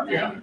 Yeah.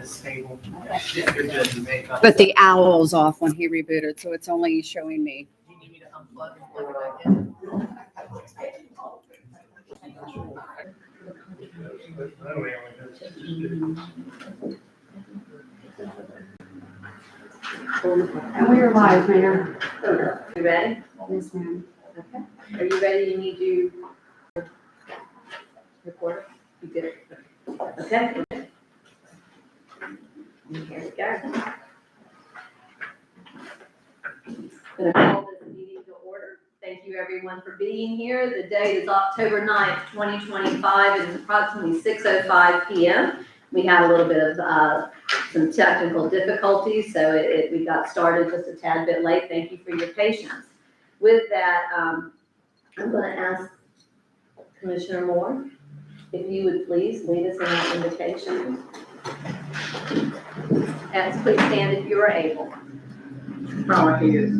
Stable. But the owl's off when he rebooted, so it's only showing me. Do you need me to unplug and plug it back in? And we are live, Mayor. You ready? Yes, ma'am. Okay. Are you ready? You need to record? You did it. Okay. And here we go. I'm going to call this meeting to order. Thank you everyone for being here. The date is October 9th, 2025. It is approximately 6:05 p.m. We had a little bit of some technical difficulties, so we got started just a tad bit late. Thank you for your patience. With that, I'm going to ask Commissioner Moore, if you would please lead us in that invitation. And please stand if you are able. Bow our heads.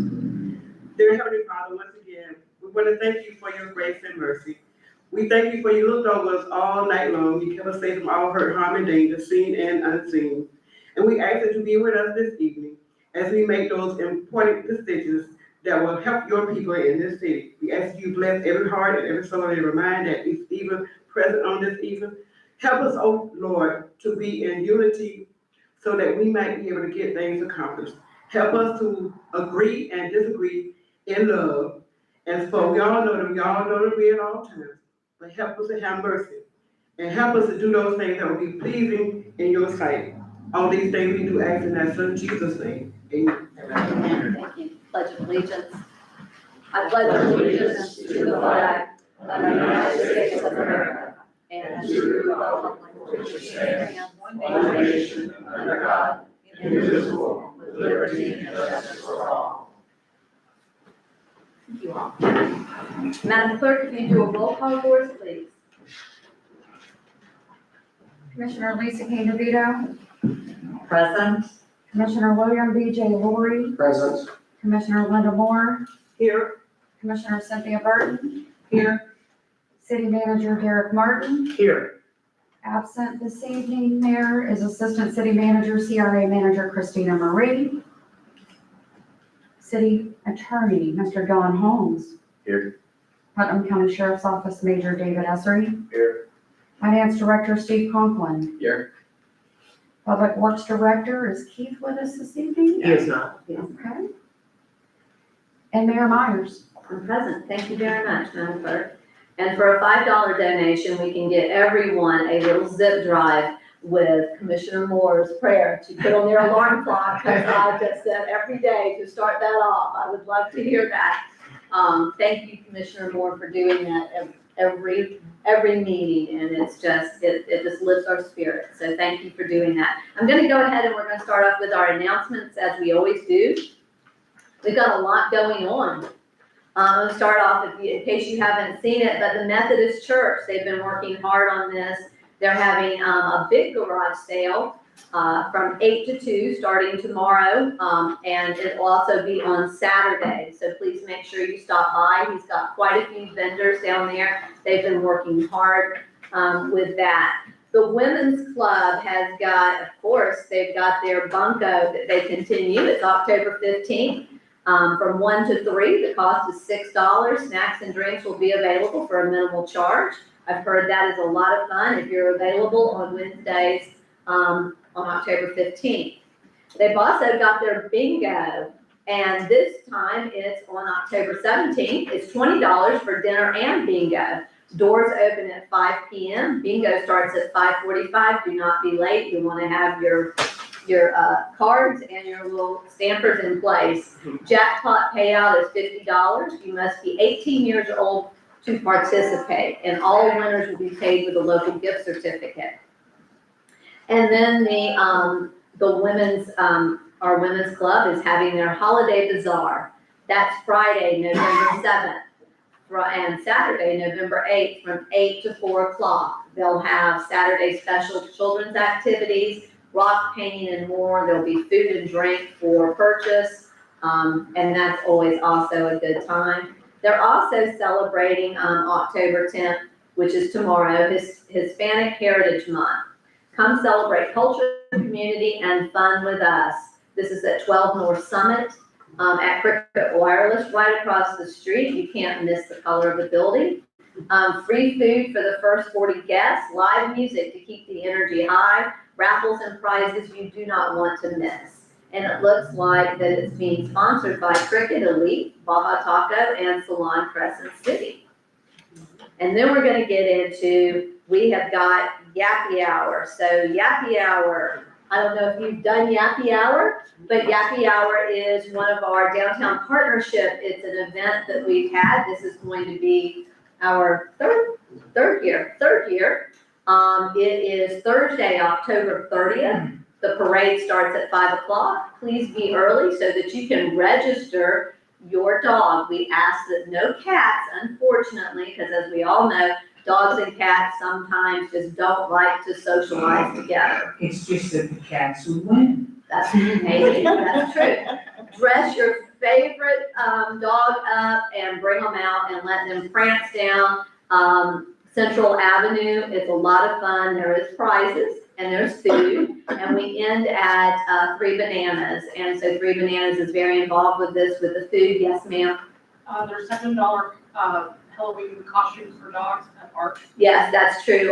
Dear Heavenly Father, once again, we want to thank you for your grace and mercy. We thank you for you looked over us all night long. You kept us safe from all hurt, harm, and danger, seen and unseen. And we ask that you be with us this evening as we make those important decisions that will help your people in this city. We ask you bless every heart and every soul and every mind that is even present on this evening. Help us, oh Lord, to be in unity so that we might be able to get things accomplished. Help us to agree and disagree in love. And so we all know that we at all times. But help us to have mercy. And help us to do those things that will be pleasing in your sight. All these things we do ask in that son Jesus' name. Amen. Amen. Thank you. Pledge of allegiance. I pledge allegiance to the flag of the United States of America and to the republic which stands one nation under God, indivisible, with liberty and justice for all. Thank you all. Madam Clerk, if you do a roll call for us, please. Commissioner Lisa K. DeVito, Present. Commissioner William B.J. Laurie, Present. Commissioner Linda Moore, Here. Commissioner Cynthia Burton, Here. City Manager Derek Martin. Here. Absent this evening, Mayor, is Assistant City Manager, CRA Manager Christina Marie. City Attorney, Mr. Don Holmes. Here. Putnam County Sheriff's Office Major David Essery. Here. Finance Director Steve Conklin. Here. Public Works Director, is Keith with us this evening? He is not. Okay. And Mayor Myers. I'm present. Thank you very much, Madam Clerk. And for a $5 donation, we can get everyone a little zip drive with Commissioner Moore's prayer to put on their alarm clock, because I just said every day to start that off. I would love to hear that. Thank you, Commissioner Moore, for doing that every meeting, and it's just, it just lifts our spirit. So thank you for doing that. I'm going to go ahead and we're going to start off with our announcements as we always do. We've got a lot going on. I'll start off, in case you haven't seen it, but the Methodist Church, they've been working hard on this. They're having a big garage sale from 8 to 2 starting tomorrow, and it will also be on Saturday. So please make sure you stop by. He's got quite a few vendors down there. They've been working hard with that. The Women's Club has got, of course, they've got their bunko that they continue. It's October 15th. From 1 to 3, the cost is $6. Snacks and drinks will be available for a minimal charge. I've heard that is a lot of fun if you're available on Wednesdays on October 15th. They've also got their bingo, and this time it's on October 17th. It's $20 for dinner and bingo. Doors open at 5 p.m. Bingo starts at 5:45. Do not be late. You want to have your cards and your little stampers in place. Jackpot payout is $50. You must be 18 years old to participate, and all winners will be paid with a local gift certificate. And then the women's, our women's club is having their holiday bazaar. That's Friday, November 7th, and Saturday, November 8th, from 8 to 4 o'clock. They'll have Saturday special children's activities, rock painting, and more. There'll be food and drink for purchase, and that's always also a good time. They're also celebrating October 10th, which is tomorrow, Hispanic Heritage Month. Come celebrate culture, community, and fun with us. This is at 12 North Summit at Cricket Wireless, right across the street. You can't miss the color of the building. Free food for the first 40 guests, live music to keep the energy high, raffles and prizes you do not want to miss. And it looks like that it's being sponsored by Cricket Elite, Baja Taco, and Salon Crescent City. And then we're going to get into, we have got Yappy Hour. So Yappy Hour, I don't know if you've done Yappy Hour, but Yappy Hour is one of our downtown partnership. It's an event that we've had. This is going to be our third year. It is Thursday, October 30th. The parade starts at 5 o'clock. Please be early so that you can register your dog. We ask that no cats, unfortunately, because as we all know, dogs and cats sometimes just don't like to socialize together. It's just that the cats who win. That's maybe, that's true. Dress your favorite dog up and bring them out and let them prance down Central Avenue. It's a lot of fun. There is prizes and there's food, and we end at 3 Bananas. And so 3 Bananas is very involved with this, with the food. Yes, ma'am. There's $7 Halloween costumes for dogs at Arch. Yes, that's true.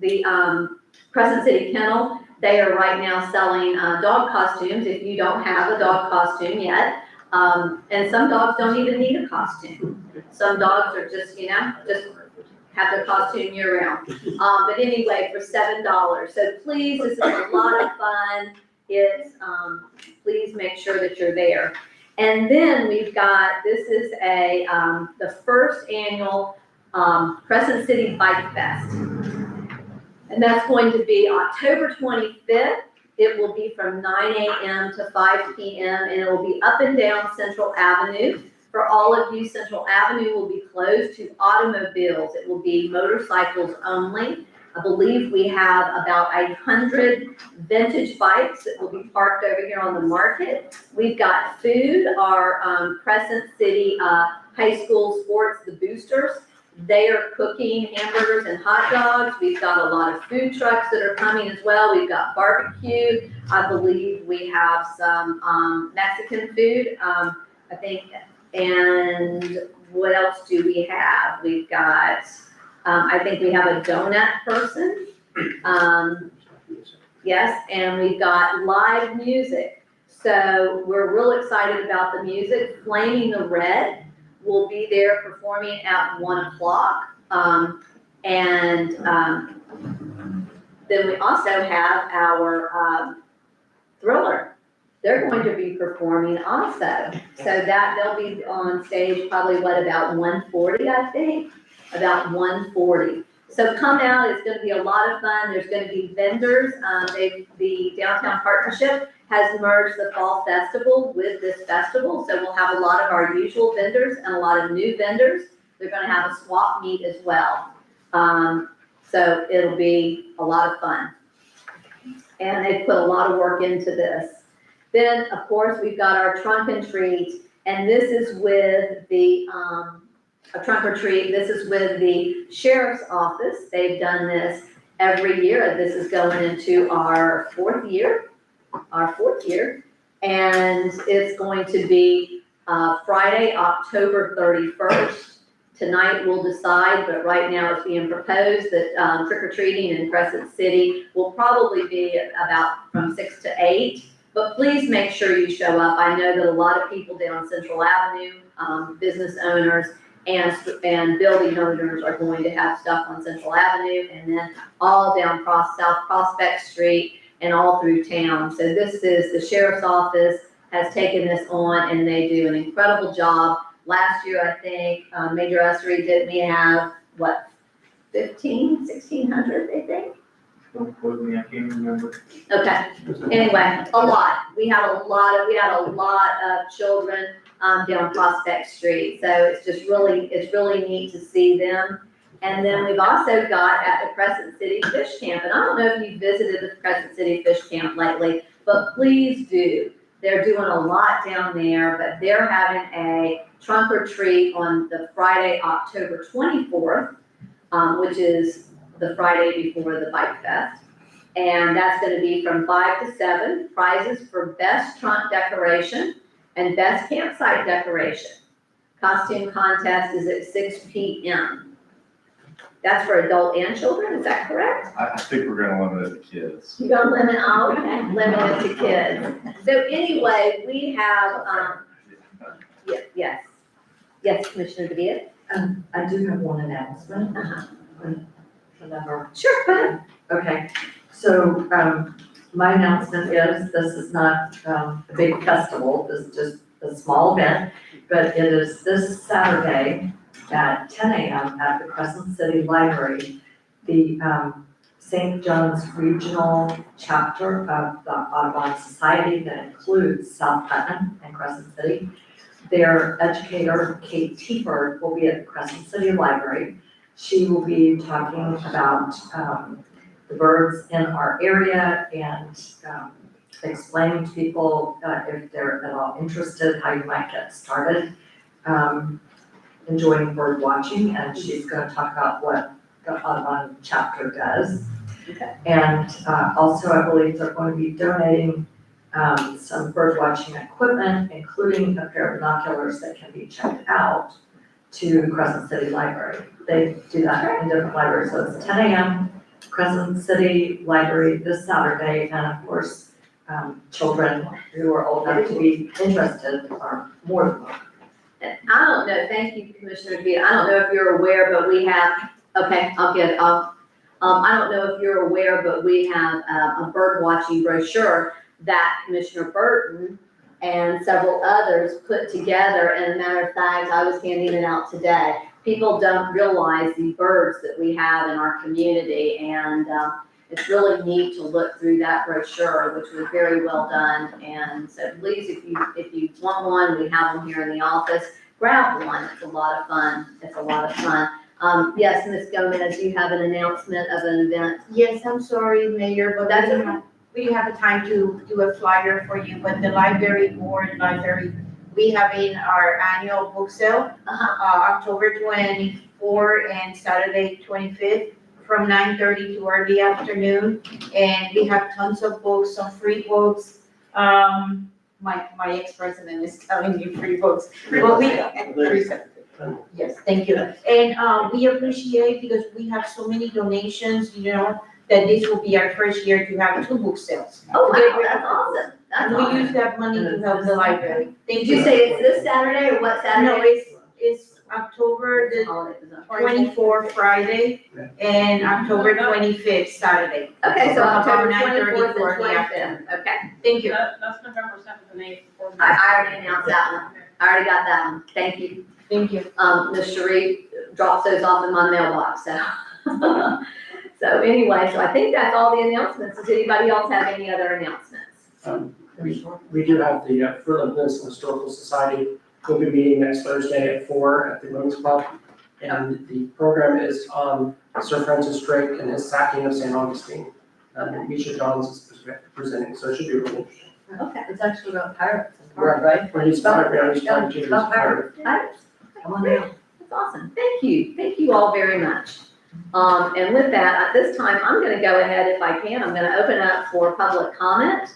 The Crescent City Kennel, they are right now selling dog costumes if you don't have a dog costume yet. And some dogs don't even need a costume. Some dogs are just, just have their costume year round. But anyway, for $7. So please, this is a lot of fun. It's, please make sure that you're there. And then we've got, this is the first annual Crescent City Bike Fest. And that's going to be October 25th. It will be from 9 a.m. to 5 p.m. and it will be up and down Central Avenue. For all of you, Central Avenue will be closed to automobiles. It will be motorcycles only. I believe we have about 100 vintage bikes that will be parked over here on the market. We've got food, our Crescent City High School Sports, the Boosters. They are cooking hamburgers and hot dogs. We've got a lot of food trucks that are coming as well. We've got barbecue. I believe we have some Mexican food, I think. And what else do we have? We've got, I think we have a donut person. Yes, and we've got live music. So we're real excited about the music. Flaming the Red will be there performing at 1 o'clock. Then we also have our Thriller. They're going to be performing also. So that they'll be on stage probably about 1:40, I think, about 1:40. So come out, it's gonna be a lot of fun. There's gonna be vendors. The Downtown Partnership has merged the Fall Festival with this festival. So we'll have a lot of our usual vendors and a lot of new vendors. They're gonna have a swap meet as well. So it'll be a lot of fun. And they put a lot of work into this. Then, of course, we've got our trunk and treat, and this is with the, a trunk or treat, this is with the Sheriff's Office. They've done this every year. This is going into our fourth year, and it's going to be Friday, October 31st. Tonight we'll decide, but right now it's being proposed that trick-or-treating in Crescent City will probably be about from 6 to 8. But please make sure you show up. I know that a lot of people down Central Avenue, business owners and building owners are going to have stuff on Central Avenue and then all down South Prospect Street and all through town. So this is, the Sheriff's Office has taken this on and they do an incredible job. Last year, I think, Major Ussery did, we have, what, 1,600, I think? Don't quote me, I can't remember. Okay, anyway, a lot. We had a lot of children down Prospect Street. So it's really neat to see them. And then we've also got at the Crescent City Fish Camp. And I don't know if you visited the Crescent City Fish Camp lately, but please do. They're doing a lot down there, but they're having a trunk or treat on the Friday, October 24th, which is the Friday before the Bike Fest. And that's gonna be from 5 to 7, prizes for best trunk decoration and best campsite decoration. Costume contest is at 6 p.m. That's for adult and children, is that correct? I think we're gonna limit it to kids. You're gonna limit, oh, okay, limit it to kids. So anyway, we have, yes, Commissioner DeVita? I do have one announcement. Uh-huh. Remember? Sure, go ahead. Okay, so, my announcement is, this is not, a big festival, this is just a small event, but it is this Saturday at 10 a.m. at the Crescent City Library. The, St. John's Regional Chapter of the Audubon Society that includes South Putnam and Crescent City. Their educator, Kate Teeford, will be at the Crescent City Library. She will be talking about the birds in our area and explaining to people if they're at all interested, how you might get started enjoying bird watching. And she's going to talk about what the Audubon chapter does. Okay. And also, I believe they're going to be donating some bird watching equipment, including a pair of binoculars that can be checked out, to Crescent City Library. They do that in different libraries, so it's 10 a.m. Crescent City Library this Saturday, and of course, children who are old enough to be interested are more than welcome. And I don't know, thank you, Commissioner DeVita. I don't know if you're aware, but we have, okay, I'll get it off. I don't know if you're aware, but we have a bird watching brochure that Commissioner Burton and several others put together. And a matter of fact, I was handing it out today. People don't realize the birds that we have in our community, and it's really neat to look through that brochure, which was very well done. And so please, if you want one, we have them here in the office. Grab one. It's a lot of fun. It's a lot of fun. Yes, Ms. Gomez, you have an announcement of an event. Yes, I'm sorry, Mayor, but That's okay. we didn't have the time to do a flyer for you, but the library, we having our annual book sale, October 24 and Saturday 25th, from 9:30 to early afternoon. And we have tons of books, some free books. My ex-president is telling me free books. But yes, thank you. And we appreciate, because we have so many donations, that this will be our first year to have 2 book sales. Oh, wow, that's awesome. That's And awesome. we use that money to help the library. Did you say it's this Saturday or what Saturday? No, it's October the Holiday is on. 24th Friday and October 25th Saturday. Okay, so About October 9:30 24th for and the 25th, okay. Thank you. That's November 7th and 8th. I already announced that one. I already got that one. Thank you. Thank you. Ms. Cherie drops those off in my mailbox, so. So anyway, so I think that's all the announcements. Does anybody else have any other announcements? We do have the Fruitland Peninsula Historical Society. We'll be meeting next Thursday at 4 at the Women's Club. And the program is on Sir Francis Drake and his sacking of St. Augustine. And Misha Johns is presenting, so it should be really interesting. Okay. It's actually about pirates, Right, when he's trying to choose. About pirates. Come on now. That's awesome. Thank you. Thank you all very much. And with that, at this time, I'm going to go ahead, if I can, I'm going to open up for public comment.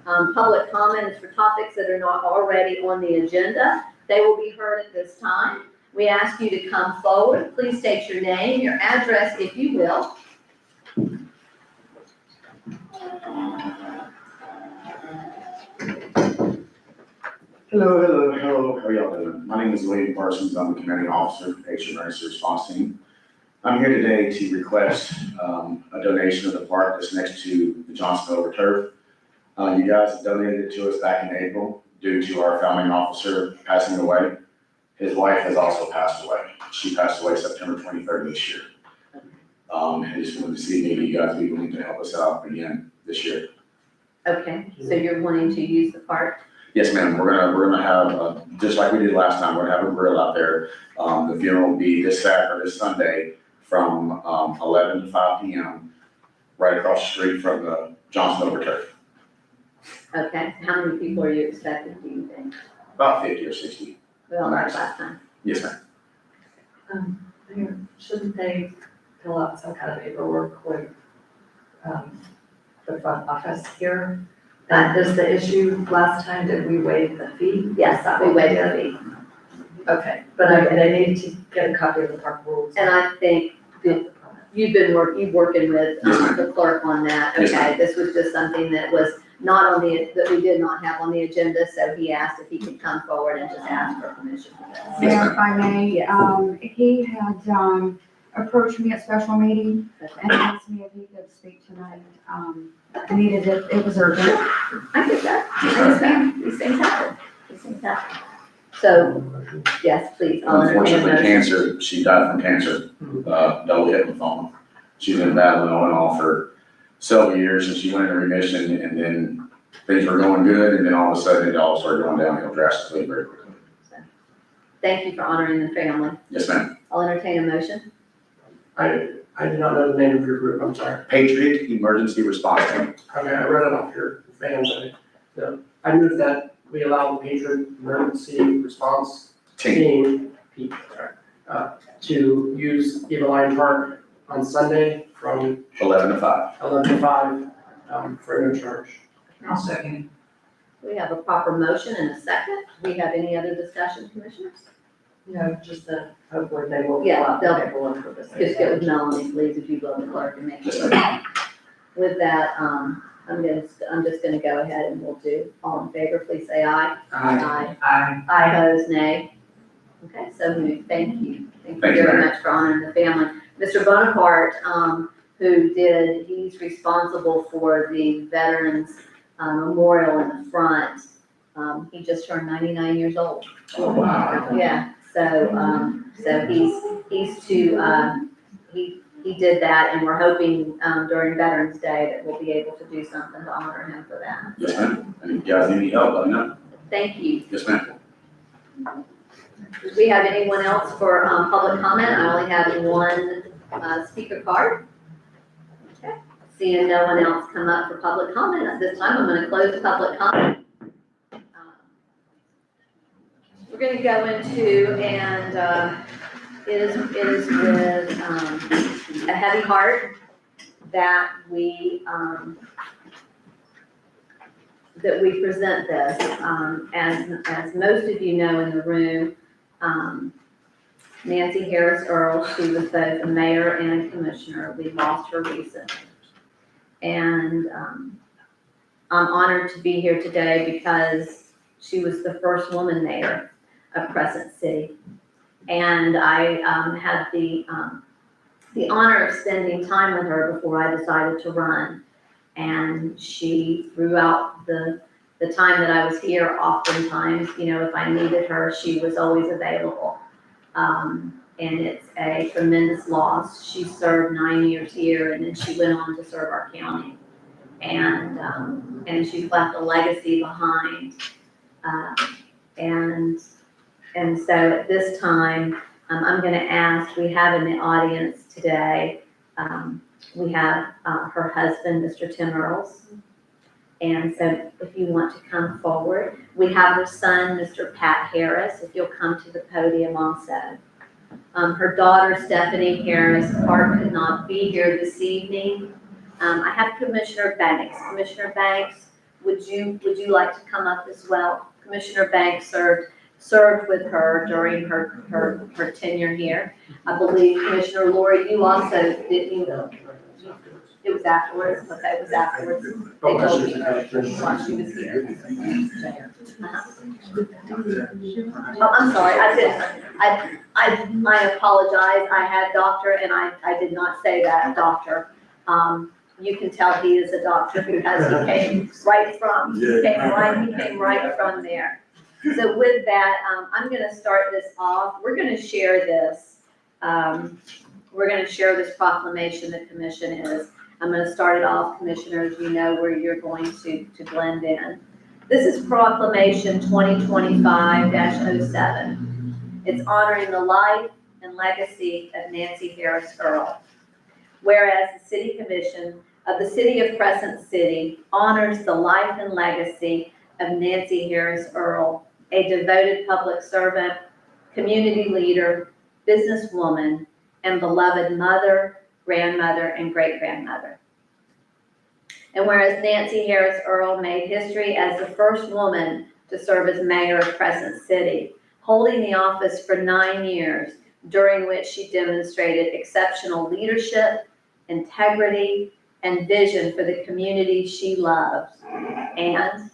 Public comment is for topics that are not already on the agenda. They will be heard at this time. We ask you to come forward. Please state your name, your address, if you will. Hello, how are y'all doing? My name is William Parsons, I'm the commanding officer, Action Emergency Response Team. I'm here today to request a donation of the park that's next to the Johnson Over Turf. You guys donated it to us back in April due to our founding officer passing away. His wife has also passed away. She passed away September 23rd this year. I just wanted to see maybe you guys be willing to help us out again this year. Okay, so you're wanting to use the park? Yes, ma'am. We're gonna have, just like we did last time, we're gonna have a grill out there. The funeral will be this Sunday from 11 to 5 p.m. right across the street from the Johnson Over Turf. Okay, how many people are you expecting, do you think? About 50 or 60. Well, like last time. Yes, ma'am. Shouldn't they fill out some kind of paperwork with, the front office here. That is the issue. Last time, did we waive the fee? Yes, we waived the fee. Okay, but I need to get a copy of the park rules. And I think that you've working with the clerk on that, Yes, okay? This was just something that was not on that we did not have on the agenda, so he asked if he could come forward and just ask for permission for this. Mayor, if I may, Yes. he had, approached me at special meeting Okay. and asked me if he could speak tonight. I needed it, it was urgent. I get that. I understand. These things happen. These things happen. So, yes, please, I'll entertain a Unfortunately, motion. cancer, she died from cancer, double hit lymphoma. She's been battling on and off for several years, and she went into remission, and then things were going good, and then all of a sudden, it all started going downhill drastically very quickly. Thank you for honoring the family. Yes, ma'am. I'll entertain a motion. I do not know the name of your group, I'm sorry. Patriot Emergency Response Team. Okay, I read it off your fans. I move that we allow the Patriot Emergency Response Team, to use Eva Line Park on Sunday from 11 to 5. 11 to 5, for no charge. I'll second. We have a proper motion and a second. Do we have any other discussion, commissioners? No, just that hopefully they will Yeah, fill out the they'll- paperwork for this. Just get with Melanie, please, if you love the clerk and make Yes, sure. ma'am. With that, I'm just gonna go ahead and we'll do, all in favor, please say aye. Aye. I, Opposed, nay. Okay, so moved. Thank you. Thank you Thank you, very Mayor. much for honoring the family. Mr. Bonaparte, he's responsible for the Veterans Memorial in the front. He just turned 99 years old. Oh, wow. Yeah, so he did that, and we're hoping, during Veterans Day that we'll be able to do something to honor him for that. Yes, ma'am. And if you guys need any help, let me know. Thank you. Yes, ma'am. Do we have anyone else for, public comment? I only have one, speaker card. Okay. Seeing no one else come up for public comment at this time, I'm gonna close public comment. We're gonna go into, and, it is with, a heavy heart that we present this. As most of you know in the room, Nancy Harris Earl, she was both a mayor and a commissioner. We lost her recently. And I'm honored to be here today because she was the first woman mayor of Crescent City. And I had the honor of spending time with her before I decided to run. And she, throughout the time that I was here, oftentimes, if I needed her, she was always available. And it's a tremendous loss. She served 9 years here, and then she went on to serve our county. And she's left a legacy behind. And so at this time, I'm going to ask, we have in the audience today, we have her husband, Mr. Tim Earls. And so if you want to come forward, we have her son, Mr. Pat Harris, if you'll come to the podium also. Her daughter, Stephanie Harris, Park could not be here this evening. I have Commissioner Banks. Commissioner Banks, would you like to come up as well? Commissioner Banks served with her during her tenure here. I believe Commissioner Lori, you also, didn't. It was afterwards, okay, it was afterwards. They told me while she was here. Oh, I'm sorry, I apologize, I had doctor and I did not say that, doctor. You can tell he is a doctor because he came right from, he came right from there. So with that, I'm gonna start this off. We're gonna share this. We're gonna share this proclamation the commission is. I'm gonna start it off, commissioners, you know where you're going to blend in. This is proclamation 2025-07. It's honoring the life and legacy of Nancy Harris Earl. Whereas the City Commission of the City of Crescent City honors the life and legacy of Nancy Harris Earl, a devoted public servant, community leader, businesswoman, and beloved mother, grandmother, and great-grandmother. And whereas Nancy Harris Earl made history as the first woman to serve as mayor of Crescent City, holding the office for 9 years, during which she demonstrated exceptional leadership, integrity, and vision for the community she loves. And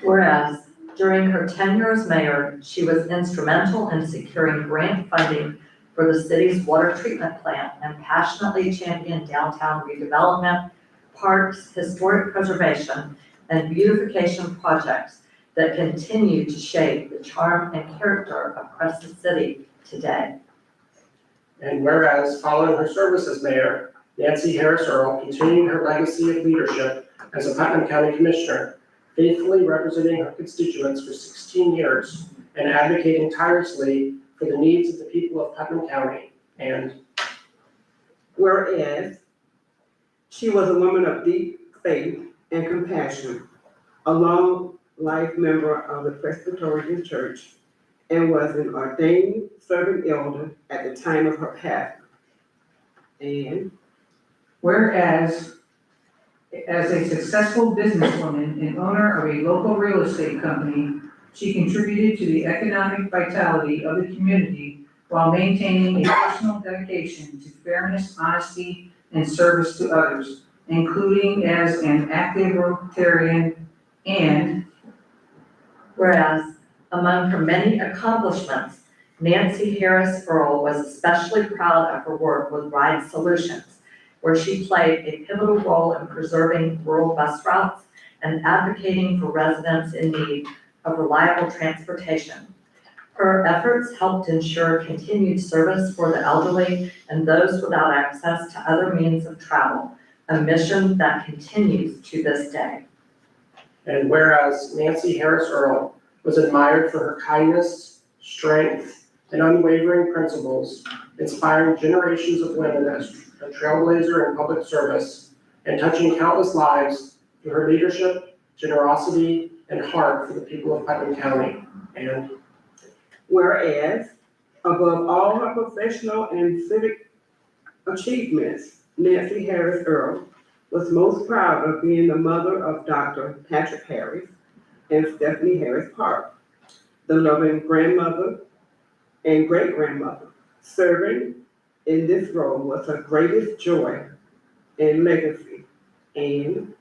Whereas during her tenure as mayor, she was instrumental in securing grant funding for the city's water treatment plant and passionately championed downtown redevelopment, parks, historic preservation, and beautification projects that continue to shape the charm and character of Crescent City today. And whereas following her service as mayor, Nancy Harris Earl continued her legacy of leadership as a Putnam County Commissioner, faithfully representing her constituents for 16 years and advocating tirelessly for the needs of the people of Putnam County. And Whereas she was a woman of deep faith and compassion, a long life member of the Presbyterian Church, and was an ordained serving elder at the time of her passing. And Whereas, as a successful businesswoman and owner of a local real estate company, she contributed to the economic vitality of the community while maintaining a personal dedication to fairness, honesty, and service to others, including as an active Rotarian. And Whereas among her many accomplishments, Nancy Harris Earl was especially proud of her work with Ride Solutions, where she played a pivotal role in preserving rural bus routes and advocating for residents in need of reliable transportation. Her efforts helped ensure continued service for the elderly and those without access to other means of travel, a mission that continues to this day. And whereas Nancy Harris Earl was admired for her kindness, strength, and unwavering principles, inspiring generations of women as a trailblazer in public service, and touching countless lives through her leadership, generosity, and heart for the people of Putnam County. And whereas, above all her professional and civic achievements, Nancy Harris Earl was most proud of being the mother of Dr. Patrick Harris and Stephanie Harris Park, the loving grandmother and great-grandmother. Serving in this role was her greatest joy and legacy. And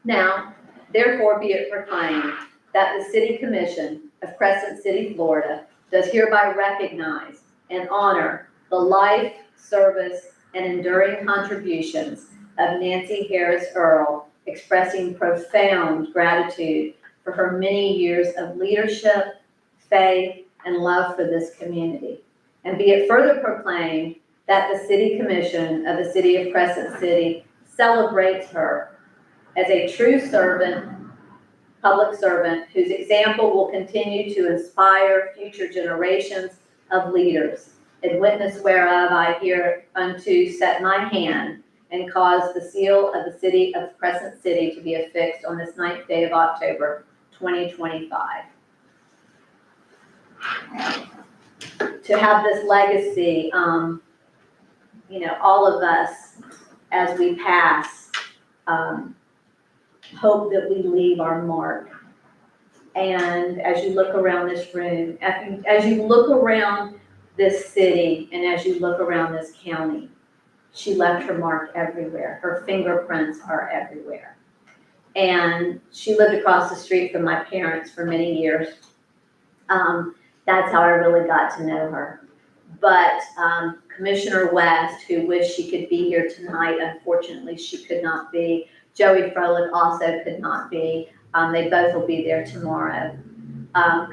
now, therefore be it proclaimed that the City Commission of Crescent City, Florida, does hereby recognize and honor the life, service, and enduring contributions of Nancy Harris Earl, expressing profound gratitude for her many years of leadership, faith, and love for this community. And be it further proclaimed that the City Commission of the City of Crescent City celebrates her as a true servant, public servant, whose example will continue to inspire future generations of leaders. In witness whereof I hereunto set my hand and cause the seal of the City of Crescent City to be affixed on this 9th day of October, 2025. To have this legacy, all of us, as we pass, hope that we leave our mark. And as you look around this room, as you look around this city, and as you look around this county, she left her mark everywhere. Her fingerprints are everywhere. And she lived across the street from my parents for many years. That's how I really got to know her. But Commissioner West, who wished she could be here tonight, unfortunately she could not be. Joey Froelich also could not be. They both will be there tomorrow.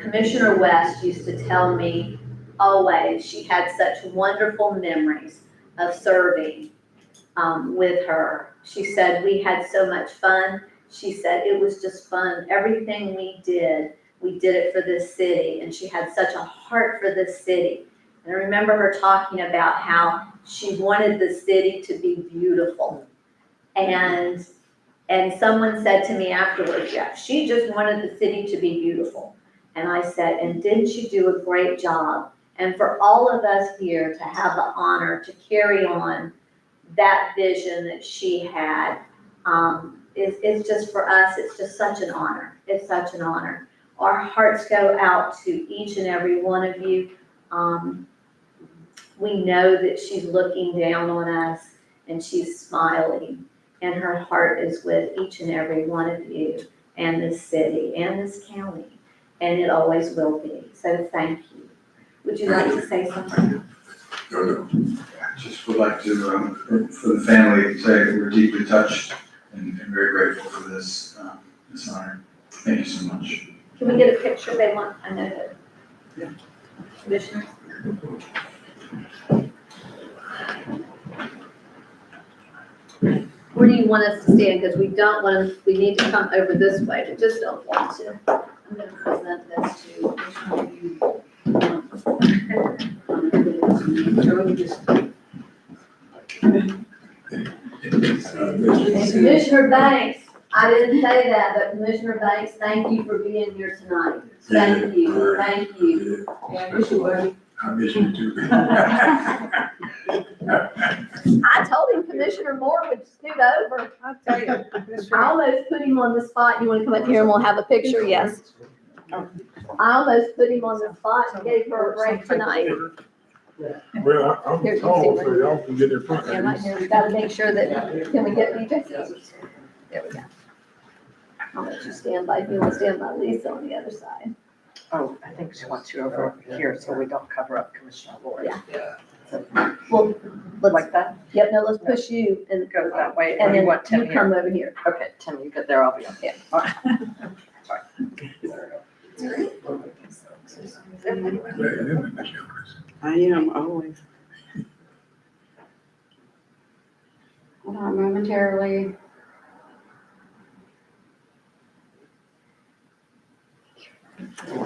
Commissioner West used to tell me always she had such wonderful memories of serving with her. She said we had so much fun. She said it was just fun. Everything we did it for this city, and she had such a heart for this city. And I remember her talking about how she wanted the city to be beautiful. And someone said to me afterwards, yeah, she just wanted the city to be beautiful. And I said, and didn't she do a great job? And for all of us here to have the honor to carry on that vision that she had, is just for us, it's just such an honor. It's such an honor. Our hearts go out to each and every one of you. We know that she's looking down on us and she's smiling, and her heart is with each and every one of you and this city and this county, and it always will be. So thank you. Would you like to say something? I just would like to, for the family, say we're deeply touched and very grateful for this honor. Thank you so much. Can we get a picture? They want, I know that. Yeah. Commissioner? Where do you want us to stand? Because we don't want to, we need to come over this way, but just don't want to. I'm going to present this to each one of you. And Commissioner Banks, I didn't say that, but Commissioner Banks, thank you for being here tonight. Thank you, thank you. I miss you too. I told him Commissioner Moore would scoot over. I'll tell you. I almost put him on the spot. You want to come up here and we'll have a picture? Yes. I almost put him on the spot and gave her a break tonight. Well, I'm Here, you tall, see so y'all can get in front Yeah, of right me. here. We gotta make sure that, can we get BJ? There we go. I'll let you stand by, if you want to stand by Lisa on the other side. Oh, I think she wants you over here so we don't cover up Commissioner Lord. Yeah. Well, let's, Like that? yep, no, let's push you and, Go that way, and and you then want Tim you come here? over here. Okay, Tim, you get there, I'll be up here. All right. I am always. Hold on momentarily.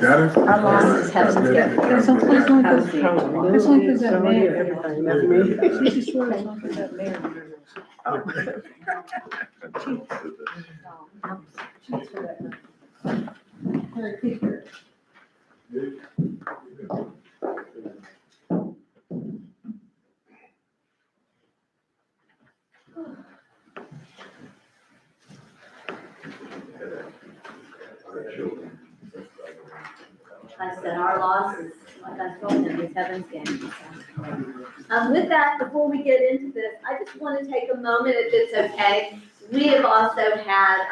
Got it? Our loss is Heaven's Gate. There's some place like this. There's like this at Mayor. Everything, that's me. She just swears it's like this at Mayor. I said, our loss is, like I told him, is Heaven's Gate. With that, before we get into this, I just want to take a moment, if it's okay. We have also had,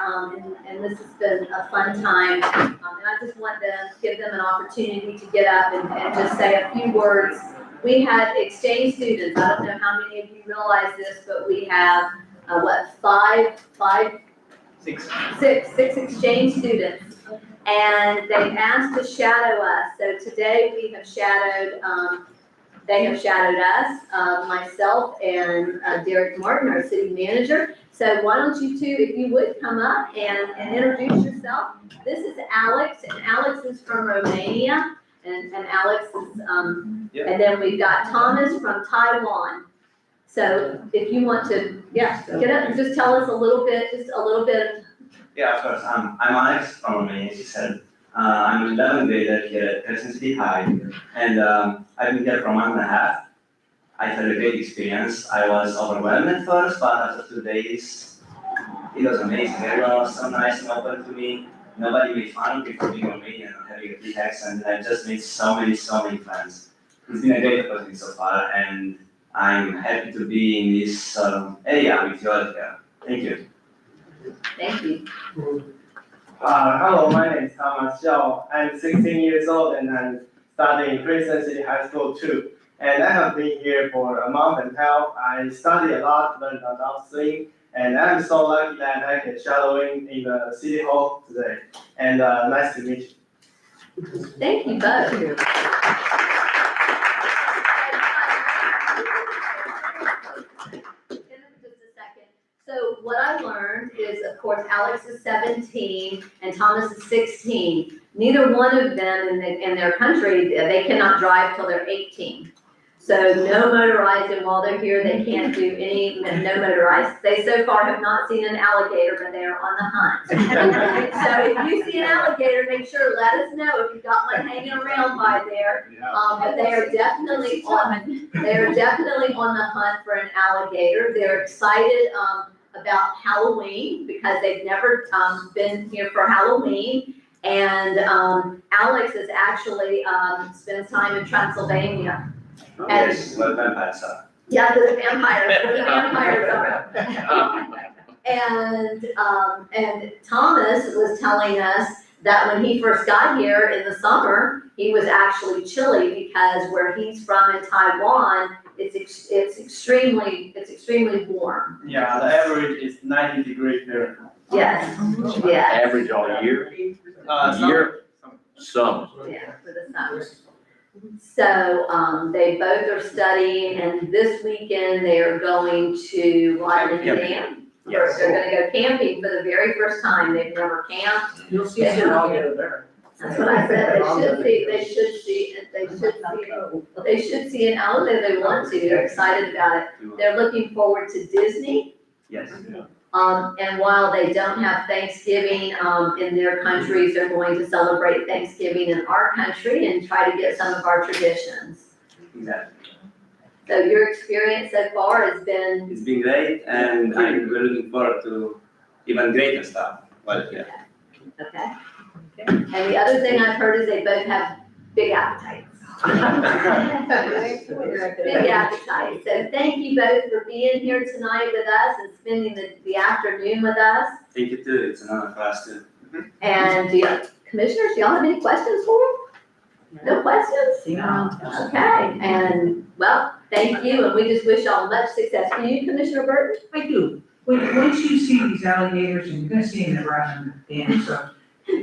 and this has been a fun time, and I just want to give them an opportunity to get up and just say a few words. We had exchange students. I don't know how many of you realize this, but we have, six exchange students. And they asked to shadow us. So today we have shadowed, they have shadowed us, myself and Derek Martin, our city manager. So why don't you two, if you would, come up and introduce yourself. This is Alex, and Alex is from Romania, and Alex is, and then we've got Thomas from Taiwan. So if you want to, get up and just tell us a little bit, Yeah, of course. I'm Alex from Romania, as you said. I'm an 11th grader here at Crescent City High, and I've been here for a month and a half. I had a great experience. I was overwhelmed at first, but after 2 days, it was amazing. Everyone was so nice and open to me. Nobody made fun of me for being Romanian and having a big accent, and I've just made so many friends. It's been a great opportunity so far, and I'm happy to be in this area with you all here. Thank you. Thank you. Hello, my name is Thomas Xiao. I'm 16 years old and I'm studying Crescent City High School too. And I have been here for a month and a half. I studied a lot, learned a lot of things, and I'm so lucky that I can shadowing in the City Hall today. And nice to meet you. Thank you both. So what I learned is, of course, Alex is 17 and Thomas is 16. Neither one of them in their country, they cannot drive till they're 18. So no motorized, and while they're here, they can't do no motorized. They so far have not seen an alligator, but they are on the hunt. So if you see an alligator, make sure, let us know if you've got one hanging around by there. But they are definitely on the hunt for an alligator. They're excited, about Halloween because they've never, been here for Halloween. And, Alex has actually, spent time in Transylvania. Yes, well, vampires are. Yeah, the vampires are. And Thomas was telling us that when he first got here in the summer, he was actually chilly because where he's from in Taiwan, it's extremely warm. Yeah, the average is 90 degrees there. Yes, yes. Average all year? Year. Some. Yeah, for the summer. So, they both are studying, and this weekend they are going to Lyman Dam. Yes. They're gonna go camping for the very first time. They've never camped. You'll see an alligator there. That's what I said. They should see an alligator. They want to. They're excited about it. They're looking forward to Disney. Yes. And while they don't have Thanksgiving, in their countries, they're going to celebrate Thanksgiving in our country and try to get some of our traditions. Exactly. So your experience so far has been, It's been great, and we're looking forward to even greater stuff. But yeah. okay. And the other thing I've heard is they both have big appetites. Big appetite. So thank you both for being here tonight with us and spending the afternoon with us. Thank you too, it's an honor for us too. And commissioners, do y'all have any questions for them? No questions? Okay, and well, thank you, and we just wish y'all much success. For you, Commissioner Burton? I do. Once you see these alligators, and you're gonna see them around the dam, so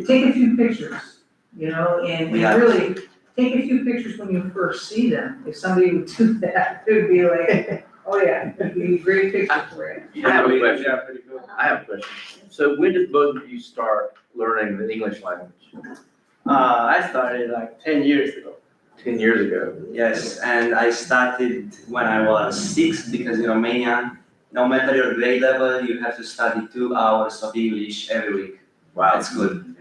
take a few pictures, and really, take a few pictures when you first see them. If somebody would do that, it would be like, oh yeah, it'd be a great picture for it. I have a question. Yeah, pretty good. I have a question. So when did both of you start learning the English language? I started like 10 years ago. 10 years ago. Yes, and I started when I was 6 because in Romania, no matter your grade level, you have to study 2 hours of English every week. Wow. That's good.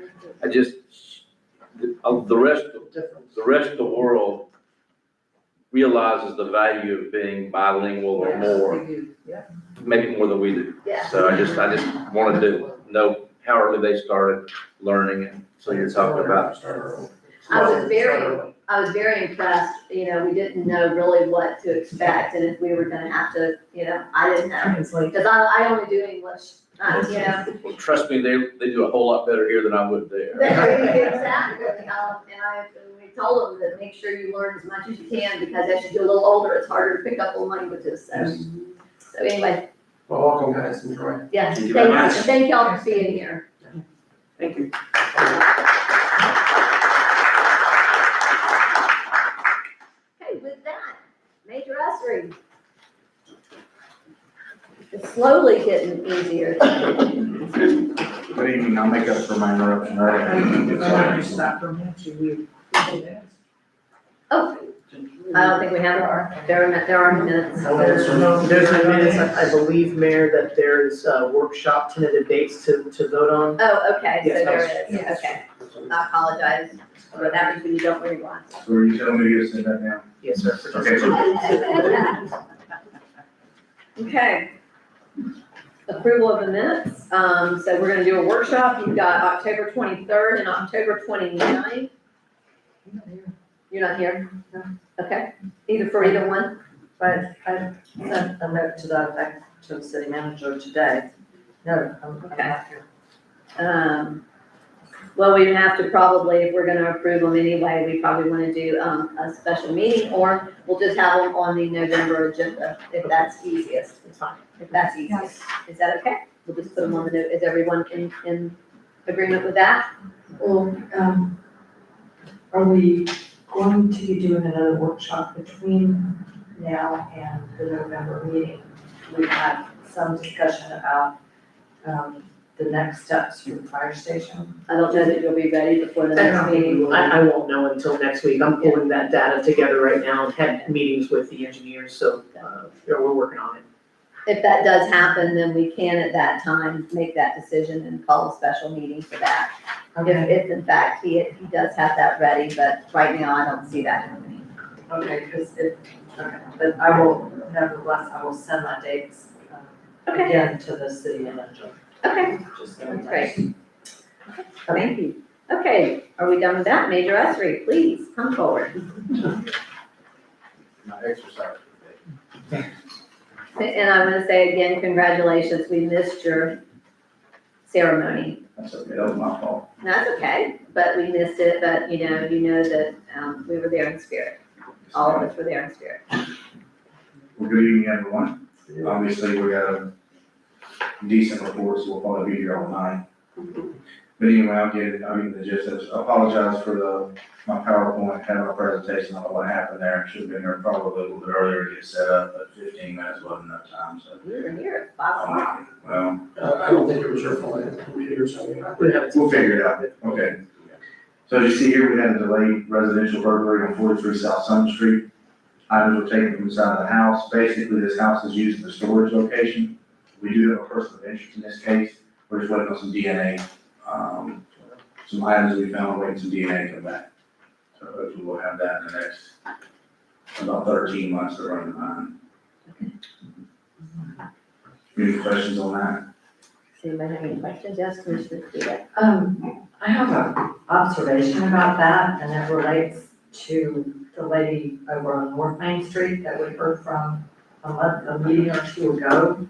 The rest of the world realizes the value of being bilingual or more, maybe more than we do. Yeah. So I just wanted to know how early they started learning, and so you're talking about. I was very impressed, we didn't know really what to expect and if we were gonna have to, I didn't know. Because I only do English, Well, trust me, they do a whole lot better here than I would there. Exactly, and we told them that make sure you learn as much as you can because as you get a little older, it's harder to pick up on languages, so anyway, Well, welcome guys, enjoy. yeah, Thank you very much. thank y'all for being here. Thank you. Okay, with that, Major Usry. It's slowly getting easier. Good evening, I'll make up for my interruption earlier. Stop for a minute, Oh, I don't think we have, there are minutes. There's no minutes, I believe, Mayor, that there's workshop tentative dates to vote on. Oh, okay, so Yes, there it is, okay. I apologize, but that means when you don't wear glasses. So are you telling me to send that down? Yes, sir. Okay, so Okay. Approval of the minutes, so we're gonna do a workshop, you've got October 23rd and October 29th. You're not here? No. Okay, for either one? But I sent a note to that effect to the city manager today. No, I'm not here. Well, we'd have to probably, if we're gonna approve them anyway, we probably wanna do, a special meeting, or we'll just have them on the November agenda, if that's easiest. It's fine. If that's easiest. Is that okay? We'll just put them on the note. Is everyone in agreement with that? Well, are we going to be doing another workshop between now and the November meeting? We've had some discussion about, the next steps for the fire station? I don't know that you'll be ready before the next meeting. I won't know until next week. I'm pulling that data together right now and had meetings with the engineers, so, yeah, we're working on it. If that does happen, then we can at that time make that decision and call a special meeting for that. If in fact he does have that ready, but right now I don't see that happening. Okay, but I will, nevertheless, I will send my dates again to the city manager. Okay, Just that's great. Thank you. Okay, are we done with that? Major Esri, please come forward. My exercise today. And I want to say again, congratulations. We missed your ceremony. That's okay, that was my fault. That's okay, but we missed it, but you know that we were there in spirit. All of us were there in spirit. Well, good evening, everyone. Obviously, we got a decent report, so we'll probably be here all night. But anyway, the gist of it. I apologize for my PowerPoint, kind of a presentation on what happened there. Should have been there probably a little bit earlier to get set up, but 15 minutes wasn't enough time, so. We were here at 5 o'clock. Well, I don't think it was your fault, the computer, so. we'll figure it out. Okay. So as you see here, we had a delayed residential burglary on 43 South Summer Street. Items were taken from inside the house. Basically, this house is used as a storage location. We do have a person of interest in this case. We're just waiting on some DNA. Some items we found, waiting some DNA to come back. So hopefully we'll have that in the next about 13 months to run behind. Any questions on that? Does anybody have any questions? Yes, Commissioner Kuda. I have an observation about that, and it relates to the lady over on North Main Street that we heard from a meeting or two ago.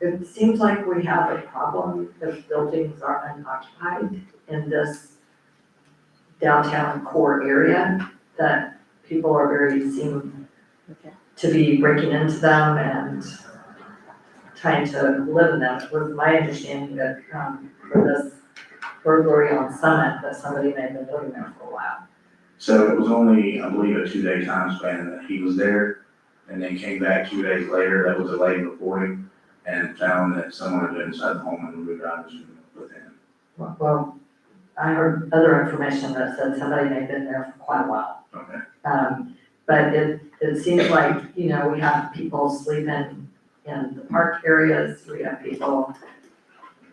It seems like we have a problem if buildings are unoccupied in this downtown core area, that people are seem to be breaking into them and trying to live in them. It was my understanding that, for this burglary on Summit, that somebody may have been living there for a while. So it was only, I believe, a 2-day time span that he was there, and then came back 2 days later. That was a late reporting, and found that someone had been inside the home and moved out with him. Well, I heard other information that said somebody may have been there for quite a while. Okay. But it seems like, we have people sleeping in the park areas, we have people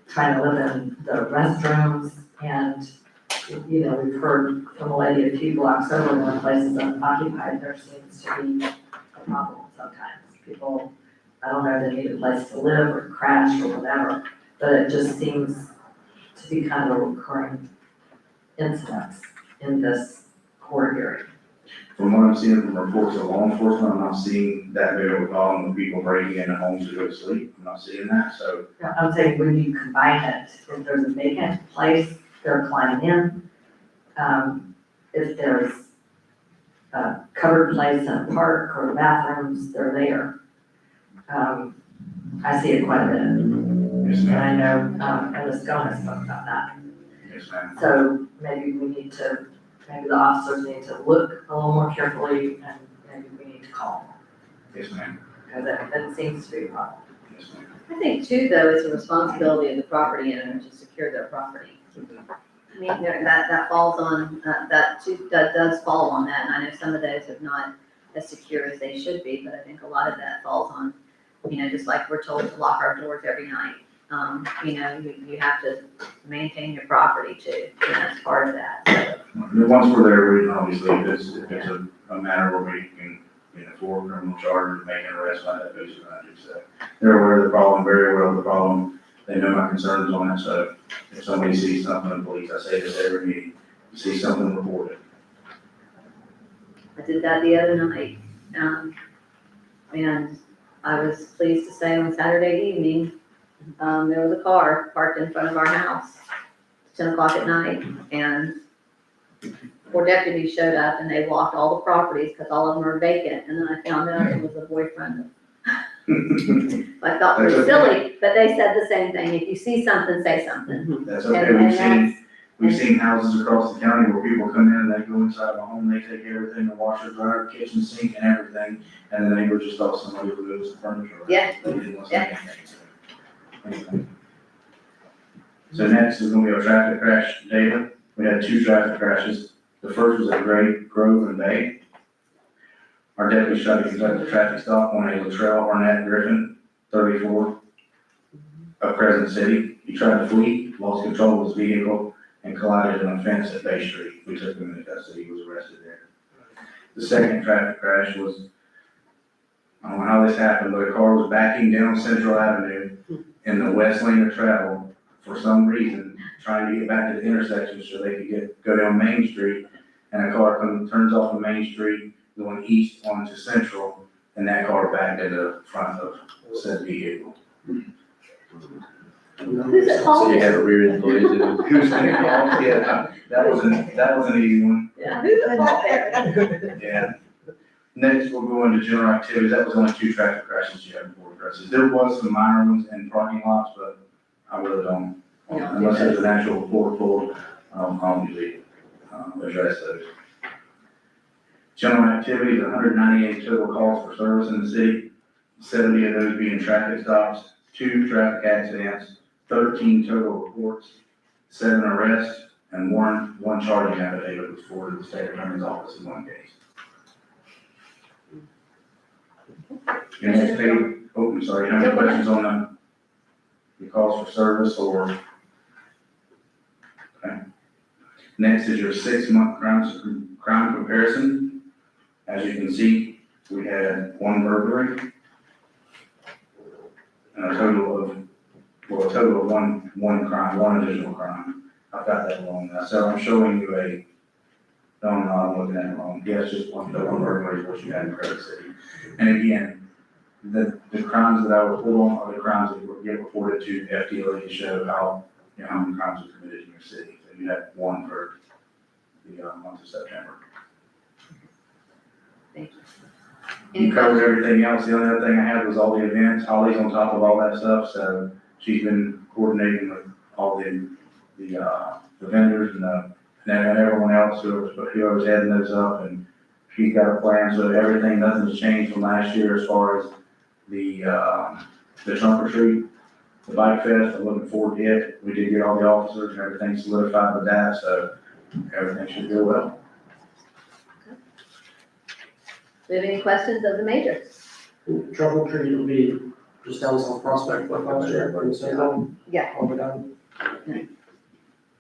trying to live in the restrooms, and, we've heard from a lady a few blocks over, when places unoccupied, there seems to be a problem sometimes. People, I don't know, they need a place to live or crash or whatever, but it just seems to be kind of a recurring incidents in this core area. From what I'm seeing from reports of law enforcement, I'm not seeing that big of a problem with people breaking into homes to go to sleep. I'm not seeing that, so. I'm saying when you combine it, if there's a vacant place, they're climbing in. If there's a covered place in a park or bathrooms, they're there. I see it quite a bit. Yes, And ma'am. I know, Ellis Gomez spoke about that. Yes, ma'am. So maybe the officers need to look a little more carefully, and maybe we need to call Yes, ma'am. them, because that seems to be a problem. Yes, ma'am. I think too, though, it's a responsibility of the property owner to secure their property. I mean, that falls on, that does fall on that, and I know some of those are not as secure as they should be, but I think a lot of that falls on, just like we're told to lock our doors every night. You have to maintain your property too, as part of that, so. Once we're there, we obviously, if it's a matter where we can, for criminal charges, make an arrest, like that, basically, so. They're aware of the problem, very aware of the problem. They know my concerns on it, so if somebody sees something in police, I say this every meeting, you see something, report it. I did that the other night, and I was pleased to say on Saturday evening, there was a car parked in front of our house, 10 o'clock at night, and 4 deputies showed up and they walked all the properties because all of them are vacant, and then I found out it was the boyfriend. I thought it was silly, but they said the same thing, if you see something, say something. That's okay, we've seen houses across the county where people come in and they go inside the home, they take everything, the washer, dryer, kitchen sink and everything, and the neighbor just thought somebody removed some furniture. Yeah. They didn't want to say anything, so. So next is gonna be our traffic crash data. We had 2 traffic crashes. The first was at Grove and Bay. Our deputies tried to conduct a traffic stop on a Latrell Arnett Griffin, 34, of Crescent City. He tried to flee, lost control of his vehicle, and collided on a fence at Bay Street. We took him into custody. He was arrested there. The second traffic crash was, I don't know how this happened, but a car was backing down Central Avenue in the west lane of travel for some reason, trying to get back to the intersection so they could go down Main Street. And a car turns off of Main Street, going east onto Central, and that car backed in the front of said vehicle. Who's at So fault? you had a rear end collision. Who's gonna call? Yeah, that was an easy one. Yeah, who's at fault there? Yeah. Next, we'll go into general activities. That was only 2 traffic crashes you had before addresses. There was some minor ones in parking lots, but I really don't, unless there's an actual report pulled, I'll usually address those. General activities, 198 total calls for service in the city, 70 of those being traffic stops, 2 traffic accidents, 13 total reports, 7 arrests, and one charging affidavit was forwarded to the state attorney's office in 1 case. Next page, oh, I'm sorry, any questions on the calls for service or? Okay. Next is your 6-month crime comparison. As you can see, we had 1 burglary and a total of one crime, 1 additional crime. I've got that wrong now, so I'm showing you no, I'm looking at it wrong. Yes, just one burglary is what you had in Crescent City. And again, the crimes that I was put on are the crimes that will get reported to FDLE to show how many crimes were committed in your city. So you had 1 for the month of September. Thank you. You covered everything else. The only other thing I had was all the events. Holly's on top of all that stuff, so she's been coordinating with all the vendors and everyone else whoever's heading those up, and she's got a plan. So everything, nothing's changed from last year as far as the trunk or treat, the bike fest. I'm looking forward to it. We did get all the officers and everything solidified with that, so everything should go well. Do you have any questions of the major? Trouble tree will be just down South Prospect, like last year, or the same one? Yeah. All the way down.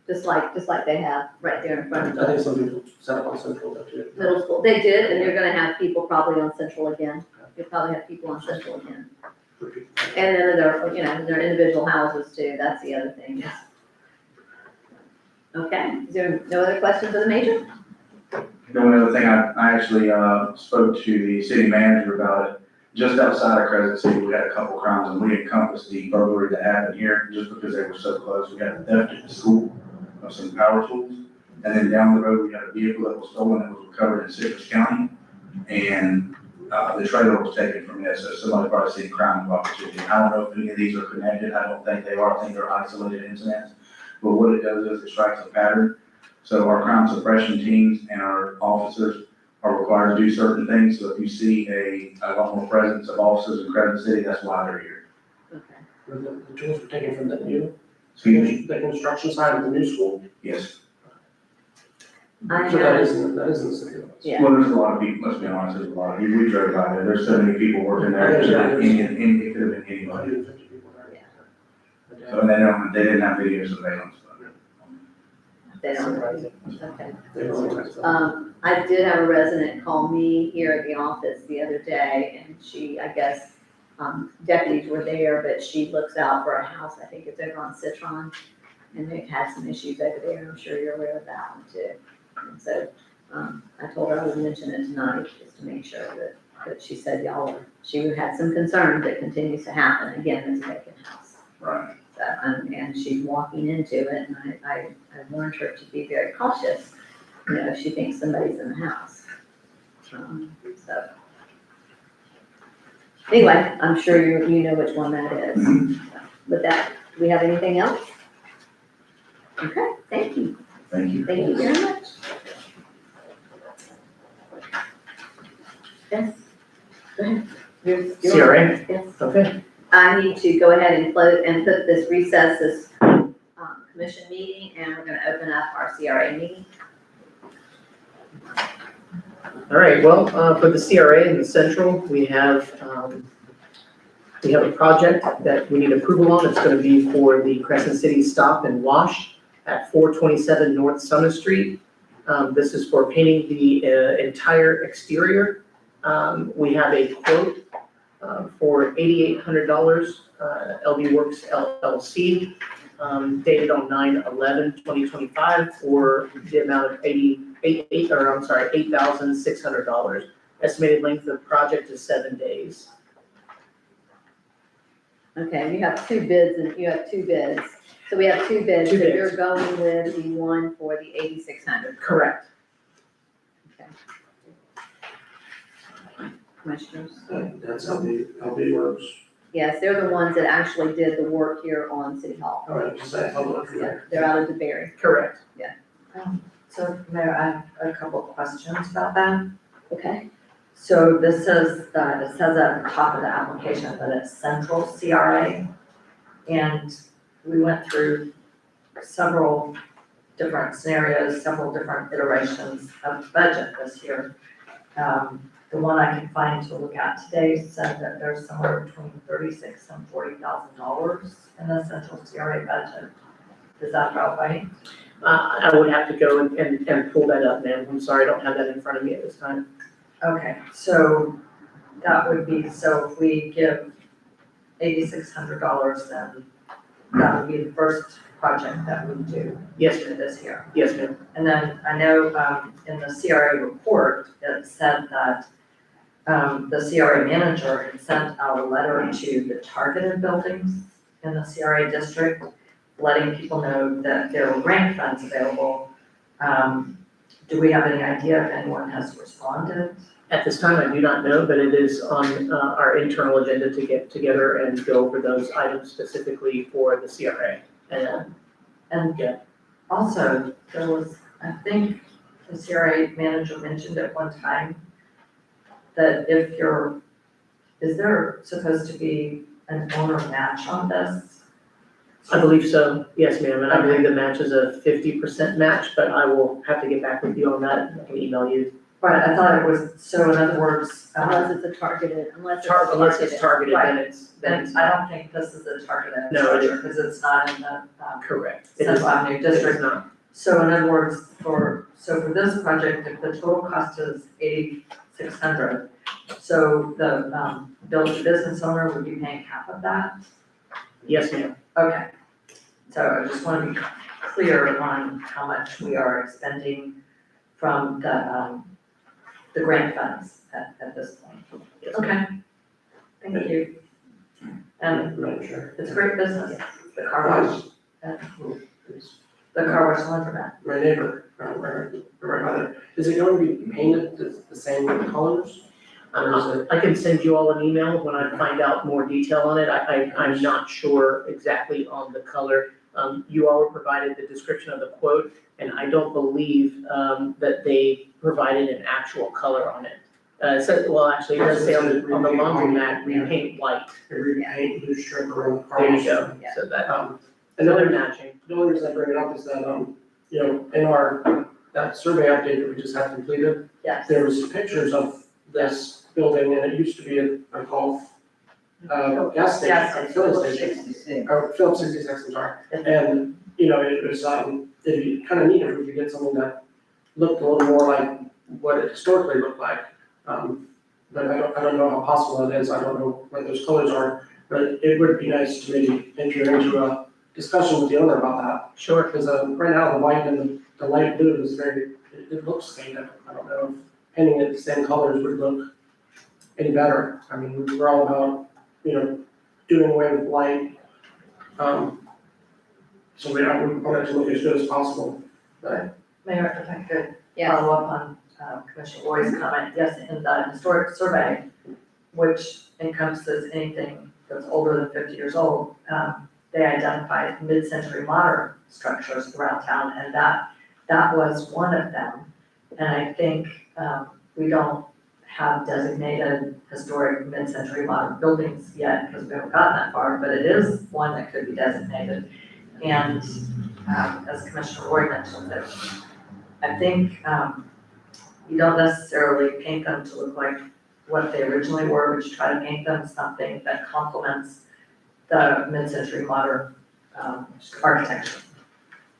Just like they have right there in front I of think the some people set up on Central that too. middle school. They did, and they're gonna have people probably on Central again. You'll probably have people on Central again. And then their individual houses too. That's the other thing. Okay, is there no other questions of the major? The only other thing, I actually spoke to the city manager about it. Just outside of Crescent City, we had a couple crimes, and we encompassed the burglary that happened here just because they were so close. We had a theft at the school of some power tools, and then down the road, we had a vehicle that was stolen that was recovered in Citrus County, and the trailer was taken from there. So somebody probably seen crime of opportunity. I don't know if any of these are connected. I don't think they are. I think they're isolated incidents. But what it does is it strikes a pattern. So our crime suppression teams and our officers are required to do certain things. So if you see a lot more presence of officers in Crescent City, that's why they're here. Okay. The tools were taken from the new, Excuse me? the construction side of the new school. Yes. I So that have, is in the city limits. yeah. Well, there's a lot of people, let's be honest, there's a lot of people. We drove by there. There's so many people working there. It could have been anybody. 150 people there. So they didn't have video surveillance. They don't. Surprising. Okay. They were really nice. I did have a resident call me here at the office the other day, and she, I guess, deputies were there, but she looks out for a house, I think it's over on Citron, and they've had some issues over there, I'm sure you're aware of that one too. And so, I told her I would mention it tonight, just to make sure that she said she had some concerns that continues to happen, again, it's a vacant house. Right. So, and she's walking into it, and I warned her to be very cautious, if she thinks somebody's in the house. So. Anyway, I'm sure you know which one that is. With that, do we have anything else? Okay, thank you. Thank you. Thank you very much. Yes, go ahead. You're- CRA? Yes. Okay. I need to go ahead and close and put this recess, this commission meeting, and we're gonna open up our CRA meeting. All right, well, for the CRA in the central, we have a project that we need approval on. It's gonna be for the Crescent City Stop and Wash at 427 North Summit Street. This is for painting the entire exterior. We have a quote for $8,800, LB Works LLC, dated on 9/11/2025 for the amount of $8,600. Estimated length of project is 7 days. Okay, you have two bids, and you have two bids. So we have two bids, so Two bids. you're going with the one for the 8,600. Correct. Commissioners? That's LB Works. Yes, they're the ones that actually did the work here on City Hall. All right, just say public. Yeah, they're out of DeBerry. Correct. So Mayor, I have a couple of questions about that. Okay. So this says, it says at the top of the application that it's central CRA. And we went through several different scenarios, several different iterations of budget this year. The one I can find to look at today said that there's somewhere between $36,000 and $40,000 in the central CRA budget. Is that about right? I would have to go and pull that up, ma'am. I'm sorry, I don't have that in front of me at this time. Okay, so that would be, so if we give $8,600, then that would be the first project that we do. Yes, ma'am. This year. Yes, ma'am. And then I know, in the CRA report, it said that, the CRA manager had sent out a letter to the targeted buildings in the CRA district, letting people know that there were grant funds available. Do we have any idea if anyone has responded? At this time, I do not know, but it is on our internal agenda to get together and go over those items specifically for the CRA. And Yeah. also, there was, I think the CRA manager mentioned at one time that if you're, is there supposed to be an owner match on this? I believe so, yes, ma'am, and I believe the match is a 50% match, but I will have to get back with you on that, and I can email you. Right, I thought it was, so in other words, Unless it's a targeted, unless Unless it's targeted, Right. then it's and I don't think this is a targeted No, it structure, because it's not in the, correct. It is Central Avenue It is district. not. So in other words, for this project, if the total cost is $8,600, so the, business owner would be paying half of that? Yes, ma'am. Okay, so I just want to be clear on how much we are expending from the grant funds at this point. Yes, ma'am. Okay, thank you. And Madam Chair. it's a great business, the car wash, It's the car wash laundromat. my neighbor, right by there. Is it going to be painted the same colors? Or is it? I can send you all an email when I find out more detail on it. I'm not sure exactly on the color. You all were provided the description of the quote, and I don't believe that they provided an actual color on it. So, well, actually, it does say on the laundromat, we paint white. Every paint, blue strip around the car. There you wash. go. So that, And they're then matching. the only reason I bring it up is that, in that survey update that we just had completed, Yes. there was pictures of this building, and it used to be a golf, gas station, Gas or station, filling station. Or Phillips 66, I'm sorry. And, it was, it'd be kind of neat if we could get something that looked a little more like what it historically looked like. But I don't know how possible that is, I don't know what those colors are, but it would be nice to maybe enter into a discussion with the owner about that. Sure. Because, right now, the white and the light blue is it looks faded. I don't know if painting it the same colors would look any better. I mean, we're all about, doing away with light. So we want it to look as good as possible. But Mayor, if I could Yes. follow up on Commissioner Roy's comment, yes, in the historic survey, which encompasses anything that's older than 50 years old, they identified mid-century modern structures around town, and that was one of them. And I think we don't have designated historic mid-century modern buildings yet, because we haven't gotten that far, but it is one that could be designated. And as Commissioner Roy mentioned, that I think, you don't necessarily paint them to look like what they originally were, but you try to paint them something that complements the mid-century modern, architecture.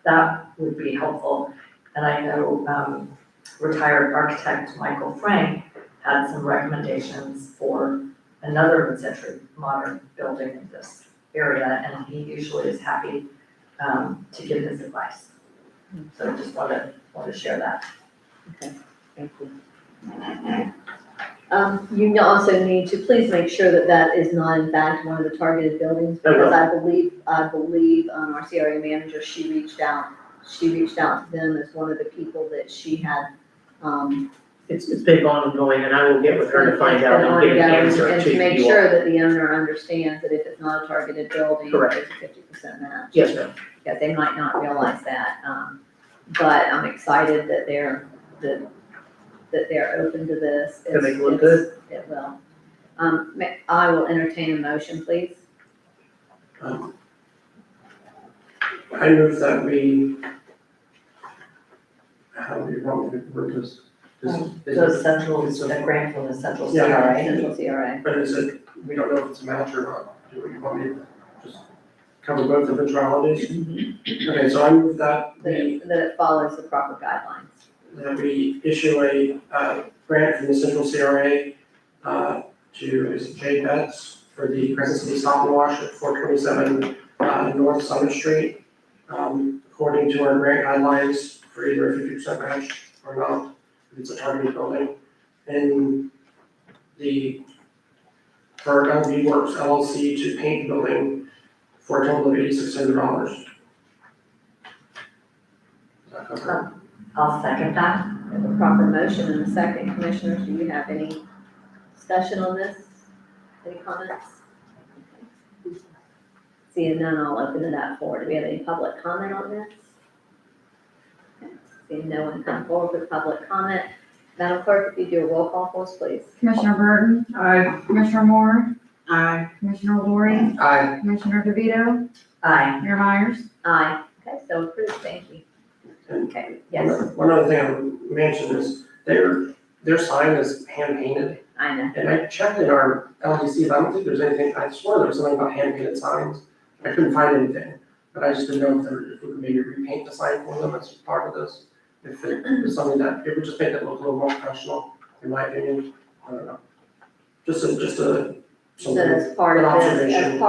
That would be helpful. And I know, retired architect Michael Frank had some recommendations for another mid-century modern building in this area, and he usually is happy, to give his advice. So I just wanted to share that. Thank you. You also need to please make sure that that is not in fact one of the targeted buildings, because I believe, our CRA manager, she reached out to them as one of the people that she had, It's been ongoing, and I will get with her to find out and get an answer and to to make you all. sure that the owner understands that if it's not a targeted building, Correct. there's a 50% match. Yes, ma'am. Yeah, they might not realize that, but I'm excited that they're open to this. It'll make it look good. It will. I will entertain a motion, please. I move that we, how do you want me to word this? The central, the grant from the central Yeah. CRA. Central CRA. But is it, we don't know if it's a match or not, do you want me to just cover both eventualities? Okay, so I move that That it follows the proper guidelines. we issue a, grant from the central CRA, to, is it J Pets for the Crescent City Stop and Wash at 427, North Summit Street. According to our grant guidelines for either a 50% match or not, if it's a targeted building. And for LV Works LLC to paint the building for a total of $8,600. Does that cover it? I'll second that. We have a proper motion and a second. Commissioners, do you have any discussion on this? Any comments? Seeing none, I'll open it up for, do we have any public comment on this? Okay. Seeing no one come forward with public comment, Madam Clerk, if you do a roll call for us, please. Commissioner Burton, Aye. Commissioner Moore, Aye. Commissioner Lori, Aye. Commissioner DeVito, Aye. Mayor Myers. Aye. Okay, so approved, thank you. Okay, yes, One other thing I would mention is their sign is hand painted. I know. And I checked in our LDCs, I don't think there's anything, I swore there was something about hand painted signs. I couldn't find anything, but I just didn't know if we could maybe repaint the sign for them as part of this. If it was something that, it would just make it look a little more professional, in my opinion, I don't know. Just a, So as part an of this, observation.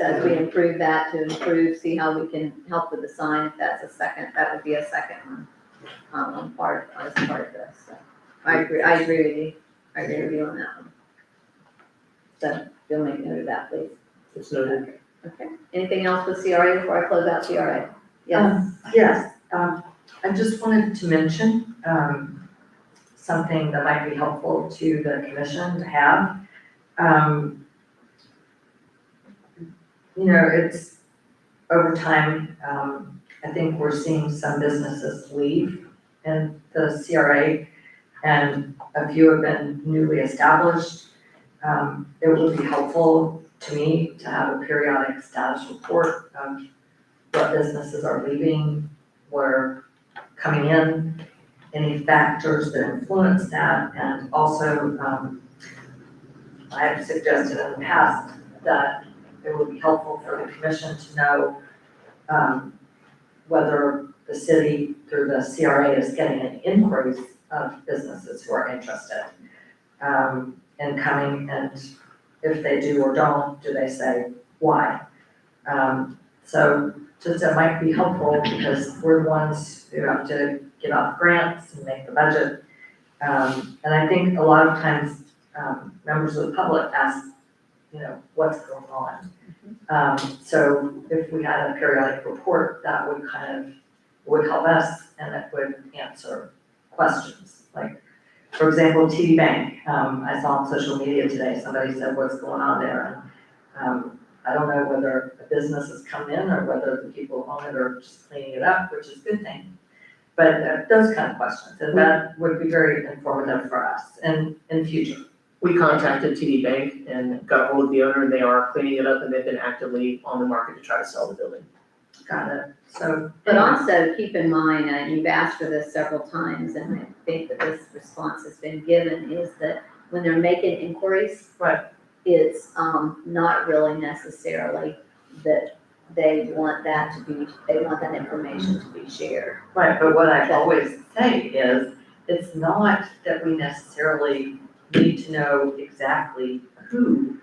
as we improve that to improve, see how we can help with the sign, if that's a second, that would be a second one, as part of this, so. I agree with you, on that one. So, you'll make note of that, please. It's noted. Okay, anything else with CRA before I close out CRA? Yes, Yes, I just wanted to mention, something that might be helpful to the commission to have. You know, it's over time, I think we're seeing some businesses leave in the CRA, and a few have been newly established. It would be helpful to me to have a periodic status report of what businesses are leaving, what are coming in, any factors that influence that, and also, I have suggested in the past that it would be helpful for the commission to know whether the city through the CRA is getting an inquiries of businesses who are interested in coming, and if they do or don't, do they say why? So just it might be helpful because we're the ones who have to give out grants and make the budget. And I think a lot of times members of the public ask, you know, what's going on? So if we had a periodic report, that would would help us, and it would answer questions. Like, for example, TD Bank, I saw on social media today, somebody said what's going on there. And I don't know whether a business has come in or whether the people who own it are just cleaning it up, which is a good thing. But those kind of questions, and that would be very informative for us in future. We contacted TD Bank and got hold of the owner, and they are cleaning it up, and they've been actively on the market to try to sell the building. Got it. So. But also keep in mind, and you've asked for this several times, and I think that this response has been given, is that when they're making inquiries. Right. It's, not really necessarily that they want that information to be shared. Right, but what I always say is, it's not that we necessarily need to know exactly who,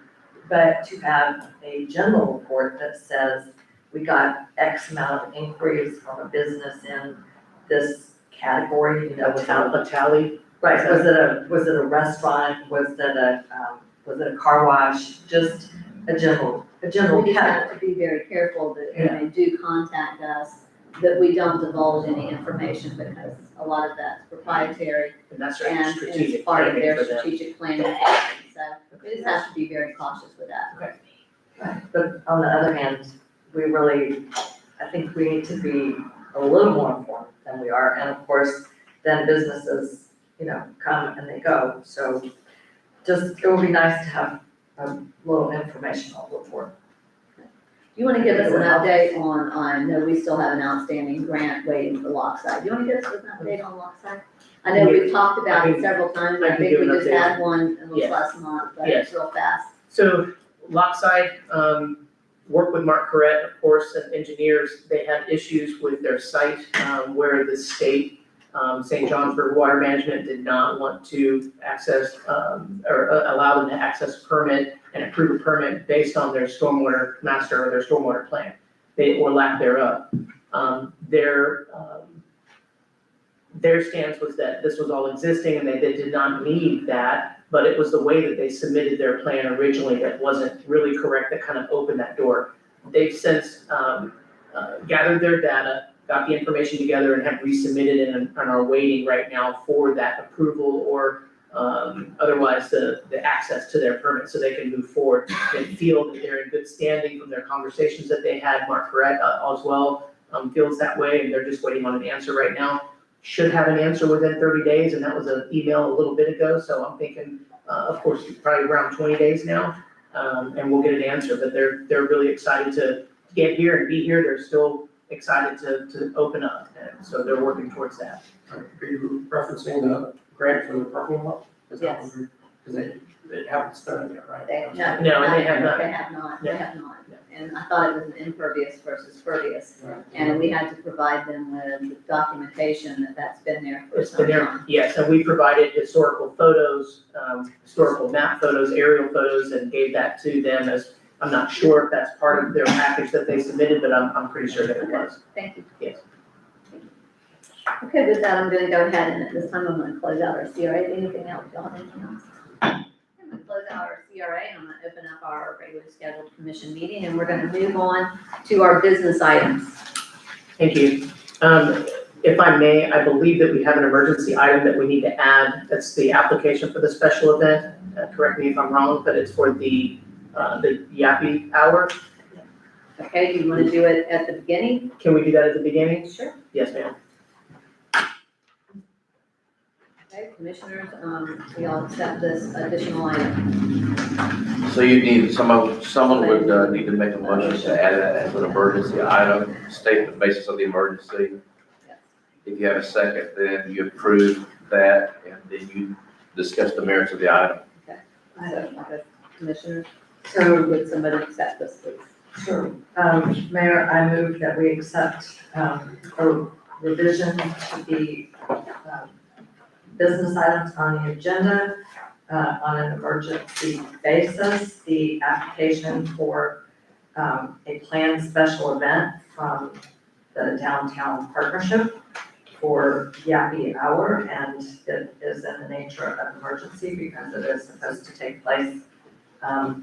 but to have a general report that says, we got X amount of inquiries from a business in this category, you know, A tally. right, was it a restaurant, was it a car wash, just a general We just category. have to be very careful that when they do contact us, that we don't divulge any information, because a lot of that's proprietary And that's and strategic it's part of planning their for them. strategic planning. So we just have to be very cautious with that. Right, but on the other hand, I think we need to be a little more informed than we are, and of course, then businesses, you know, come and they go, so it would be nice to have a little informational report. Do you want to give us an update on, I know we still have an outstanding grant waiting for Lockside. Do you want to give us an update on Lockside? I know we've talked about it several times, I I can think give we an just update. had one in the Yes. last month, but Yes. it's real fast. So Lockside, worked with Mark Corrett, of course, and engineers. They had issues with their site, where the state, St. Johnsburg Water Management did not want to access, or allow them to access a permit and approve a permit based on their stormwater master or their stormwater plan, or lack thereof. Their stance was that this was all existing and they did not need that, but it was the way that they submitted their plan originally that wasn't really correct, that kind of opened that door. They've since gathered their data, got the information together, and have resubmitted it and are waiting right now for that approval or otherwise the access to their permit so they can move forward. They feel that they're in good standing from their conversations that they had. Mark Corrett as well feels that way, and they're just waiting on an answer right now. Should have an answer within 30 days, and that was an email a little bit ago, so I'm thinking, of course, probably around 20 days now, and we'll get an answer, but they're really excited to get here and be here. They're still excited to open up, and so they're working towards that. Are you referencing the grant from the parking lot? Yes. Because they haven't spent it yet, right? No, and they have not. They have not, Yeah. they have not. And I thought it was an impervious versus pervious, and we had to provide them with documentation that that's been there for It's some been there, time. yes, and we provided historical photos, historical map photos, aerial photos, and gave that to them as, I'm not sure if that's part of their package that they submitted, but I'm pretty sure that it was. Thank you. Yes. Okay, with that, I'm gonna go ahead and at this time, I'm gonna close out our CRA. Anything else, y'all, anything else? I'm gonna close out our CRA, and I'm gonna open up our regularly scheduled commission meeting, and we're gonna move on to our business items. Thank you. If I may, I believe that we have an emergency item that we need to add. That's the application for the special event. Correct me if I'm wrong, but it's for the Yappy Hour. Okay, do you wanna do it at the beginning? Can we do that at the beginning? Sure. Yes, ma'am. Okay, commissioners, we all accept this additional item. So you need, someone would need to make a motion to add that as an emergency item, state the basis of the emergency. If you have a second, then you approve that, and then you discuss the merits of the item. So, commissioners, So, would somebody accept this, please? sure, Mayor, I move that we accept, a revision to the, business items on the agenda, on an emergency basis, the application for, a planned special event from the downtown partnership for Yappy Hour, and it is in the nature of emergency because it is supposed to take place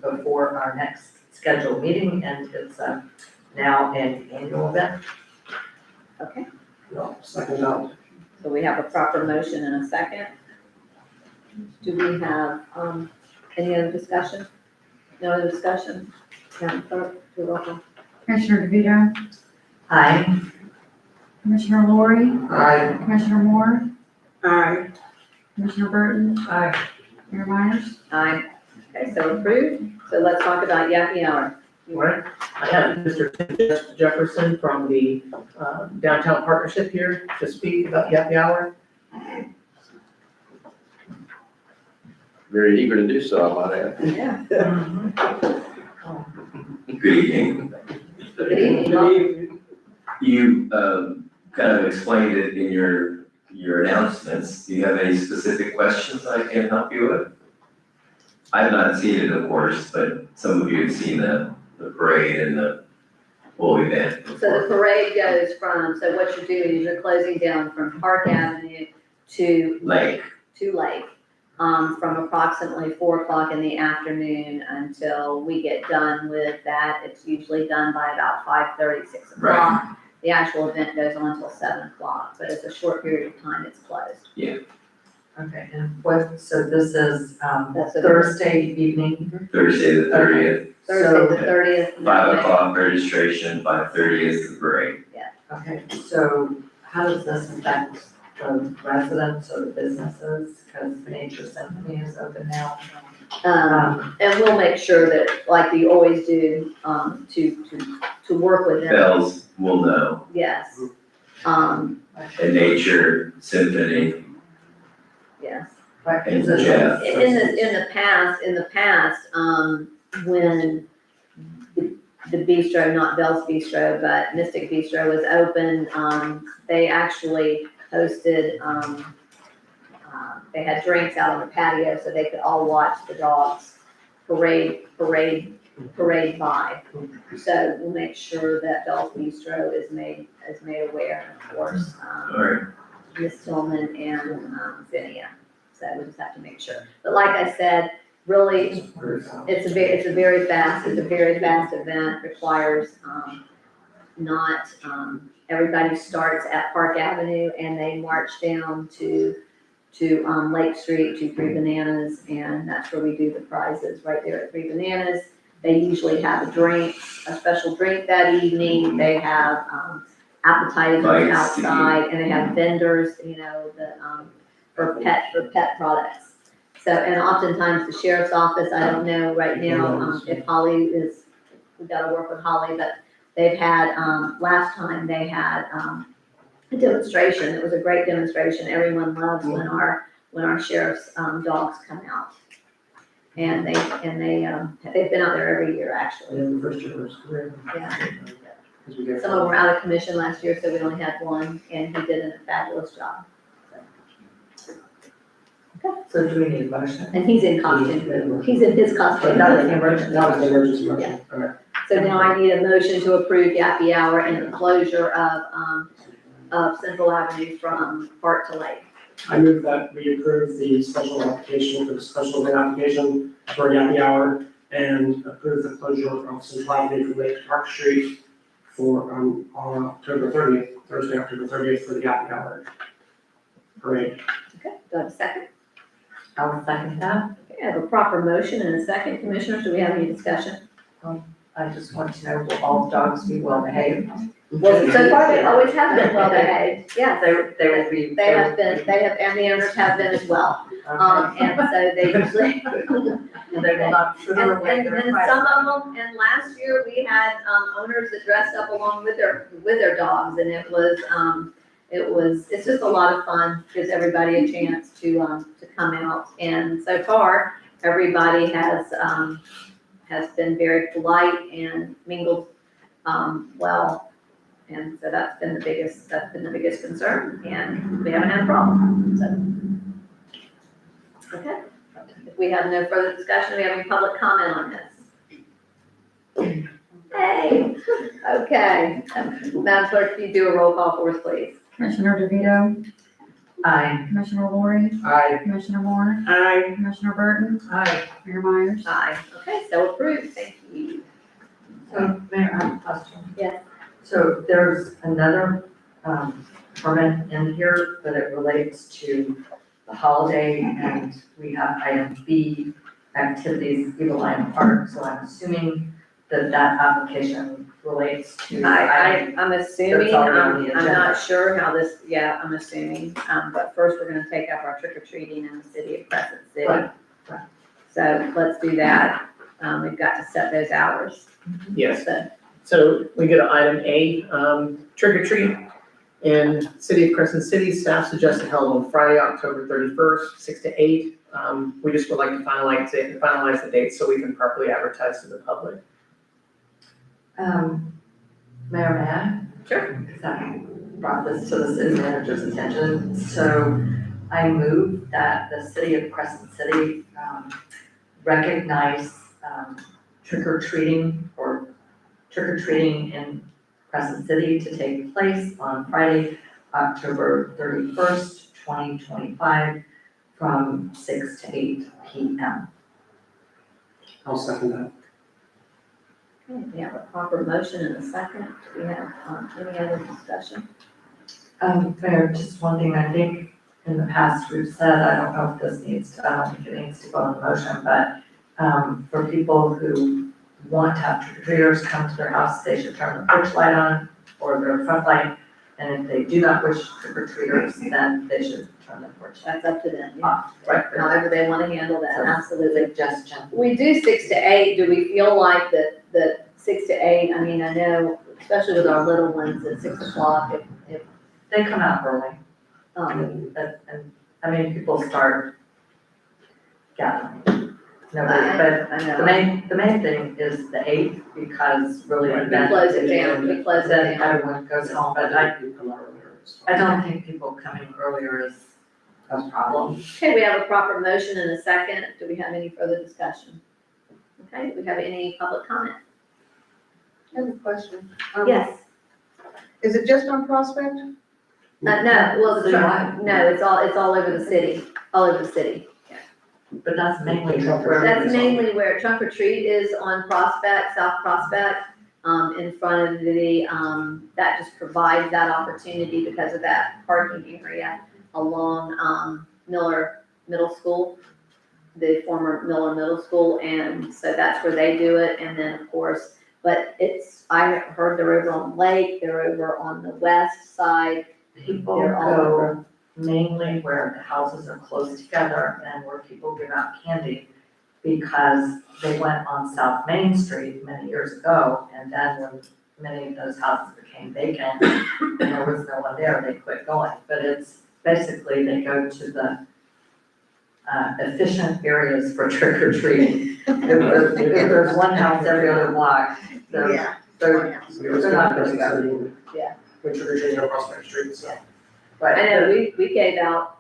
before our next scheduled meeting, and it's now an annual event. Okay, No, second out. so we have a proper motion and a second. Do we have, any other discussion? No other discussion? Madam Clerk, do roll call. Commissioner DeVito, Aye. Commissioner Lori, Aye. Commissioner Moore, Aye. Commissioner Burton, Aye. Mayor Myers. Aye. Okay, so approved. So let's talk about Yappy Hour. All right, I have Mr. Tim Jefferson from the Downtown Partnership here to speak about the happy hour. Very eager to do so, I might add. Yeah. Good evening. Good evening. Welcome. You kind of explained it in your announcements. Do you have any specific questions I can help you with? I have not seen it, of course, but some of you have seen the parade and the whole event So the before. parade goes from, so what you're doing is you're closing down from Park Avenue to Lake. Lake, from approximately 4 o'clock in the afternoon until we get done with that. It's usually done by about 5:30, 6 o'clock. Right. The actual event goes on until 7 o'clock, but it's a short period of time it's closed. Okay, and what, so this is, That's a- Thursday evening? Thursday the 30th, Thursday the 30th. 5 o'clock registration, 5:30 is the parade. Okay, so how does this affect the residents or the businesses? Because Nature Symphony is open now. And we'll make sure that, like we always do, to work with them. Bells will know, Yes. and Nature Symphony Yes. Right, and is it- Jeff. In the past, when the bistro, not Bell's Bistro, but Mystic Bistro was open, they actually hosted, they had drinks out on the patio so they could all watch the dogs parade by. So we'll make sure that Bell's Bistro is made aware, and of course, All right. Ms. Tillman and Zinnia. So we just have to make sure. But like I said, really, it's a very fast event, requires, not, everybody starts at Park Avenue and they march down to Lake Street to Three Bananas, and that's where we do the prizes, right there at Three Bananas. They usually have a drink, a special drink that evening. They have, appetizers Bites. outside, and they have vendors, for pet products. So, and oftentimes the sheriff's office, I don't know right now, if Holly is, we've got to work with Holly, but they've had, last time they had, a demonstration. It was a great demonstration. Everyone loves when our sheriff's, dogs come out. And they've been out there every year, actually. And the first year was great. Yeah. Because we get- Some of them were out of commission last year, so we only had one, and he did a fabulous job. So do we need a motion? And he's in costume, he's in his costume, not in the emergency. That was the emergency Yeah. motion. Okay. So now I need a motion to approve Yappy Hour and the closure of Central Avenue from Park to Lake. I move that we approve the special application for the special event application for Yappy Hour and approve the closure of Central Avenue from Lake to Park Street for, on October 30th, Thursday, October 30th for the Yappy Hour parade. Okay, do I have a second? I'll second that. Okay, I have a proper motion and a second. Commissioners, do we have any discussion? I just want to know, will all dogs be well behaved? Well, so far, they always have been well behaved, yes. They will be. They have, and the owners have been as well. And so they usually. And they will not fritter away And their some privacy. of them, and last year we had, owners that dressed up along with their dogs, and it's just a lot of fun, gives everybody a chance to come out. And so far, everybody has been very polite and mingled, well. And so that's been the biggest concern, and we haven't had a problem, so. Okay, if we have no further discussion, do we have any public comment on this? Hey, okay. Madam Clerk, can you do a roll call for us, please? Commissioner DeVito, Aye. Commissioner Lori, Aye. Commissioner Moore, Aye. Commissioner Burton, Aye. Mayor Myers. Aye. Okay, so approved, thank you. So, Mayor, I have a question. Yes. So there's another, permit in here, but it relates to the holiday, and we have item B, activities, Eagle Lion Park, so I'm assuming that application relates to. I'm assuming, That's already on I'm the not agenda. sure how this, yeah, I'm assuming, but first we're gonna take up our trick or treating in the city of Crescent City. Right, right. So let's do that. we've got to set those hours. Yes. So, So we go to item A, trick or treat. In City of Crescent City, staff suggested held on Friday, October 31st, 6 to 8. We just would like to finalize the date so we can properly advertise to the public. Mayor, may I? Sure. Because I brought this to the city manager's attention. So I move that the city of Crescent City recognize trick or treating in Crescent City to take place on Friday, October 31st, 2025, from 6 to 8 p.m. I'll second that. okay, we have a proper motion and a second. Do we have any other discussion? Mayor, just one thing, I think in the past we've said, I don't know if this needs to, I don't think it needs to go on the motion, but for people who want to have trick-or-treaters come to their house, they should turn the porch light on or their front light. And if they do not wish trick-or-treaters, then they should turn the porch light That's up to them, yeah. off. Right. However they want to handle that, absolutely. Suggestion. We do 6 to 8. Do we feel like that 6 to 8, I mean, I know, especially with our little ones at 6 o'clock, if, They come out early, um, and, I mean, people start gathering. No, I but the know. main thing is the 8th, because really Right, then. We close it down, we close it Then down. everyone goes home, but I don't think people coming earlier is a problem. Okay, we have a proper motion and a second. Do we have any further discussion? Okay, do we have any public comment? I have a question. Yes. Is it just on Prospect? No, well, Citywide. no, it's all over the city, all over the city. But that's mainly Trunk or where. That's mainly where trunk or treat is on Prospect, South Prospect, in front of the, that just provides that opportunity because of that parking area along, Miller Middle School, the former Miller Middle School, and so that's where they do it, and then of course, but I heard they're over on Lake, they're over on the west side. People They're all over. go mainly where the houses are close together and where people give out candy, because they went on South Main Street many years ago, and then when many of those houses became vacant and there was no one there, they quit going. But it's basically, they go to the efficient areas for trick or treating. If there's one house every other block, they're, Yeah. they're not gonna go. Yeah. Which are usually on Prospect Street, so. I know, we gave out,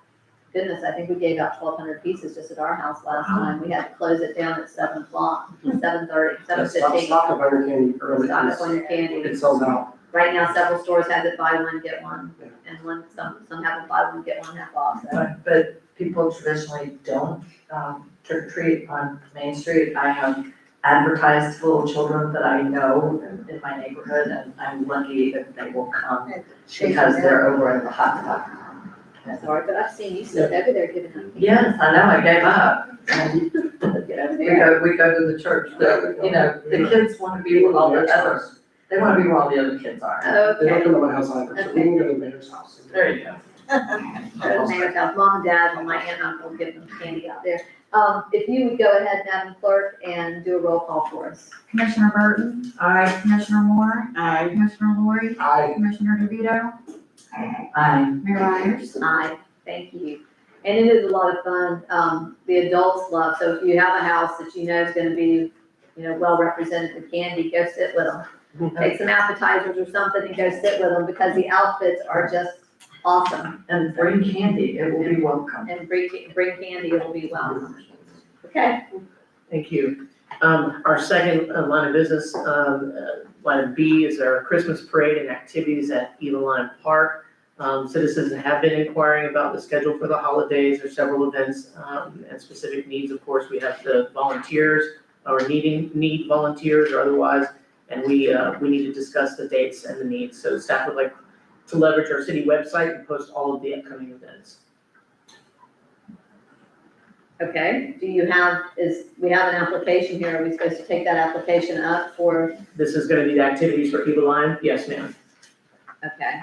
goodness, I think we gave out 1,200 pieces just at our house last time. We had to close it down at 7 o'clock, 7:30, 7:15. Stock up on your candy early, Stock up because on your candy. it sells out. Right now, several stores have it buy one, get one, Yeah. and some have it buy one, get one half off, so. But people traditionally don't trick or treat on Main Street. I have advertised to little children that I know in my neighborhood, and I'm lucky if they will come because they're over in the hot tub. That's hard, but I've seen you sit over there giving out. Yes, I know, I gave up. Get over there. We go to the church, but, you know, the kids want to be where all the others, they want to be where all the other kids are. They don't Okay. come to my house either, so we can go to the mayor's house. There you go. Go to Mayor's house, mom and dad, and my aunt and uncle give them candy out there. If you would go ahead, Madam Clerk, and do a roll call for us. Commissioner Burton? Aye. Commissioner Moore? Aye. Commissioner Lori? Aye. Commissioner DeVito? Aye. Mayor Myers? Aye, thank you. And it is a lot of fun. The adults love, so if you have a house that you know is gonna be, well represented with candy, go sit with them. Take some appetizers or something and go sit with them because the outfits are just awesome. And bring candy, it will be welcome. And bring candy, it'll be welcome. Okay, Thank you. Our second line of business, line B, is our Christmas parade and activities at Eveline Park. Citizens have been inquiring about the schedule for the holidays. There's several events and specific needs. Of course, we have the volunteers or need volunteers or otherwise, and we need to discuss the dates and the needs. So staff would like to leverage our city website and post all of the upcoming events. okay. We have an application here. Are we supposed to take that application up for, This is gonna be the activities for Eveline? Yes, ma'am. okay.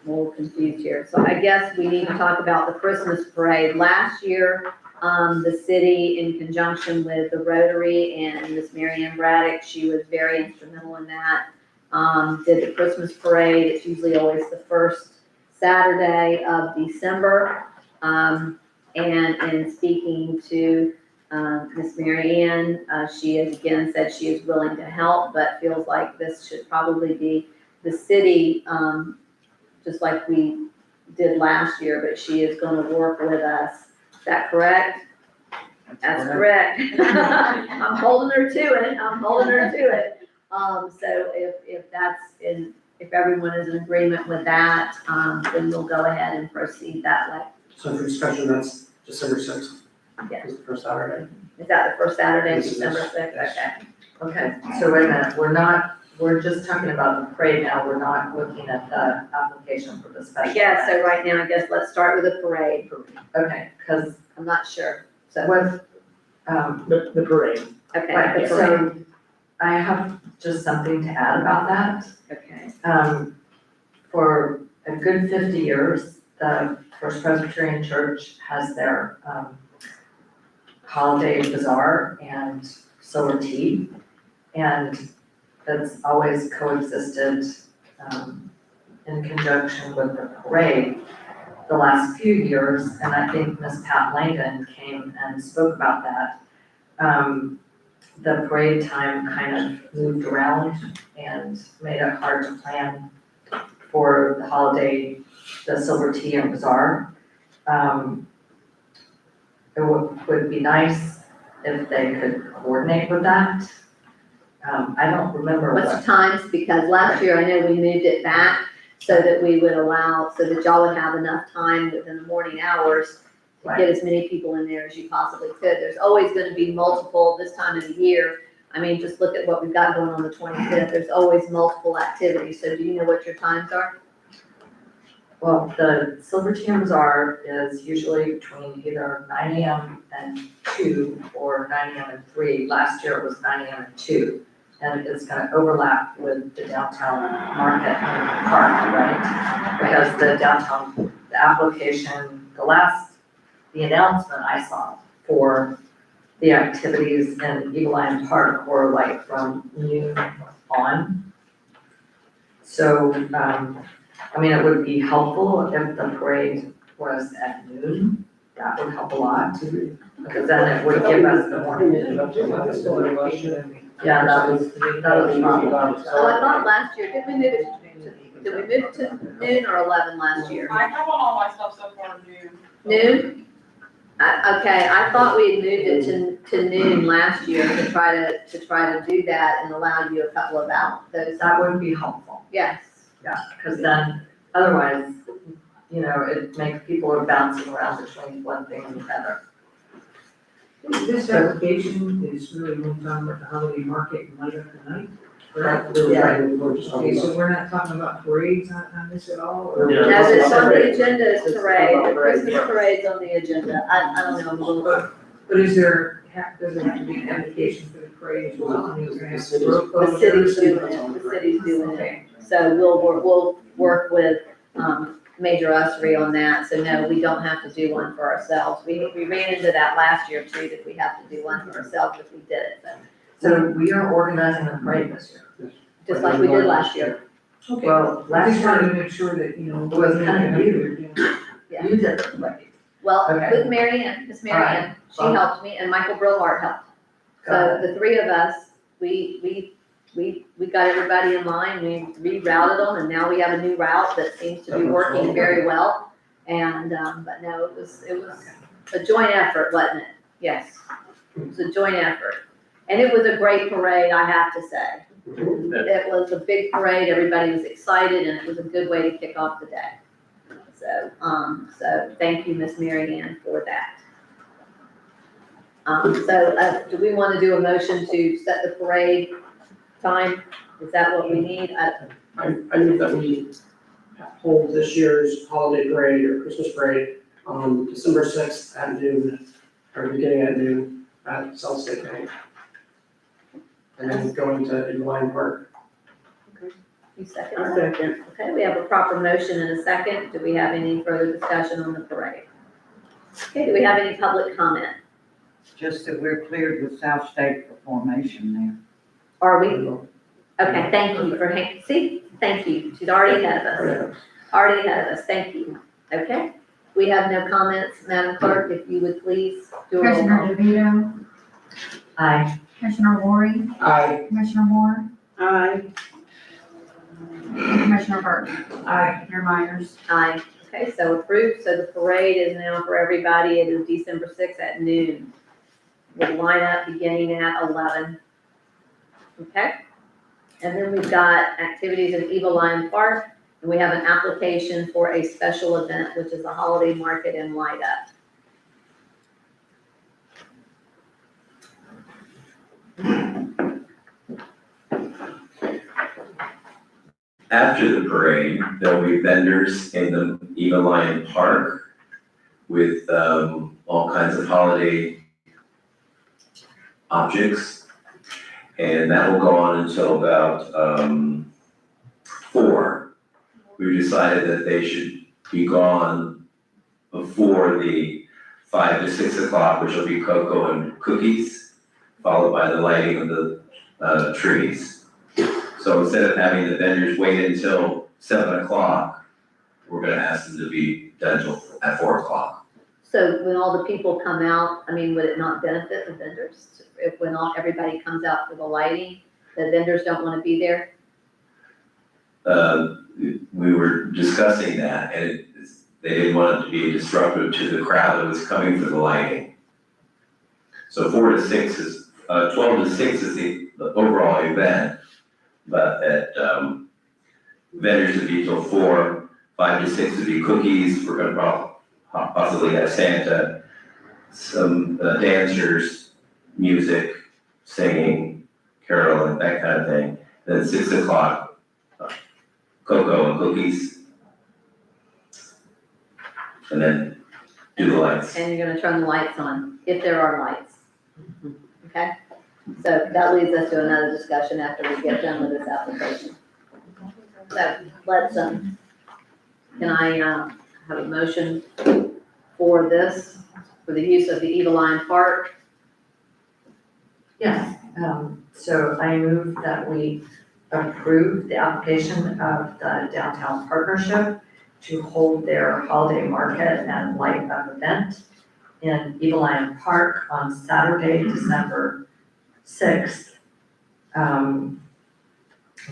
little confused here. So I guess we need to talk about the Christmas parade. Last year, the city, in conjunction with the Rotary and Miss Mary Ann Braddock, she was very instrumental in that, did the Christmas parade. It's usually always the first Saturday of December. And in speaking to Miss Mary Ann, she has again said she is willing to help, but feels like this should probably be the city, just like we did last year, but she is gonna work with us. Is that correct? That's correct. I'm holding her to it, so if that's if everyone is in agreement with that, then we'll go ahead and proceed that way. So for discussion, that's December 6th. Yeah. Is the first Saturday. Is that the first Saturday, Yes, it is. December 6th? Yes. Okay. Okay, so wait a minute, we're just talking about the parade now, we're not looking at the application for the special. I guess, so right now, I guess let's start with the parade. Okay, because I'm not sure, so, what, The parade. okay, right, the parade, so I have just something to add about that. okay. For a good 50 years, the First Presbyterian Church has their holiday bazaar and solar tea. And that's always coexisted in conjunction with the parade the last few years. And I think Miss Pat Langdon came and spoke about that. The parade time kind of moved around and made it hard to plan for the holiday, the silver tea and bazaar. It would be nice if they could coordinate with that. I don't remember What's what. the times, because last year I know we moved it back so that we would allow, so that y'all would have enough time within the morning hours to get as many people in there as you possibly could. There's always gonna be multiple this time of the year. I mean, just look at what we've got going on the 25th. There's always multiple activities. So do you know what your times are? Well, the silver tea and bazaar is usually between either 9 AM and 2 or 9 AM and 3. Last year it was 9 AM and 2. And it's gonna overlap with the downtown market and park, right? Because the downtown, the application, the announcement I saw for the activities in Eagle Lion Park were like from noon on. So, I mean, it would be helpful if the parade was at noon. That would help a lot, because then it would give us the morning. Yeah, that was wrong. Oh, I thought last year, did we move it to noon or 11 last year? I have on all my stuff so far noon. Noon? Okay, I thought we had moved it to noon last year to try to do that and allow you a couple of those. That would be helpful. Yes. Yeah, because then, otherwise, you know, it makes people are bouncing around between one thing and another. This application is really moved on with the holiday market and light up the night. Correct? Yeah. Okay, so we're not talking about parades on this at all? or- Yeah. No, it's on the agenda, is parade, the Christmas parade's on the agenda. I don't know, I'm a little. But does there have to be an application for the parade as well? I mean, we're gonna have to road The closure? city's doing it, the city's doing it. Okay. So we'll work with, Major Usry on that, so no, we don't have to do one for ourselves. We ran into that last year too, that we have to do one for ourselves if we did it, but So we are organizing the parade this year. just like we did last year. Okay, Well, I last just wanted year, to make sure that, you know. It was kind of you. Yeah. you did the parade. Well, Okay. with Mary Ann, Miss Mary Ann, she Well- helped me, and Michael Brillhart helped. Got So the three of us, we got everybody in line, we rerouted them, and now we have a new route that seems to be working very well. And, but no, it was a joint effort, wasn't it? Yes, it was a joint effort. And it was a great parade, I have to say. It was a big parade, everybody was excited, and it was a good way to kick off the day. So thank you, Miss Mary Ann, for that. Do we want to do a motion to set the parade time? Is that what we need? I move that we hold this year's holiday parade or Christmas parade on December 6th at noon, or beginning at noon at South State Bank. And then going to Eagle Lion Park. You second I that? second. Okay, we have a proper motion and a second. Do we have any further discussion on the parade? Okay, do we have any public comment? Just that we're cleared with South State for formation Are we? Okay, thank you for, see, thank you. She's already ahead of us. Already ahead of us, thank you. Okay, we have no comments. Madam Clerk, if you would please do a roll Commissioner call. DeVito, Aye. Commissioner Lori, Aye. Commissioner Moore, Aye. and Commissioner Burton. Aye. Mayor Myers. Aye. Okay, so approved. So the parade is now for everybody. It is December 6th at noon. With lineup beginning at 11. Okay? And then we've got activities in Eagle Lion Park, and we have an application for a special event, which is a holiday market and light up. After the parade, there'll be vendors in the Eva Lion Park with all kinds of holiday objects. And that will go on until about 4. We decided that they should be gone before the 5 to 6 o'clock, which will be cocoa and cookies, followed by the lighting of the trees. So instead of having the vendors wait until 7 o'clock, we're gonna ask them to be done till at 4 o'clock. So when all the people come out, I mean, would it not benefit the vendors? If when everybody comes out for the lighting, the vendors don't want to be there? We were discussing that, and they didn't want it to be disruptive to the crowd that was coming for the lighting. So 4 to 6 is, 12 to 6 is the overall event, but at vendors would be till 4, 5 to 6 would be cookies. We're gonna possibly have Santa, some dancers, music, singing, caroling, that kind of thing. Then 6 o'clock, cocoa and cookies. And then do the lights. And you're gonna turn the lights on, if there are lights. Okay? So that leads us to another discussion after we get done with this application. So let's, can I, have a motion for this, for the use of the Eagle Lion Park? Yes, so I move that we approve the application of the Downtown Partnership to hold their holiday market and light up event in Eagle Lion Park on Saturday, December 6th. I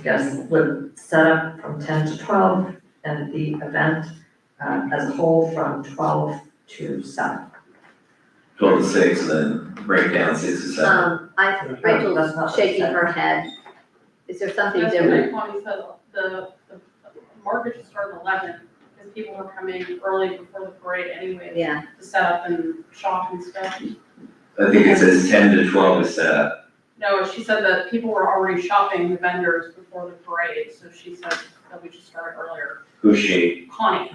guess would set up from 10 to 12 and the event as a whole from 12 to 7. 12 to 6, and then break down 6 to 7. Rachel's shaking her head. Is there something That's different? what Connie said, the market should start at 11, because people were coming early before the parade anyway. Yeah. To set up and shop and stuff. I think it says 10 to 12 is set up. No, she said that people were already shopping the vendors before the parade, so she said that we should start earlier. Who's she? Connie.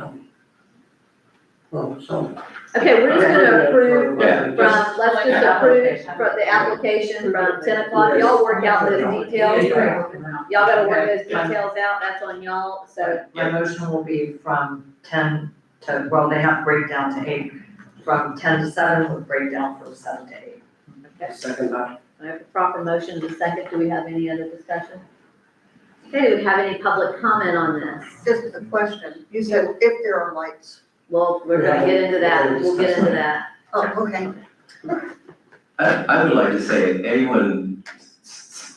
Well, so. Okay, we're just gonna approve Yeah. from, let's just approve for the application from 10 o'clock. Y'all work out those details. Y'all gotta work those details out. That's on y'all, so. My motion will be from 10 to, well, they have breakdown to 8, from 10 to 7 with breakdown from 7 to 8. Okay. Second that. I have a proper motion and a second. Do we have any other discussion? Okay, do we have any public comment on this? Just a question. You said if there are lights. Well, we're gonna get into that. We'll get into that. Oh, okay. I would like to say, if anyone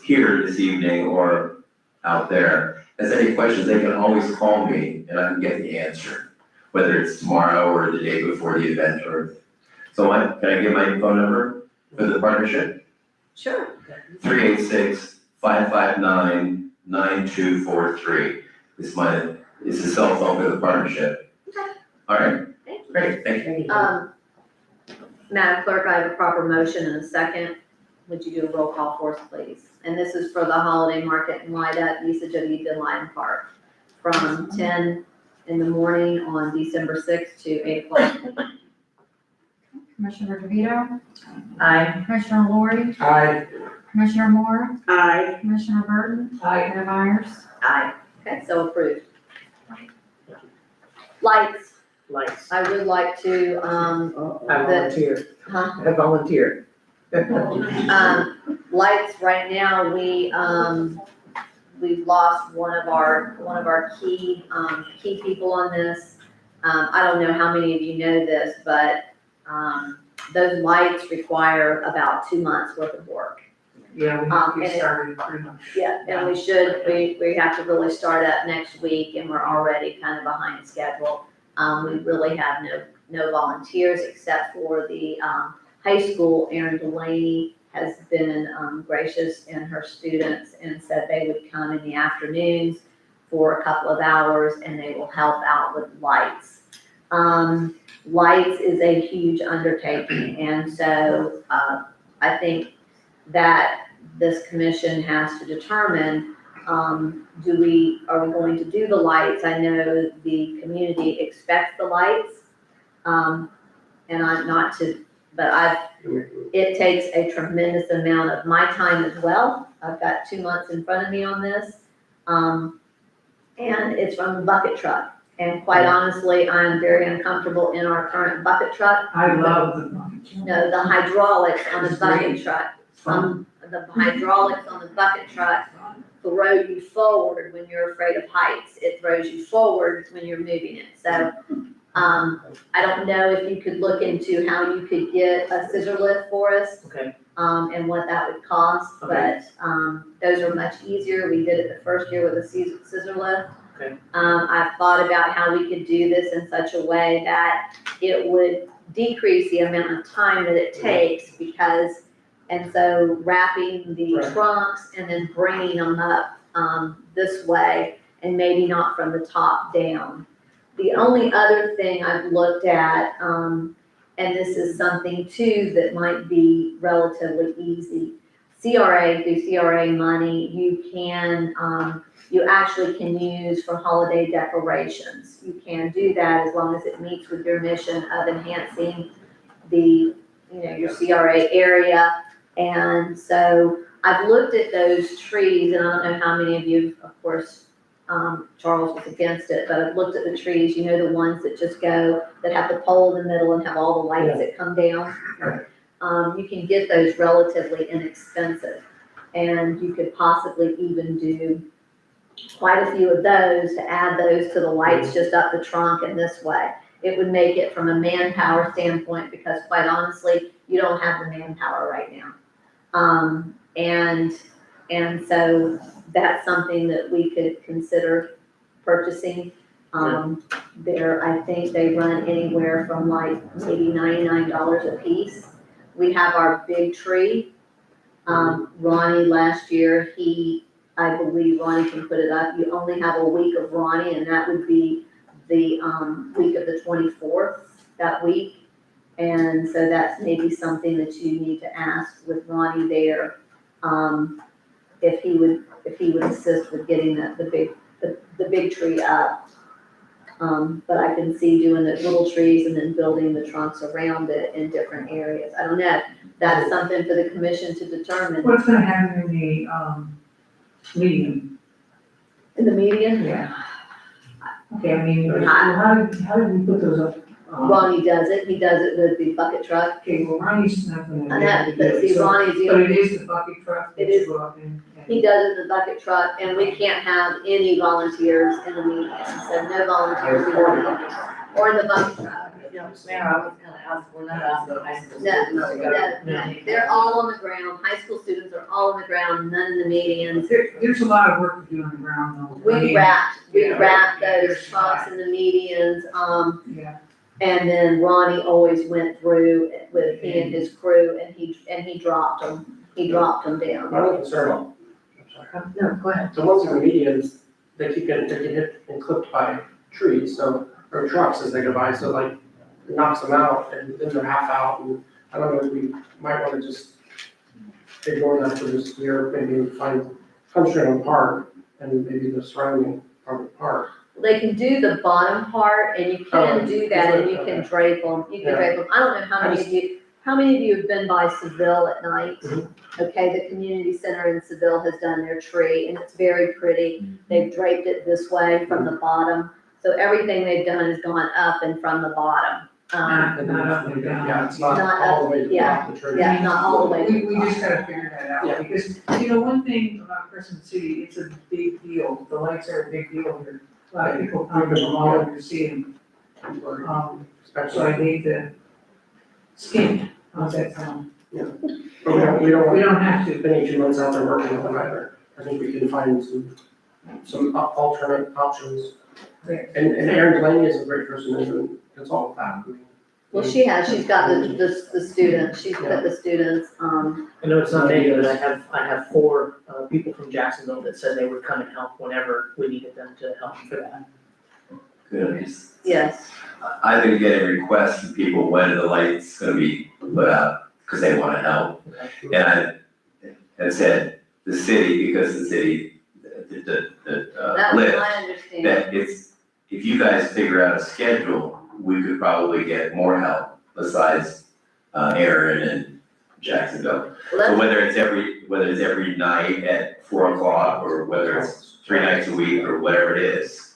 here this evening or out there has any questions, they can always call me and I can get the answer, whether it's tomorrow or the day before the event or, so can I give my phone number for the partnership? Sure. 386-559-9243 is the cell phone for the partnership. Okay. All right, Thank you. great, thank you. Madam Clerk, I have a proper motion and a second. Would you do a roll call for us, please? And this is for the holiday market and light up usage of Eagle Lion Park from 10 in the morning on December 6th to 8 o'clock. Commissioner DeVito, Aye. Commissioner Lori, Aye. Commissioner Moore, Aye. Commissioner Burton, Aye. Mayor Myers. Aye. Okay, so approved. Lights, Lights. I would like to, I volunteer. huh? I volunteer. Lights, right now, we've lost one of our key people on this. I don't know how many of you know this, but, those lights require about 2 months worth of work. Yeah, and we it- started pretty much. Yeah, and we have to really start up next week, and we're already kind of behind schedule. We really have no volunteers except for the, high school. Erin Delaney has been, gracious, and her students, and said they would come in the afternoons for a couple of hours, and they will help out with lights. Lights is a huge undertaking, and so, I think that this commission has to determine, are we going to do the lights? I know the community expects the lights, and I'm not to, but it takes a tremendous amount of my time as well. I've got 2 months in front of me on this, and it's from the bucket truck. And quite honestly, I'm very uncomfortable in our current bucket truck. I love the bucket truck. No, the hydraulics on the It's bucket great. truck, Fun. the hydraulics on the bucket truck throw you forward when you're afraid of heights. It throws you forward when you're moving it. So, I don't know if you could look into how you could get a scissor lift for us. Okay. And what that would cost, Okay. but, those are much easier. We did it the first year with a scissor lift. Okay. I've thought about how we could do this in such a way that it would decrease the amount of time that it takes because, and so wrapping the Right. trunks and then bringing them up, this way and maybe not from the top down. The only other thing I've looked at, and this is something too that might be relatively easy. CRA, through CRA money, you actually can use for holiday decorations. You can do that as long as it meets with your mission of enhancing your CRA area. And so I've looked at those trees, and I don't know how many of you, of course, Charles was against it, but I've looked at the trees, the ones that just go, that have the pole in the middle and have all the lights that come down. You can get those relatively inexpensive, and you could possibly even do quite a few of those to add those to the lights just up the trunk in this way. It would make it from a manpower standpoint, because quite honestly, you don't have the manpower right now. And so that's something that we could consider purchasing. I think they run anywhere from like maybe $99 a piece. We have our big tree. Ronnie last year, I believe Ronnie can put it up. You only have a week of Ronnie, and that would be the, week of the 24th, that week. And so that's maybe something that you need to ask with Ronnie there, if he would assist with getting the big tree up. But I can see doing the little trees and then building the trunks around it in different areas. I don't know. That's something for the commission to determine. What's gonna happen in the, medium? In the median? Yeah. Okay, I mean, how did we put those up? Ronnie does it. He does it with the bucket truck. Okay, well, Ronnie's not gonna. I be able know, to do but it, see, so- Ronnie's the But it only, is the bucket truck. It is. Go up and- he does it in the bucket truck, and we can't have any volunteers in the median. So no volunteers in the median or in the bucket truck. Mayor, I was gonna ask, we're not asking high school No, students to go. no, they're all on the ground. High school students are all on the ground, none in the medians. There's a lot of work to do on the ground though. I We mean, wrapped those trucks in the medians, Yeah. and then Ronnie always went through with he and his crew, and he dropped them. He dropped them down. My only concern, I'm sorry. No, go ahead. The ones in the medians, they get hit and clipped by trees, or trucks as they go by, so like, it knocks them out, and then they're half out, and I don't know if we might wanna just ignore that for this year, maybe concentrate on park, and maybe the surrounding part of the park. They can do the bottom part, and you can do that, and you can drape them, I don't know how many of you, How many of you have been by Seville at night? Okay, the community center in Seville has done their tree, and it's very pretty. They've draped it this way from the bottom, so everything they've done has gone up and from the bottom. Not up and down. Yeah, it's not Not all the way to the top of the tree. Yeah, not all the way. We just gotta figure that out, because, one thing about Crescent City, it's a big deal, the lights are a big deal here. A lot of people come from all over to see them, so I need to skimp, how's that sound? But we don't We don't have to. spending 2 months out there working on it either. I think we can find some alternate options. And Erin Delaney is a great person to consult with that. Well, she's got the students, she's put the students, I know it's not many, but I have 4 people from Jacksonville that said they would come and help whenever we needed them to help for that. Good. yes. I've been getting requests from people when the light's gonna be put out, because they wanna help. And I have said, the city, because the city, That was lit, my understanding. that if you guys figure out a schedule, we could probably get more help besides, Aaron and Jacksonville. Well, So whether it's every night at 4 o'clock, or whether it's 3 nights a week, or whatever it is.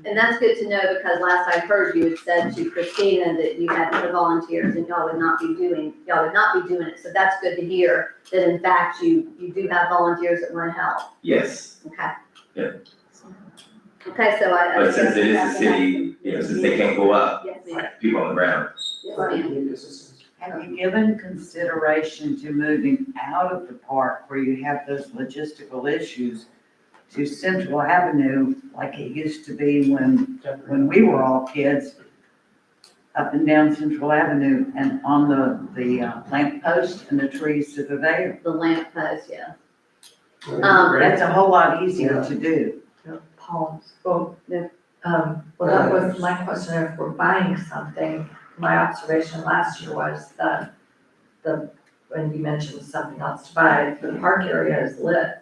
And that's good to know, because last I heard you had said to Christina that you had no volunteers and y'all would not be doing it. So that's good to hear, that in fact you do have volunteers that want to help. Yes, Okay. Yeah. Okay, so I. but since it is a city, since they can't go up, Yes, ma'am. people on the ground. Yes, ma'am. Have you given consideration to moving out of the park where you have those logistical issues to Central Avenue like it used to be when we were all kids? Up and down Central Avenue and on the lamp post and the trees that are there. The lamp post, yeah. That's a whole lot easier to do. Paul spoke. Yeah. Well, that was my question, if we're buying something, my observation last year was that when you mentioned something else to buy, the park area is lit,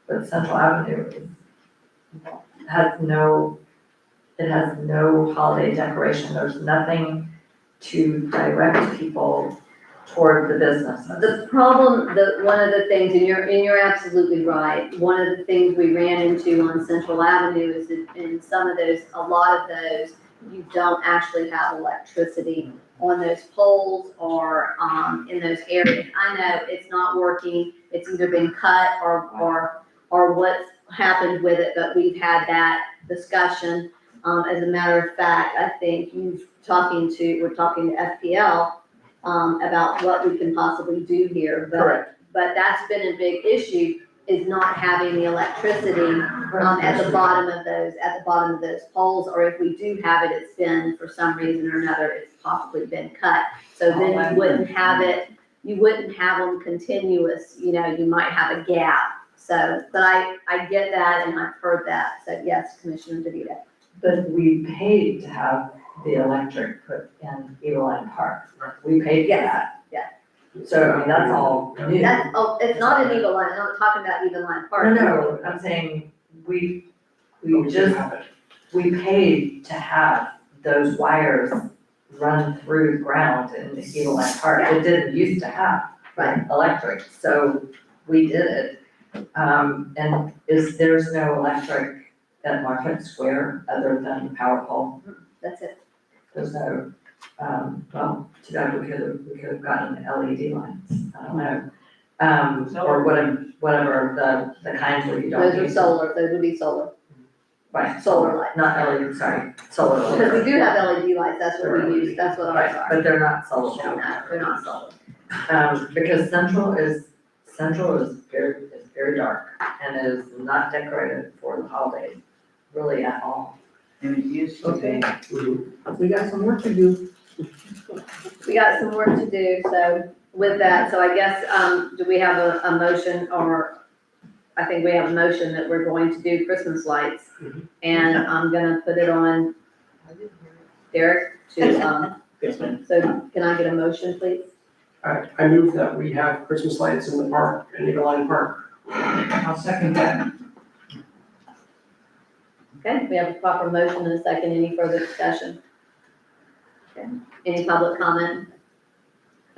but Central Avenue has no holiday decoration, there's nothing to direct people toward the business. The problem, one of the things, and you're absolutely right, one of the things we ran into on Central Avenue is that in a lot of those, you don't actually have electricity on those poles or, in those areas. I know it's not working, it's either been cut or what's happened with it, but we've had that discussion. As a matter of fact, I think we're talking to FPL, about what we can possibly do here. Correct. But that's been a big issue, is not having the electricity, at the bottom of those poles, or if we do have it, it's been, for some reason or another, it's possibly been cut. So then you wouldn't have them continuous, you might have a gap. So, but I get that and I've heard that, so yes, Commissioner DeVito. But we paid to have the electric put in Eagle Line Park. We paid for that. Yeah. So, I mean, that's all new. It's not an Eagle Line, I'm not talking about Eagle Line Park. No, I'm saying we paid to have those wires run through the ground in the Eagle Line Park. It didn't used to have electric, so we did it. And there's no electric at Market Square other than the power pole? That's it. There's no, well, too bad we could have gotten LED lines, I don't know. Or whatever the kinds where you don't. Those are use- solar, those would be solar. Right. Solar lights. Not LED, sorry, solar. lights. Because we do have LED lights, that's what we use, that's what ours Right, are. but they're not solar. No, they're not solar. Because Central is very dark and is not decorated for the holidays, really at all. And it used to be. We got some work to do. We got some work to do, so with that, so I guess, do we have a motion, or I think we have a motion that we're going to do Christmas lights. And I'm gonna put it on Derek to, Yes, ma'am. so can I get a motion, please? I move that we have Christmas lights in the park, in Eagle Line Park. I'll second that. Okay, we have a proper motion and a second, any further discussion? Okay, any public comment?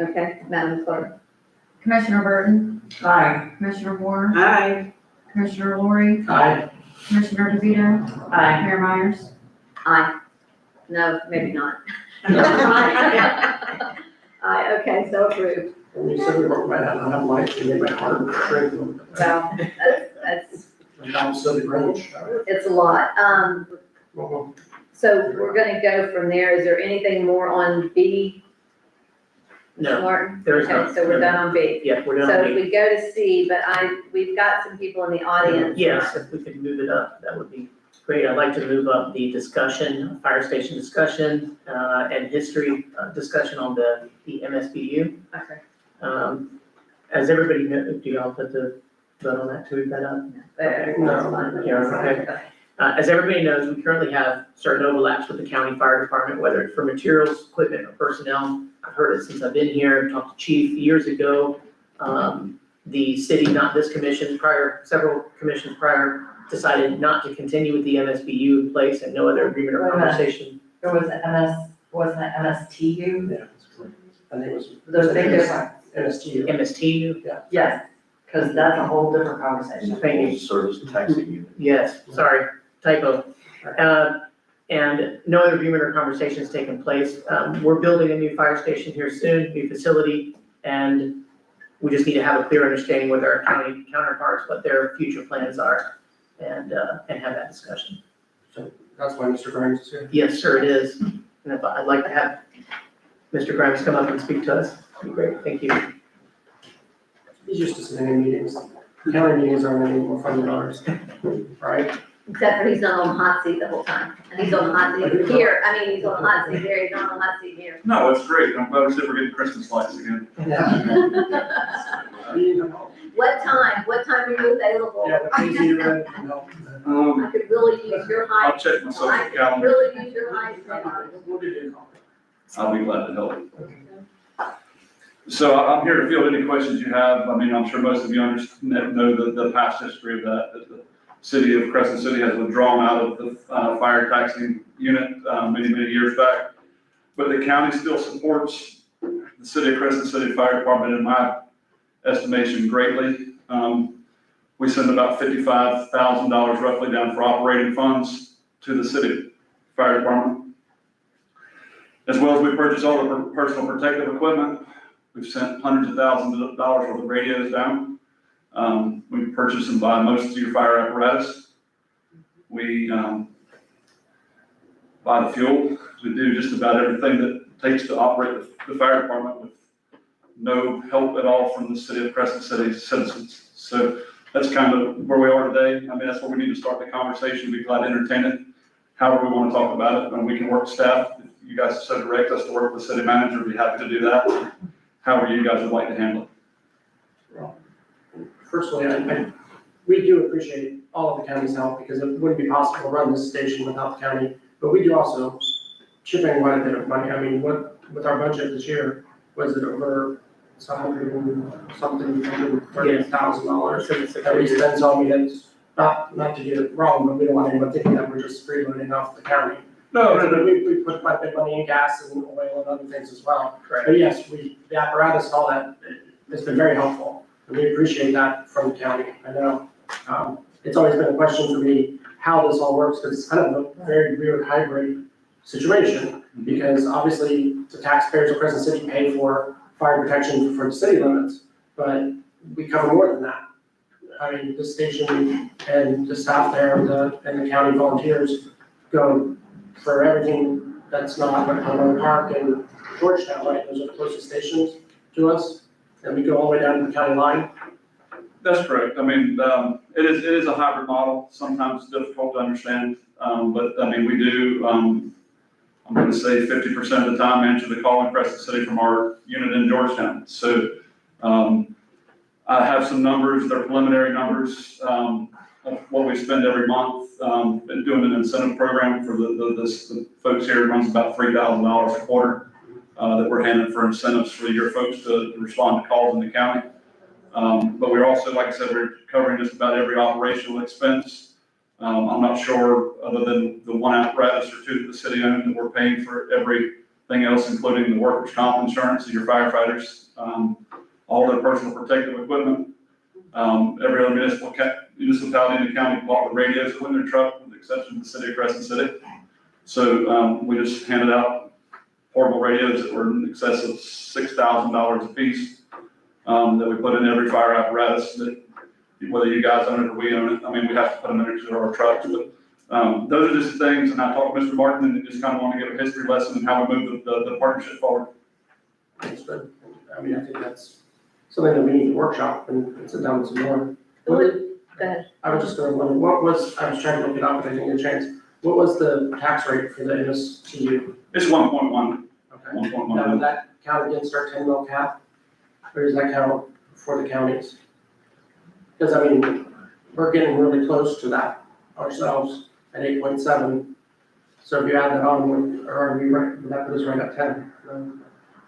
Okay, Madam Clerk. Commissioner Burton, Aye. Commissioner Moore, Aye. Commissioner Lori, Aye. Commissioner DeVito, Aye. Mayor Myers. Aye. No, maybe not. Aye, okay, so approved. When you said we might have enough lights to make my heart shrink. Well, that's, And I'm so the Grinch. it's a lot. Well, So we're gonna go from there. Is there anything more on B, Mr. No, Martin? there is Okay, not. so we're done on B. Yeah, we're done. So on if B. we go to C, but we've got some people in the audience. Yes, if we could move it up, that would be great. I'd like to move up the discussion, fire station discussion, and history discussion on the MSBU. Okay. As everybody knows, do y'all put the vote on that to move that up? Okay. No. Yeah, okay. As everybody knows, we currently have certain overlaps with the county fire department, whether it's for materials, equipment, or personnel. I've heard it since I've been here, talked to chief years ago. The city, not this commission, several commissions prior, decided not to continue with the MSBU in place and no other agreement or Wait a minute. conversation. There was wasn't it MSTU? Yeah. I think it was. There's a big difference. NSTU. MSTU? Yes, because that's a whole different conversation. Thank you. Service taxing unit. Yes, sorry, typo. And no other agreement or conversation has taken place. We're building a new fire station here soon, new facility, and we just need to have a clear understanding with our county counterparts, what their future plans are, and have that discussion. That's why Mr. Grimes is here. Yes, sir, it is. And if I'd like to have Mr. Grimes come up and speak to us. That'd be great, thank you. He's used to sitting in meetings. County meetings aren't any more fun than ours, right? Except for he's not on the hot seat the whole time. And he's on the hot seat here. I mean, he's on the hot seat there, he's not on the hot seat here. No, it's great. I'm glad we're getting Christmas lights again. What time are you available? Yeah, the crazy event, I could really use your height. I'll check my social I could calendar. really use your height. I'll be glad to help. So I'm here to field any questions you have. I mean, I'm sure most of you know the past history of that the city of Crescent City has withdrawn out of the fire taxing unit many years back. But the county still supports the city of Crescent City Fire Department, in my estimation, greatly. We send about $55,000 roughly down for operating funds to the city fire department. As well as we purchase all the personal protective equipment. We've sent hundreds of thousands of dollars worth of radios down. We purchase and buy most of your fire apparatus. We buy the fuel. We do just about everything that it takes to operate the fire department with no help at all from the city of Crescent City citizens. So that's kind of where we are today. I mean, that's where we need to start the conversation. We'd be glad to entertain it, however we want to talk about it. And we can work with staff. If you guys so direct us to work with the city manager, we'd be happy to do that. However you guys would like to handle it. Personally, we do appreciate all of the county's help because it wouldn't be possible to run this station without the county. But we do also chip in quite a bit of money. I mean, with our budget this year, was it over $130,000 that we spend? So I mean, it's not to get it wrong, but we don't want anyone thinking that we're just freeloading off the county. No, We put quite a bit of money in gas and oil and other things as well. Correct. But yes, the apparatus, all that, has been very helpful. And we appreciate that from the county. I know, it's always been a question for me, how this all works, because it's kind of a very weird hybrid situation. Because obviously, the taxpayers of Crescent City pay for fire protection for the city limits, but we cover more than that. I mean, the station and the staff there and the county volunteers go for everything that's not like Humboldt Park and Georgetown, right? Those are the closest stations to us, and we go all the way down to the county line. That's correct. I mean, it is a hybrid model. Sometimes it's difficult to understand, but I mean, we do, I'm going to say 50% of the time answer the call in Crescent City from our unit in Georgetown. So I have some numbers, they're preliminary numbers of what we spend every month. Been doing an incentive program for the folks here. It runs about $3,000 a quarter that we're handing for incentives for your folks to respond to calls in the county. But we're also, like I said, we're covering just about every operational expense. I'm not sure, other than the one apparatus or two that the city owned, that we're paying for everything everything else, including the workers' comp insurance of your firefighters, all their personal protective equipment. Every other municipality in the county bought the radios that went in their truck, with the exception of the city of Crescent City. So, we just handed out portable radios that were in excess of $6,000 a piece, that we put in every fire apparatus, that whether you guys own it or we own it, I mean, we have to put them into our trucks, but, those are just things, and I talked to Mr. Martin, and just kind of want to give a history lesson on how we move the partnership forward. That's good. I mean, I think that's something that we need to workshop and sit down with some more. Go ahead. I was just going to wonder, I was trying to look it up, but I didn't get a chance. What was the tax rate for the MSTU? It's 1.1. Okay. 1.1. Now, does that count against our 10 mil cap? Or does that count for the counties? Because, I mean, we're getting really close to that ourselves at 8.7. So if you add that on, are we right, would that put us right at 10? No?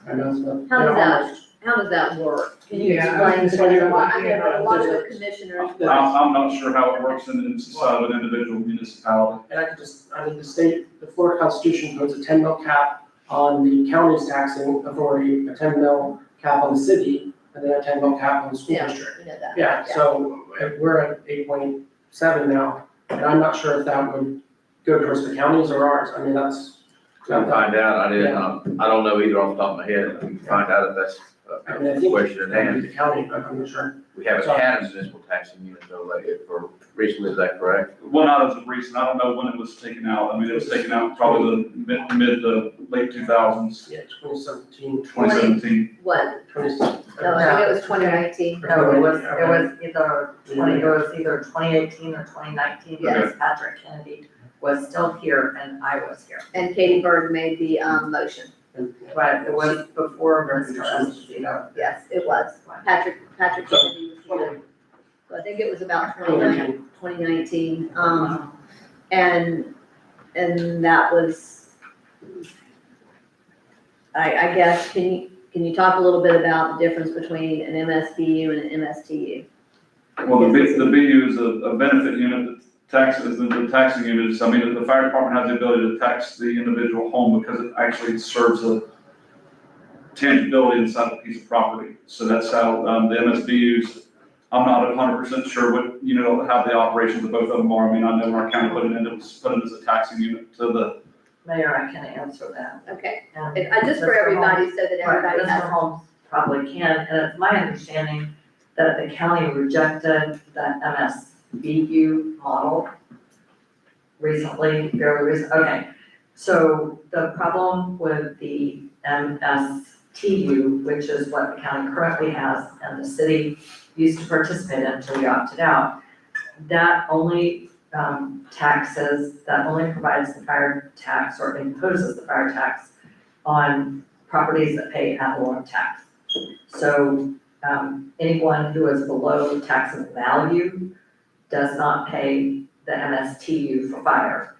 I know, so. How does that work? Can you Yeah, explain? it's funny, Because a lot of there's the commissioners. I'm not sure how it works inside of an individual municipality. And the Florida Constitution puts a 10 mil cap on the county's taxing authority, a 10 mil cap on the city, and then a 10 mil cap on the school district. You know that. Yeah, so if we're at 8.7 now, and I'm not sure if that would go towards the counties or ours. I mean, that's. I'll find out. I don't know either off the top of my head. I can find out if that's I mean, I a think question at hand. the county, but I'm not sure. We haven't had a municipal taxing unit though, like, for recently, is that correct? Well, not as of recent, I don't know when it was taken out, I mean, it was taken out probably the mid to late 2000s. Yeah, 2017. 2017. What? 2017. No, I think it was 2019. No, it was either 2018 or 2019, because Patrick Kennedy was still here and I was here. And Katie Bird made the, motion. But it was before Mr. Esposito. Yes, it was. Patrick Kennedy was here. So I think it was about 2019. And that was, I guess, can you talk a little bit about the difference between an MSBU and an MSTU? Well, the BU is a benefit unit that taxes, the taxing units, I mean, the fire department has the ability to tax the individual home because it actually serves a tangibility inside a piece of property. So that's how, the MSBUs, I'm not 100% sure what, how the operations of both of them are. I mean, I know our county put it as a taxing unit to the. Mayor, I can answer that. Okay. And Just for everybody, so that everybody Right, has. Mr. Holmes probably can, and it's my understanding that the county rejected the MSBU model recently, fairly recent, okay. So the problem with the MSTU, which is what the county currently has and the city used to participate in until we opted out, that only that only provides the fire tax or imposes the fire tax on properties that pay ad valorem tax. So anyone who is below taxable value does not pay the MSTU for fire.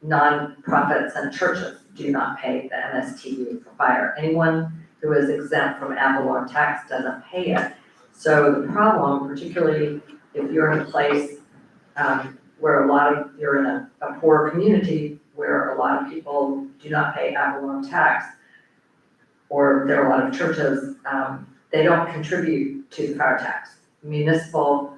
Nonprofits and churches do not pay the MSTU for fire. Anyone who is exempt from ad valorem tax doesn't pay it. So the problem, particularly if you're in a place where you're in a poor community where a lot of people do not pay ad valorem tax, or there are a lot of churches, they don't contribute to the fire tax. Municipal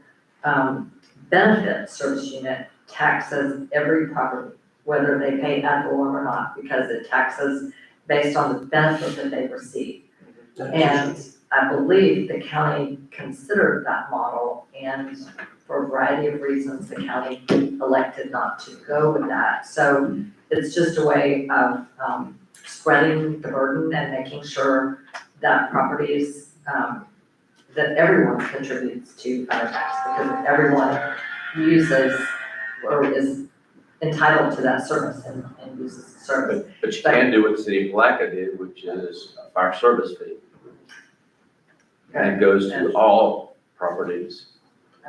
benefit service unit taxes every property, whether they pay ad valorem or not, because it taxes based on the benefit that they receive. And I believe the county considered that model, and for a variety of reasons, the county elected not to go with that. So it's just a way of spreading the burden and making sure that properties, that everyone contributes to fire tax, because everyone uses or is entitled to that service and uses the service. But you can do what the city of Palaca did, which is a fire service fee. And it goes to all properties.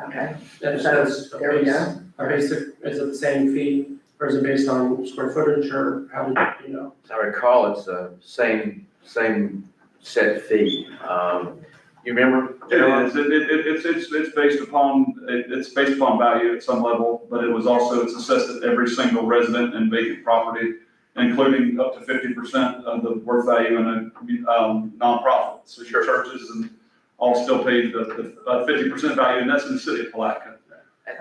Okay. There we go. Is it the same fee, or is it based on square footage, or how did, As I recall, it's the same set fee. You remember? It is, it's based upon value at some level, but it's assessed at every single resident and vacant property including up to 50% of the worth value in a nonprofit. So your churches and all still pay the 50% value, and that's in the city of Palatka.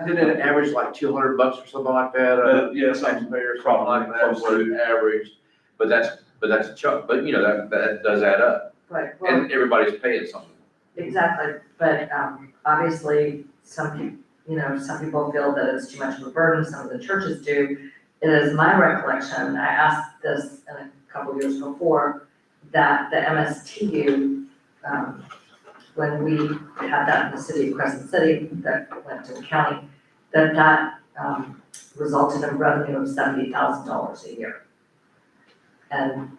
Didn't it average like $200 or something like that? Yes, Taxpayers, something probably like that, close what it averaged, but that's a chunk, but you know, that does add up, Right, well, and everybody's paying something. exactly, but, obviously, some people feel that it's too much of a burden, some of the churches do. It is my recollection, I asked this in a couple of years before, that the MSTU, when we had that in the city of Crescent City, that went to the county, that resulted in revenue of $70,000 a year. And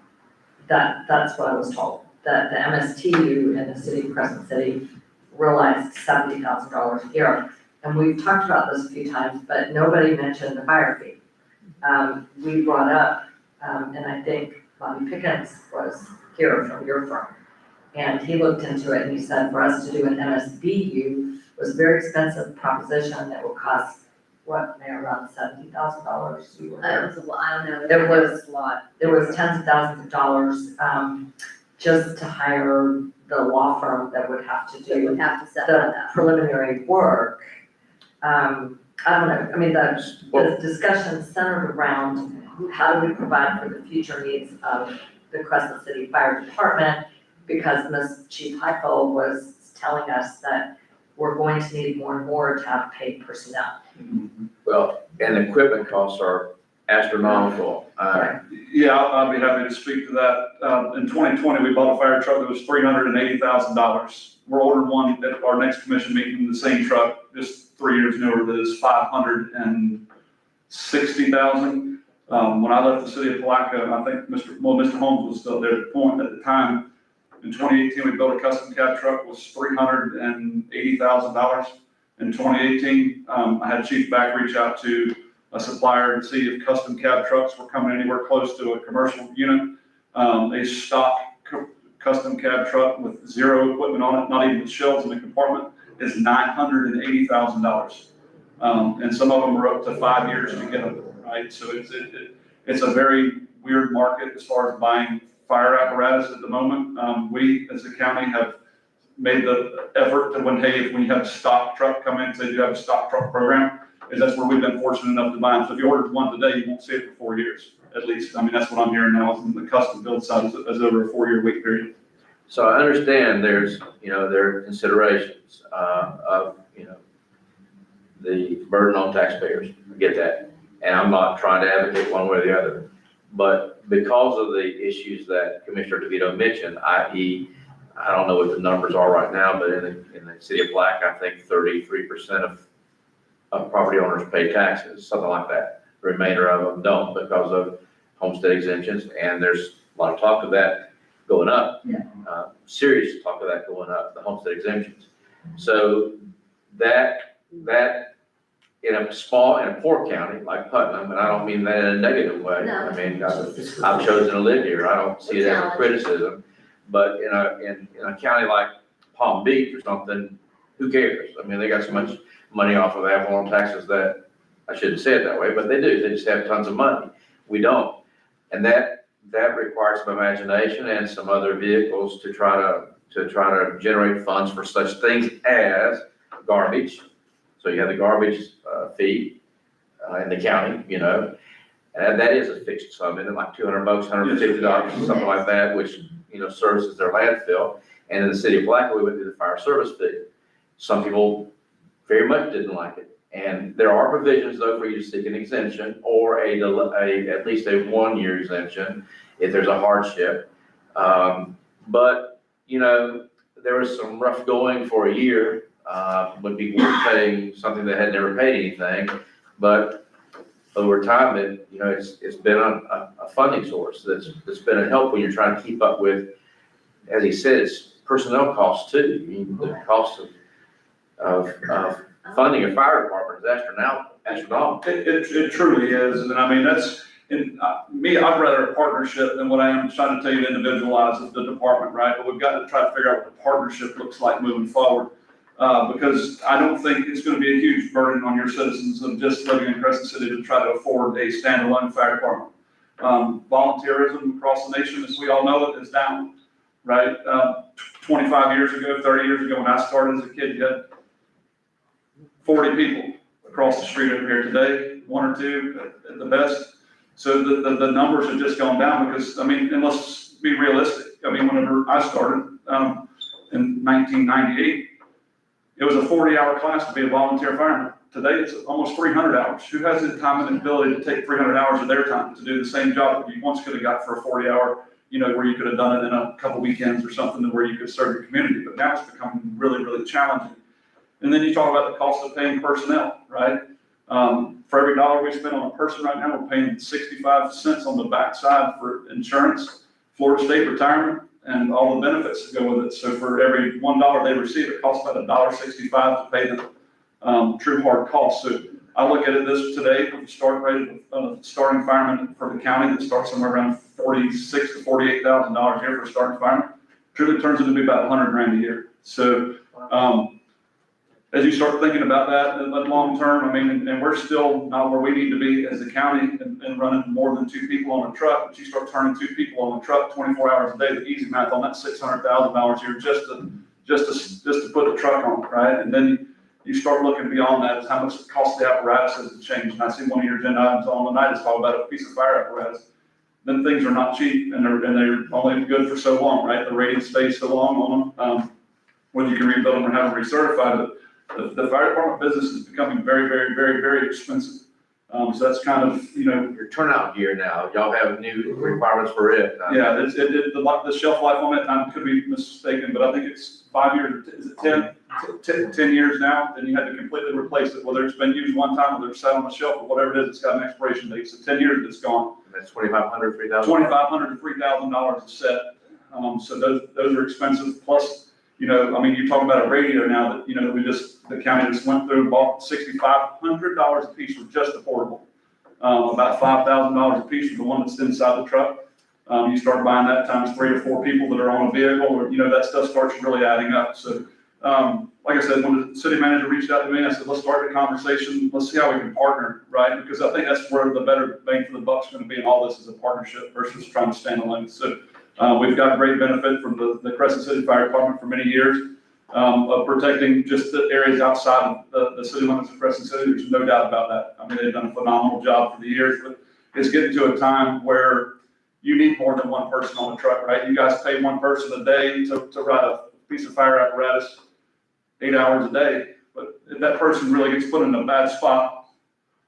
that's what I was told, that the MSTU in the city of Crescent City realized $70,000 a year. And we've talked about this a few times, but nobody mentioned the fire fee. We brought up, and I think Bobby Pickens was here from your firm, and he looked into it and he said for us to do an MSBU was a very expensive proposition that will cost, what, Mayor, around $70,000? You were there. I don't know. It was a lot. There was tens of thousands of dollars, just to hire the law firm that would have to So you do would have to set that the up. preliminary work. I don't know, I mean, the discussion centered around how do we provide for the future needs of the Crescent City Fire Department? Because Ms. Chief Heifel was telling us that we're going to need more and more to have paid personnel. Well, and equipment costs are astronomical. Yeah, I'll be happy to speak to that. In 2020, we bought a fire truck that was $380,000. We're ordering one at our next commission meeting, the same truck, just 3 years newer, that is $560,000. When I left the city of Palatka, I think Mr. Holmes was still there at the time. In 2018, we built a custom cab truck, was $380,000. In 2018, I had Chief Back reach out to a supplier and see if custom cab trucks were coming anywhere close to a commercial unit. A stock custom cab truck with zero equipment on it, not even with shelves in the compartment, is $980,000. And some of them are up to 5 years to get them, right? So it's a very weird market as far as buying fire apparatus at the moment. We, as a county, have made the effort to if we have a stock truck come in, say you have a stock truck program, that's where we've been fortunate enough to buy them. So if you ordered one today, you won't see it for 4 years, at least. I mean, that's what I'm hearing now, is the custom build side is over a 4-year wait period. So I understand there are considerations, of, the burden on taxpayers, I get that. And I'm not trying to advocate one way or the other. But because of the issues that Commissioner DeVito mentioned, i.e., I don't know what the numbers are right now, but in the city of Black, I think 33% of property owners pay taxes, something like that. The remainder of them don't because of homestead exemptions, and there's a lot of talk of that going up. Yeah. Serious talk of that going up, the homestead exemptions. So that in a poor county like Putnam, and I don't mean that in a negative way. No. I mean, I've chosen to live here. I don't see it as a criticism. But in a county like Palm Beach or something, who cares? I mean, they got so much money off of ad valorem taxes that, I shouldn't say it that way, but they do. They just have tons of money. We don't. And that requires some imagination and some other vehicles to try to generate funds for such things as garbage. So you have the garbage fee in the county, and that is a fixed sum, and like $200, $150, something like that, which services their landfill. And in the city of Black, we went through the fire service fee. Some people very much didn't like it. And there are provisions though for you to seek an exemption or at least a 1-year exemption if there's a hardship. But there was some rough going for a year when people were paying something that had never paid anything. But over time, it's been a funding source that's been a help when you're trying to keep up with, as he said, it's personnel costs too. I mean, the cost of funding a fire department is astronomical. It truly is, and I mean, I'd rather a partnership than what I am trying to tell you to individualize the department, right? But we've got to try to figure out what the partnership looks like moving forward. Because I don't think it's going to be a huge burden on your citizens of just living in Crescent City to try to afford a standalone fire department. Volunteerism across the nation, as we all know it, is down, right? 25 years ago, 30 years ago, when I started as a kid, you had 40 people across the street over here. Today, 1 or 2 at the best. So the numbers have just gone down because, I mean, and let's be realistic. I mean, whenever I started in 1998, it was a 40-hour class to be a volunteer fireman. Today, it's almost 300 hours. Who has the time and ability to take 300 hours of their time to do the same job that you once could have got for a 40-hour, you know, where you could have done it in a couple weekends or something where you could serve your community? But now it's becoming really, really challenging. And then you talk about the cost of paying personnel, right? For every dollar we spend on a person right now, we're paying 65 cents on the backside for insurance, Florida State retirement, and all the benefits that go with it. So for every $1 they receive, it costs about $1.65 to pay them true hard costs. So I look at it this today, with the start rate of starting fireman for the county that starts somewhere around $46,000 to $48,000 a year for a starting fireman, truly turns into be about $100,000 a year. So as you start thinking about that and long term, I mean, and we're still not where we need to be as a county and running more than 2 people on a truck, but you start turning 2 people on a truck 24 hours a day, the easy math on that $600,000 a year just to put the truck on, right? And then you start looking beyond that, is how much the cost of the apparatus has changed. And I see one of your agenda items on tonight is talking about a piece of fire apparatus. Then things are not cheap and they're only good for so long, right? The rating stays so long on them, whether you can rebuild them or have them recertified. But the fire department business is becoming very, very, very, very expensive. So that's kind of, you know. Your turnout gear now, y'all have new requirements for it. Yeah, the shelf life on it, I could be mistaken, but I think it's 5 years, is it 10 years now? Then you had to completely replace it, whether it's been used one time, whether it's sat on the shelf or whatever it is, it's got an expiration date. So 10 years it's gone. And that's $2,500, $3,000? $2,500 to $3,000 a set. So those are expensive. Plus, you know, I mean, you're talking about a radio now that, you know, the county just went through and bought $6,500 a piece for just the portable. About $5,000 a piece for the one that's inside the truck. You start buying that times 3 or 4 people that are on a vehicle, or, you know, that stuff starts really adding up. So, like I said, when the city manager reached out to me, I said, let's start the conversation. Let's see how we can partner, right? Because I think that's where the better bang for the buck's going to be in all this is a partnership versus trying to stand alone. So, we've got great benefit from the Crescent City Fire Department for many years of protecting just the areas outside of the city limits of Crescent City. There's no doubt about that. I mean, they've done a phenomenal job for the years, but it's getting to a time where you need more than one person on the truck, right? You guys pay one person a day to ride a piece of fire apparatus 8 hours a day, but if that person really gets put in a bad spot,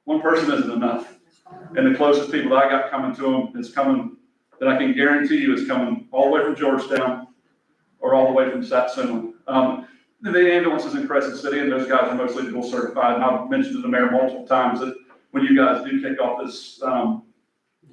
one person isn't enough. And the closest people that I got coming to them is coming, that I can guarantee you is coming all the way from Georgetown or all the way from Satsuma. The ambulances in Crescent City, and those guys are mostly dual certified. And I've mentioned to the mayor multiple times that when you guys do kick off this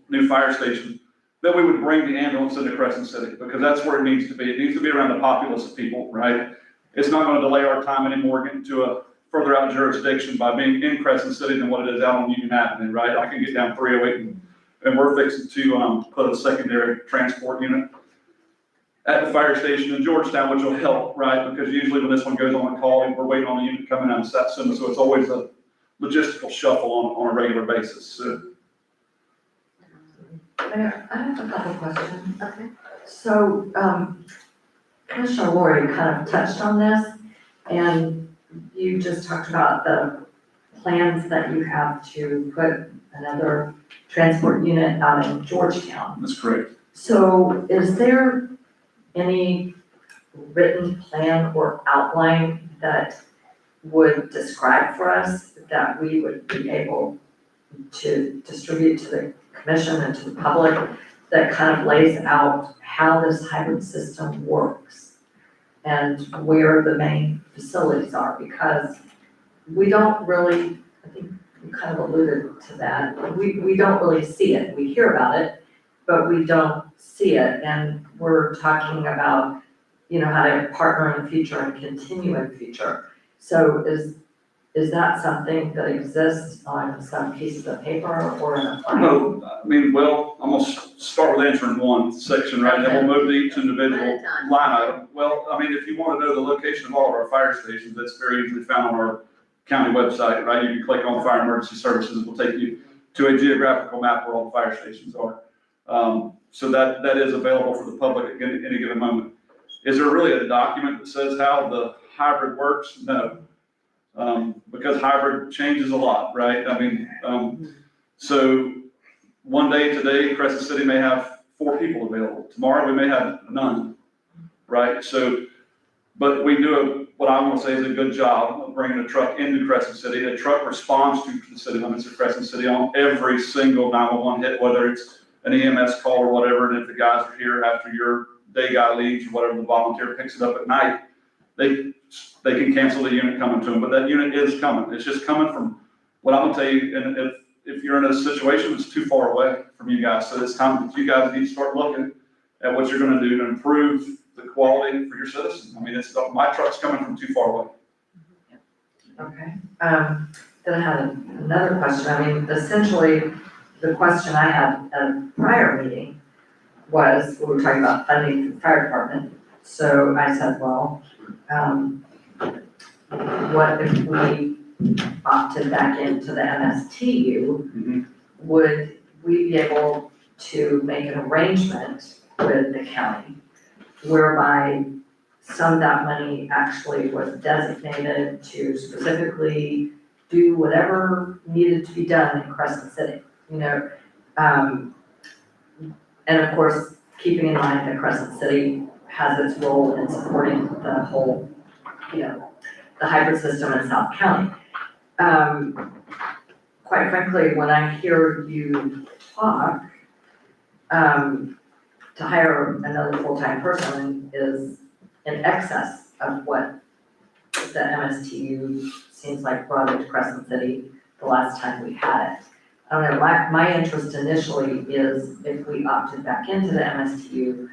new fire station, that we would bring the ambulance into Crescent City, because that's where it needs to be. It needs to be around the populace of people, right? It's not going to delay our time anymore getting to a further out jurisdiction by being in Crescent City than what it is out on Union Avenue, right? I can get down 308 and we're fixing to put a secondary transport unit at the fire station in Georgetown, which will help, right? Because usually when this one goes on a call, we're waiting on a unit coming out of Satsuma, so it's always a logistical shuffle on a regular basis. So. Mayor, I have a couple questions. Okay. So, Commissioner Lori kind of touched on this, and you just talked about the plans that you have to put another transport unit out in Georgetown. That's correct. So is there any written plan or outline that would describe for us that we would be able to distribute to the commission and to the public that kind of lays out how this hybrid system works and where the main facilities are? Because we don't really, I think you kind of alluded to that, we don't really see it. We hear about it, but we don't see it. And we're talking about, you know, how to partner in the future and continue in the future. So is that something that exists on some pieces of paper or in a plan? No, I mean, well, I'm gonna start with answering one section, right? Then we'll move to each individual line item. Well, I mean, if you want to know the location of all of our fire stations, that's very easily found on our county website, right? You can click on fire emergency services, it will take you to a geographical map where all the fire stations are. So that is available for the public at any given moment. Is there really a document that says how the hybrid works? No. Because hybrid changes a lot, right? I mean, so one day today, Crescent City may have 4 people available. Tomorrow we may have none, right? So, but we do what I want to say is a good job of bringing a truck into Crescent City. A truck responds to the city limits of Crescent City on every single 911 hit, whether it's an EMS call or whatever. And if the guys are here after your day guy leaves or whatever, the volunteer picks it up at night, they can cancel the unit coming to them. But that unit is coming. It's just coming from what I'm gonna tell you. And if you're in a situation that's too far away from you guys, so it's time that you guys need to start looking at what you're gonna do to improve the quality for your citizens. I mean, my truck's coming from too far away. Okay, then I had another question. I mean, essentially, the question I had at a prior meeting was, we were talking about funding for the fire department. So I said, well, what if we opted back into the MSTU? Would we be able to make an arrangement with the county whereby some of that money actually was designated to specifically do whatever needed to be done in Crescent City, you know? And of course, keeping in mind that Crescent City has its role in supporting the whole, you know, the hybrid system in South County. Quite frankly, when I hear you talk, to hire another full-time person is in excess of what the MSTU seems like brought into Crescent City the last time we had it. I don't know, my interest initially is if we opted back into the MSTU,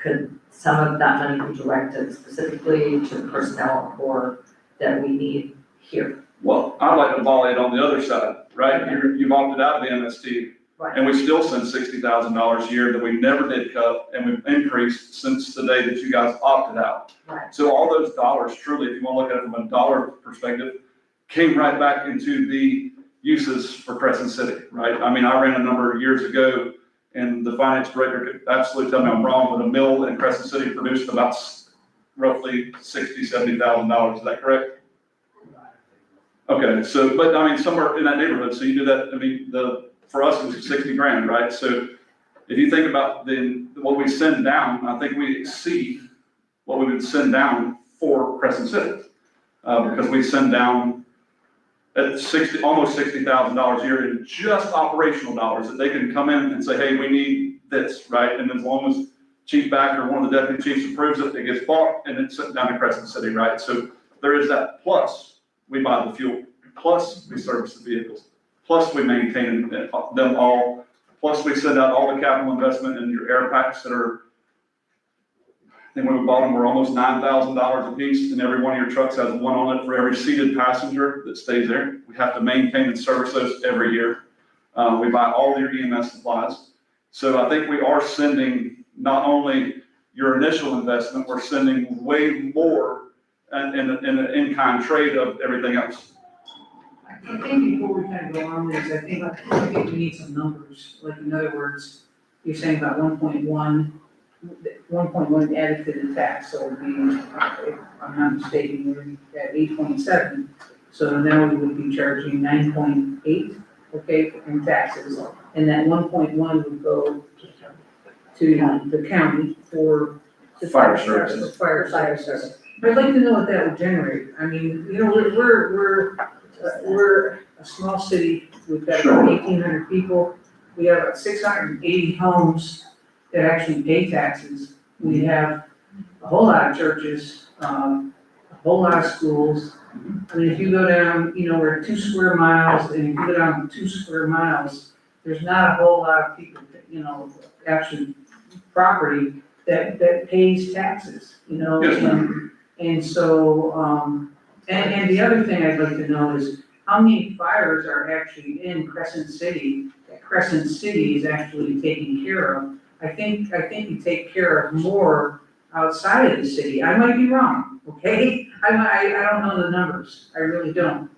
could some of that money be directed specifically to the personnel corps that we need here? Well, I'd like to volley it on the other side, right? Okay. You've opted out of the MST. Right. And we still send $60,000 a year that we never did cut, and we've increased since the day that you guys opted out. Right. So all those dollars, truly, if you want to look at it from a dollar perspective, came right back into the uses for Crescent City, right? I mean, I ran a number of years ago, and the finance director could absolutely tell me I'm wrong, but a mill in Crescent City produced about roughly $60,000-$70,000. Is that correct? Okay, so, but I mean, somewhere in that neighborhood, so you do that, I mean, for us, it was 60 grand, right? So if you think about what we send down, I think we exceed what we would send down for Crescent City. Because we send down at almost $60,000 a year in just operational dollars that they can come in and say, hey, we need this, right? And as long as Chief Backer, one of the deputy chiefs approves it, it gets bought and it's sent down to Crescent City, right? So there is that. Plus we buy the fuel, plus we service the vehicles, plus we maintain them all, plus we send out all the capital investment in your air packs that are, I think when we bought them, were almost $9,000 a piece, and every one of your trucks has one on it for every seated passenger that stays there. We have to maintain and service those every year. We buy all your EMS supplies. So I think we are sending not only your initial investment, we're sending way more in an in-kind trade of everything else. I think before we kind of go on this, I think we need some numbers. Like, in other words, you're saying about 1.1 added to the tax, so it would be, if I'm not mistaken, we're at 8.7. So now we would be charging 9.8, okay, in taxes. And that 1.1 would go to the county for the Fire services. Fire services. I'd like to know what that would generate. I mean, you know, we're a small city. We've got about 1,800 people. We have about 680 homes that actually pay taxes. We have a whole lot of churches, a whole lot of schools. I mean, if you go down, you know, we're at 2 square miles, and if you go down 2 square miles, there's not a whole lot of people, you know, actually property that pays taxes, you know? Yes, ma'am. And so, and the other thing I'd like to know is how many fires are actually in Crescent City that Crescent City is actually taking care of? I think you take care of more outside of the city. I might be wrong, okay? I don't know the numbers. I really don't.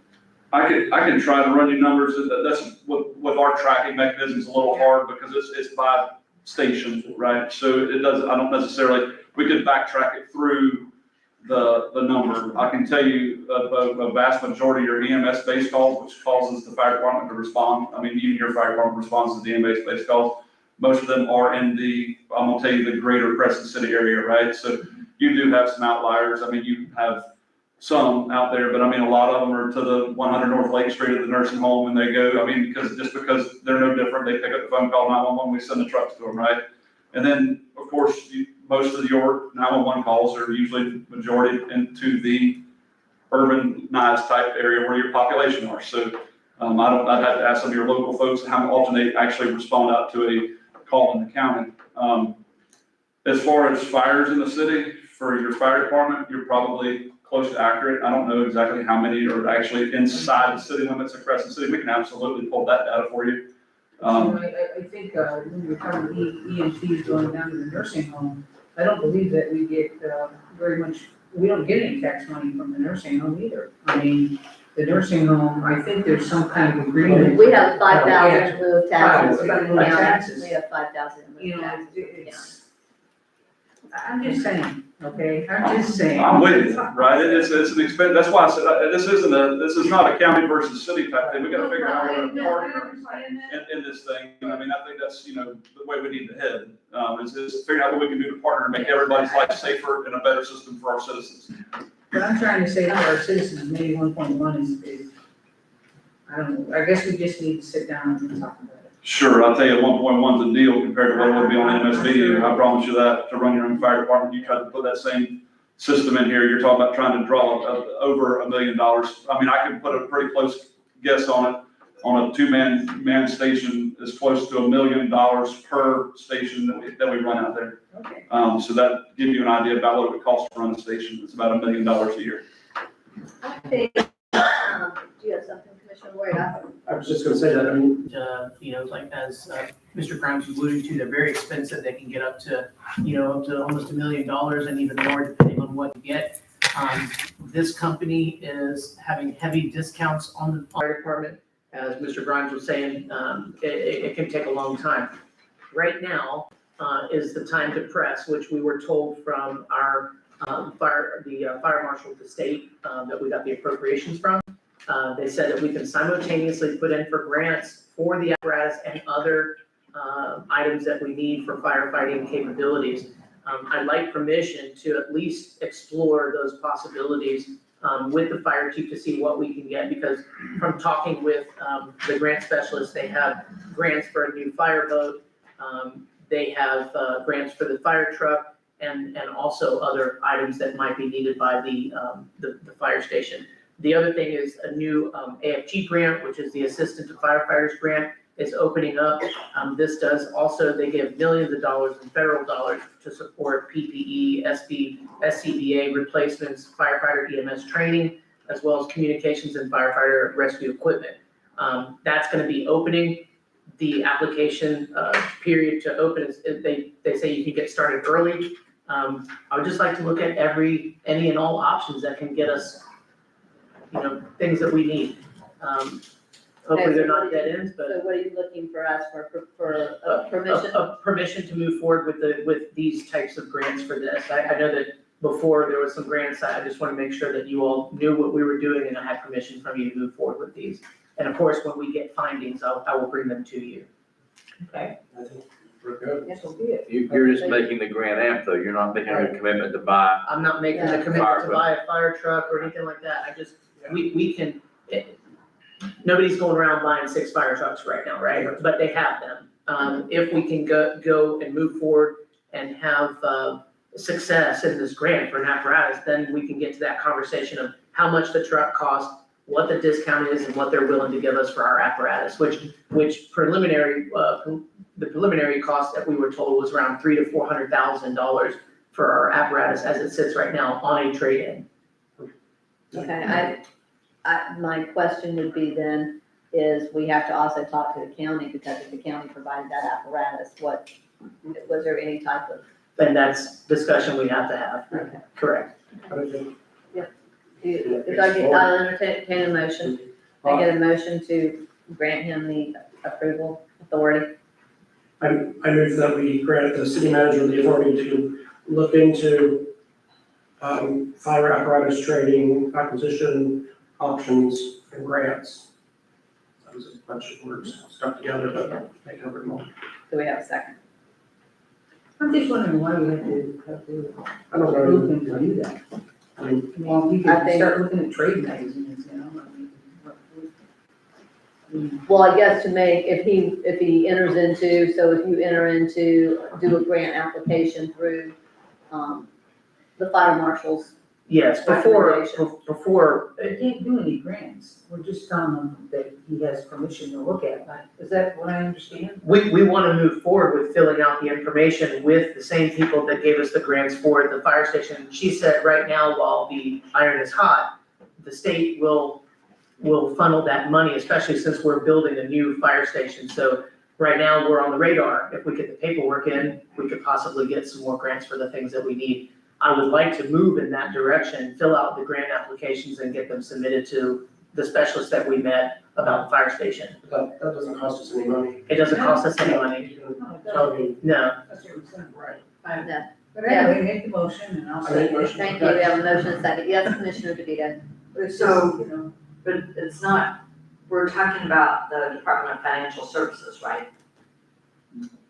I can try to run you numbers, that's with our tracking mechanism is a little hard because it's by station, right? So it doesn't, I don't necessarily, we could backtrack it through the number. I can tell you a vast majority are EMS-based calls, which causes the fire department to respond. I mean, even your fire department responds to the EMS-based calls. Most of them are in I'm gonna tell you, the greater Crescent City area, right? So you do have some outliers. I mean, you have some out there, but I mean, a lot of them are to the 100 North Lake Street at the nursing home and they go, I mean, because they're no different, they pick up the phone call 911, we send the trucks to them, right? And then, of course, most of your 911 calls are usually majority into the urbanized type area where your population are. So I'd have to ask some of your local folks how often they actually respond out to a call in the county. As far as fires in the city, for your fire department, you're probably close to accurate. I don't know exactly how many are actually inside the city limits of Crescent City. We can absolutely pull that data for you. I think, when you were talking about EMTs going down to the nursing home, I don't believe that we get, very much, we don't get any tax money from the nursing home either. I mean, the nursing home, I think there's some kind of agreement. We have 5,000 in lieu of taxes. About in lieu of Yeah, taxes. We have 5,000 in lieu You of know, taxes. it's, I'm just saying, okay, I'm just saying. I'm with you, right? It's an expense. That's why I said, this is not a county versus city type thing. We gotta figure out how we're gonna partner in this thing. And I mean, I think that's, the way we need to head, is figuring out what we can do to partner to make everybody's life safer and a better system for our citizens. But I'm trying to say to our citizens, maybe 1.1 is, I don't know, I guess we just need to sit down and talk about it. Sure, I'll tell you, 1.1's a deal compared to what it would be on MSB. I promise you that, to run your own fire department, you try to put that same system in here, you're talking about trying to draw over $1 million. I mean, I can put a pretty close guess on it. On a two-man station is close to $1 million per station that we run out there. Okay. So that gives you an idea about what it would cost to run a station. It's about $1 million a year. I think, do you have something, Commissioner Ward? I was just gonna say that, I mean, like as Mr. Grimes was alluding to, they're very expensive. They can get up to, up to almost $1 million and even more depending on what you get. This company is having heavy discounts on the fire department. As Mr. Grimes was saying, it can take a long time. Right now is the time to press, which we were told from our fire marshal of the state that we got the appropriations from. They said that we can simultaneously put in for grants for the apparatus and other items that we need for firefighting capabilities. I'd like permission to at least explore those possibilities with the fire chief to see what we can get, because from talking with the grant specialists, they have grants for a new fireboat. They have grants for the fire truck and also other items that might be needed by the fire station. The other thing is a new AFG grant, which is the Assistant to Firefighters Grant, is opening up. This does also, they give millions of dollars in federal dollars to support PPE, SCBA replacements, firefighter EMS training, as well as communications and firefighter rescue equipment. That's gonna be opening. The application period to open is, they say you can get started early. I would just like to look at any and all options that can get us, things that we need. Hopefully they're not dead ends, but. So what are you looking for us for permission? Permission to move forward with these types of grants for this. I know that before there was some grants, I just want to make sure that you all knew what we were doing and I had permission from you to move forward with these. And of course, when we get findings, I will bring them to you. Okay? I think we're good. Yes, we'll do it. You're just making the grant amp though, you're not making a commitment to buy. I'm not making the commitment to buy a fire truck or anything like that. I just, we can, nobody's going around buying 6 fire trucks right now, right? But they have them. If we can go and move forward and have success in this grant for an apparatus, then we can get to that conversation of how much the truck costs, what the discount is, and what they're willing to give us for our apparatus, which preliminary, the preliminary cost that we were told was around $300,000 to $400,000 for our apparatus as it sits right now on a trade-in. Okay, my question would be then, is we have to also talk to the county, because if the county provided that apparatus, was there any type of? And that's discussion we have to have. Okay. Correct. If I get, I'll entertain a motion. I get a motion to grant him the approval authority. I move that we grant the city manager the authority to look into fire apparatus training, acquisition, options, and grants. That was a bunch of words stuck together, but make it more. Do we have a second? I'm just wondering why we have to I don't know. move him to do that. I mean, Well, we I could think- start looking at trade magazines, you know, I mean, Well, I guess to make, if he enters into, so if you enter into, do a grant application through, the fire marshals. yes, Recommendation. before, they can't do any grants. We're just telling them that he has permission to look at, it. Is that what I understand? We want to move forward with filling out the information with the same people that gave us the grants for the fire station. She said right now, while the iron is hot, the state will funnel that money, especially since we're building a new fire station. So right now, we're on the radar. If we get the paperwork in, we could possibly get some more grants for the things that we need. I would like to move in that direction, fill out the grant applications and get them submitted to the specialists that we met about the fire station. that doesn't cost us any money. It doesn't cost us any money. You can tell me, No. That's what we're saying. right. No. But anyway, make the motion and I'll I make say. motion. Thank you, we have a motion and a second. Yes, Commissioner DeVito. It's So- just, you know, But it's not, we're talking about the Department of Financial Services, right?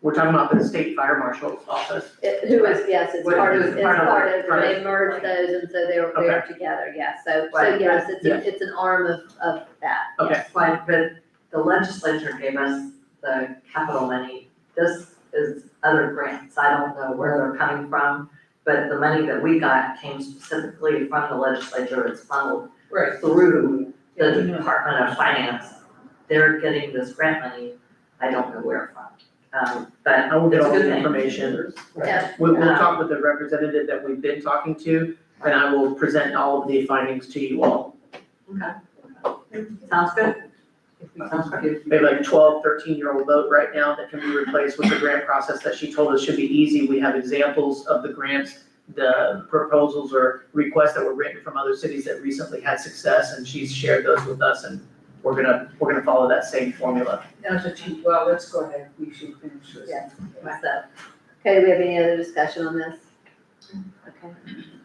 We're talking about the state fire marshal's office. Who is, yes, it's What part is of, it's part of part it? of, they merged those and so they're together, yes. So Right. yes, Yes. it's an arm of that. Okay. That's fine, but the legislature gave us the capital money. This is other grants. I don't know where they're coming from, but the money that we got came specifically from the legislature. It's funneled right. through the Yeah, we know. Department of Finance. They're getting this grant money. I don't know where from. But I will get it's a all good the thing. information. Yeah. We'll talk with the representative that we've been talking to, and I will present all of the findings to you all. Sounds good. Sounds good. We have like 12, 13-year-old boat right now that can be replaced with the grant process that she told us should be easy. We have examples of the grants, the proposals or requests that were written from other cities that recently had success, and she's shared those with us, and we're gonna follow that same formula. Now, well, let's go ahead, we should finish this. Yeah. So, okay, do we have any other discussion on this? Okay.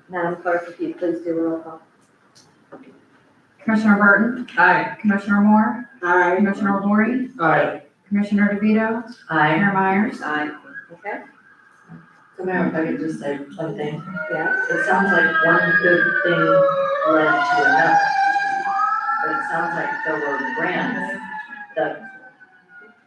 Madam Clerk, if you please do a roll call. Commissioner Burton, Aye. Commissioner Moore, Aye. Commissioner Lori, Aye. Commissioner DeVito, Aye. Mayor Myers. Aye. Okay, So Mayor, if I could just say one thing. yeah. It sounds like one good thing led to another. But it sounds like there were grants that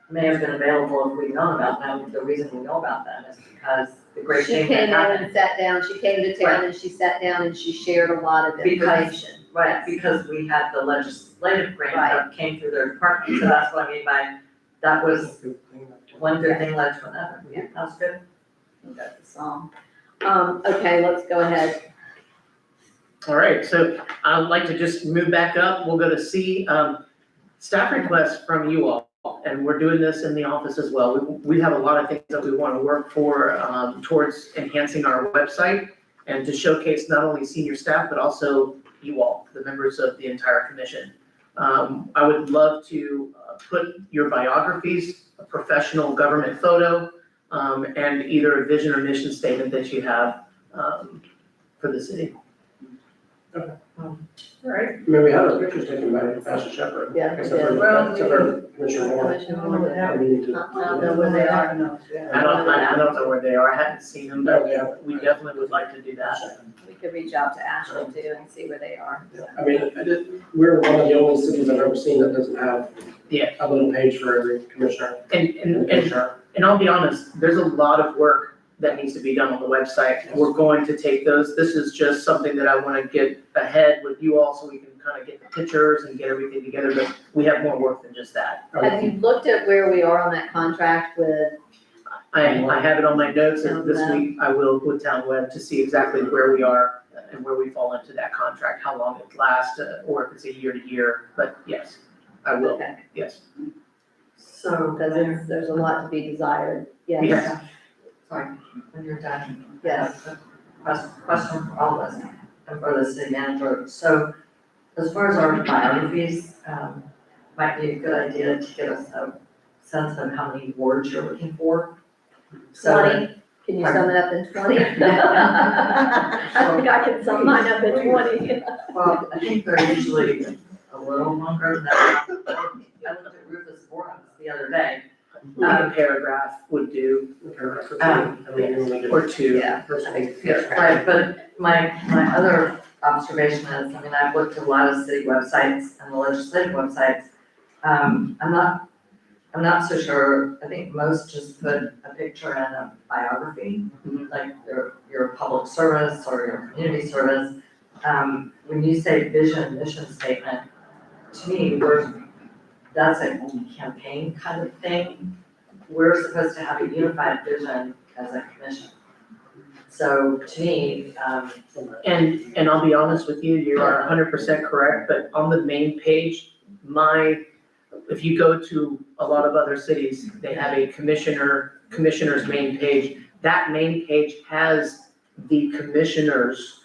may have been available if we'd known about them. The reason we know about them is because the great She thing came that in happened. and sat down, she came to town and she sat down and she shared a lot of Because- information. Right, because we had the legislative grant that came through their department, so that's what I mean by, that was one good thing led to another. Yeah. That was good. That's the song. Okay, let's go ahead. All right, so I'd like to just move back up. We'll go to C, staff requests from you all. And we're doing this in the office as well. We have a lot of things that we want to work for, towards enhancing our website and to showcase not only senior staff, but also you all, the members of the entire commission. I would love to put your biographies, a professional government photo, and either a vision or mission statement that you have, for the city. All right. I mean, we had our pictures taken by Pastor Shepherd. Yeah, we Except did. for Commissioner Moore. Commissioner Moore. We need to. I don't know where they are. I don't know where they are. I haven't seen them, No, yeah. but we definitely would like to do that. We could reach out to Ashley too and see where they are. I mean, we're one of the only cities I've ever seen that doesn't have a little page for every commissioner. And I'll be honest, there's a lot of work that needs to be done on the website. We're going to take those. This is just something that I want to get ahead with you all so we can kind of get the pictures and get everything together, but we have more work than just that. Have you looked at where we are on that contract with, I have it on my notes, and this week I will with Town Web to see exactly where we are and where we fall into that contract, how long it lasts, or if it's a year to year, but yes, I will, okay, yes. So, because there's a lot to be desired, yes. Yes. sorry, when you're done. Yes. Question for all of us and for the city manager. So as far as our biographies, might be a good idea to give us a sense of how many words you're looking for. So 20, can you sum it up in 20? I think I can sum mine up in 20. Well, I think they're usually a little longer than that. I looked at Rufus forums the other day. A paragraph would do, or two. Yeah. I think. Right, but my other observation is, I mean, I've looked at a lot of city websites and the legislative websites. I'm not so sure, I think most just put a picture and a biography, like your public service or your community service. When you say vision, mission statement, to me, that's a campaign kind of thing. We're supposed to have a unified vision as a commission. So to me, And I'll be honest with you, you are 100% correct, but on the main page, if you go to a lot of other cities, they have a commissioner's main page. That main page has the commissioners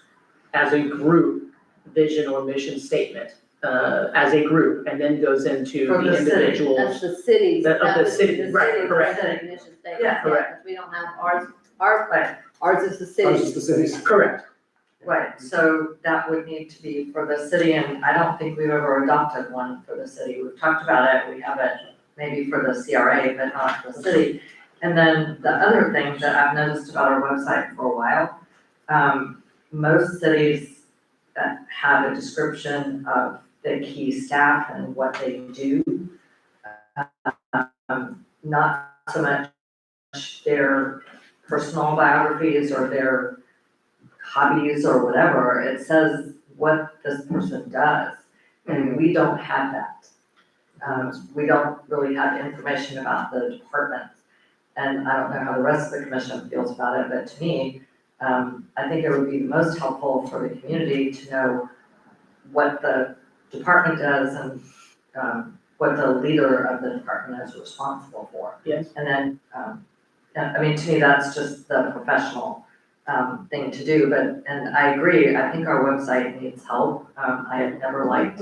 as a group, vision or mission statement, as a group, and then goes into For the the city. individuals. That's the cities. Of the that was city, right, cities, correct. the mission statement, Yeah, correct. because we don't have ours is the Ours city. is the cities. Correct. right, so that would need to be for the city, and I don't think we've ever adopted one for the city. We've talked about it, we have it maybe for the CRA, but not the city. And then the other thing that I've noticed about our website for a while, most cities have a description of the key staff and what they do. Not so much their personal biographies or their hobbies or whatever. It says what this person does, and we don't have that. We don't really have information about the departments. And I don't know how the rest of the commission feels about it, but to me, I think it would be most helpful for the community to know what the department does and what the leader of the department is responsible for. Yes. And then, I mean, to me, that's just the professional thing to do, and I agree, I think our website needs help. I have never liked,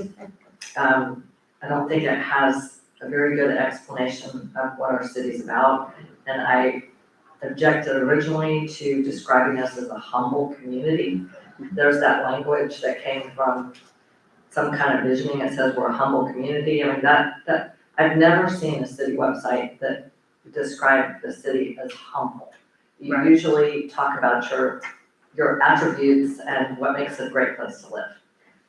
I don't think it has a very good explanation of what our city's about. And I objected originally to describing us as a humble community. There's that language that came from some kind of visioning. It says we're a humble community. I mean, that I've never seen a city website that described the city as humble. You Right. usually talk about your attributes and what makes it a great place to live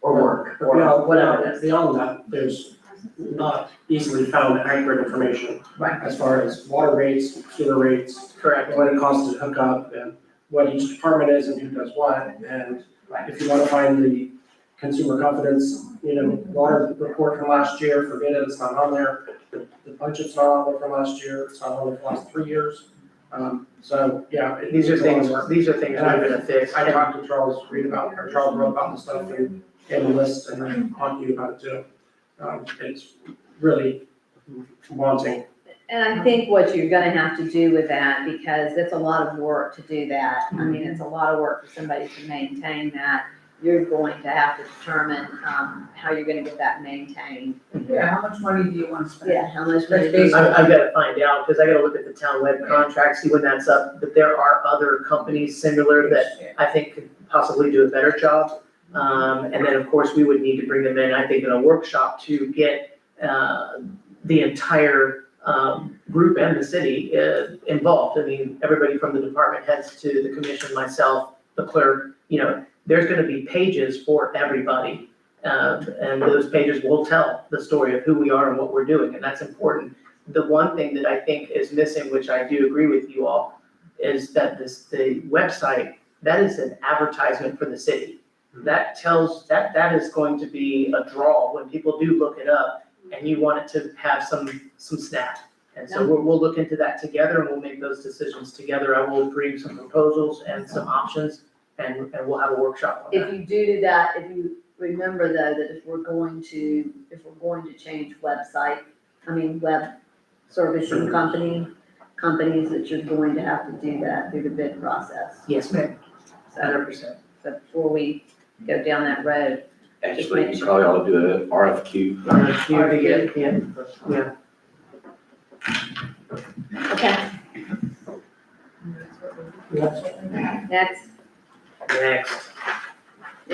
or work or whatever it is. Beyond that, there's not easily found accurate information. Right. As far as water rates, sewer rates, Correct. what it costs to hook up, and what each department is and who does what. And if you want to find the consumer confidence, water report from last year, forget it, it's not on there. The budget's not on there from last year, it's not on there for the last 3 years. So, yeah. These are things And we're gonna fix. I talked to Charles wrote about the stuff and the list, and I talked to you about it too. It's really wanting. And I think what you're gonna have to do with that, because it's a lot of work to do that, I mean, it's a lot of work for somebody to maintain that. You're going to have to determine, how you're gonna get that maintained. Yeah, how much money do you want to spend? Yeah, how much That's money do you basically- I've gotta find out, because I gotta look at the town web contract, see when that's up, but there are other companies similar that I think could possibly do a better job. And then, of course, we would need to bring them in, I think, in a workshop to get, the entire, group and the city, involved. I mean, everybody from the department heads to the commission, myself, the clerk, there's gonna be pages for everybody. And those pages will tell the story of who we are and what we're doing, and that's important. The one thing that I think is missing, which I do agree with you all, is that the website, that is an advertisement for the city. That tells, that is going to be a draw when people do look it up, and you want it to have some snap. And so we'll look into that together, and we'll make those decisions together. I will bring some proposals and some options, and we'll have a workshop on that. If you do that, if you remember though, that if we're going to change web servicing companies, that you're going to have to do that through the bid process. Yes, ma'am. So, 100%. so before we go down that road. Actually, you probably ought to do an RFQ. Yeah. Okay, next, Next. yeah. I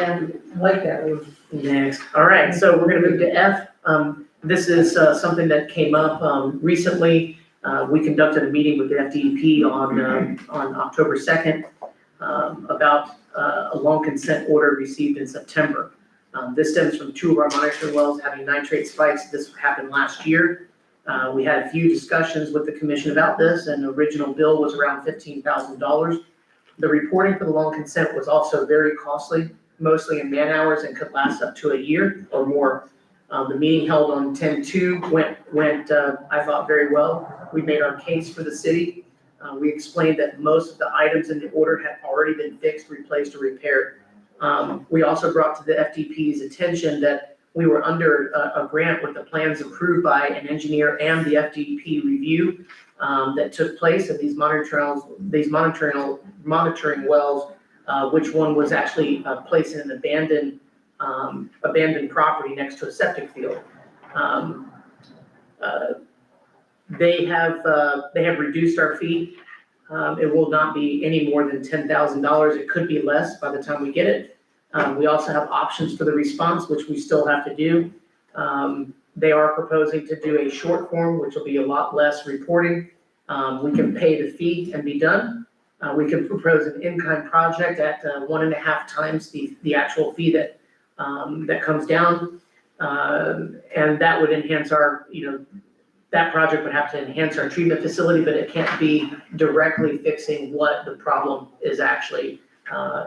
like that one. Next. All right, so we're gonna move to F. This is something that came up recently. We conducted a meeting with the FDEP on October 2nd about a long consent order received in September. This stems from 2 of our monitoring wells having nitrate spikes. This happened last year. We had a few discussions with the commission about this, and the original bill was around $15,000. The reporting for the long consent was also very costly, mostly in man hours, and could last up to a year or more. The meeting held on 10/2 went I thought, very well. We made our case for the city. We explained that most of the items in the order had already been fixed, replaced, or repaired. We also brought to the FDP's attention that we were under a grant with the plans approved by an engineer and the FDP review that took place of these monitoring wells, which one was actually placed in an abandoned property next to a septic field. They have reduced our fee. It will not be any more than $10,000. It could be less by the time we get it. We also have options for the response, which we still have to do. They are proposing to do a short form, which will be a lot less reporting. We can pay the fee and be done. We can propose an in-kind project at 1.5 times the actual fee that comes down. And that would enhance our, that project would have to enhance our treatment facility, but it can't be directly fixing what the problem is actually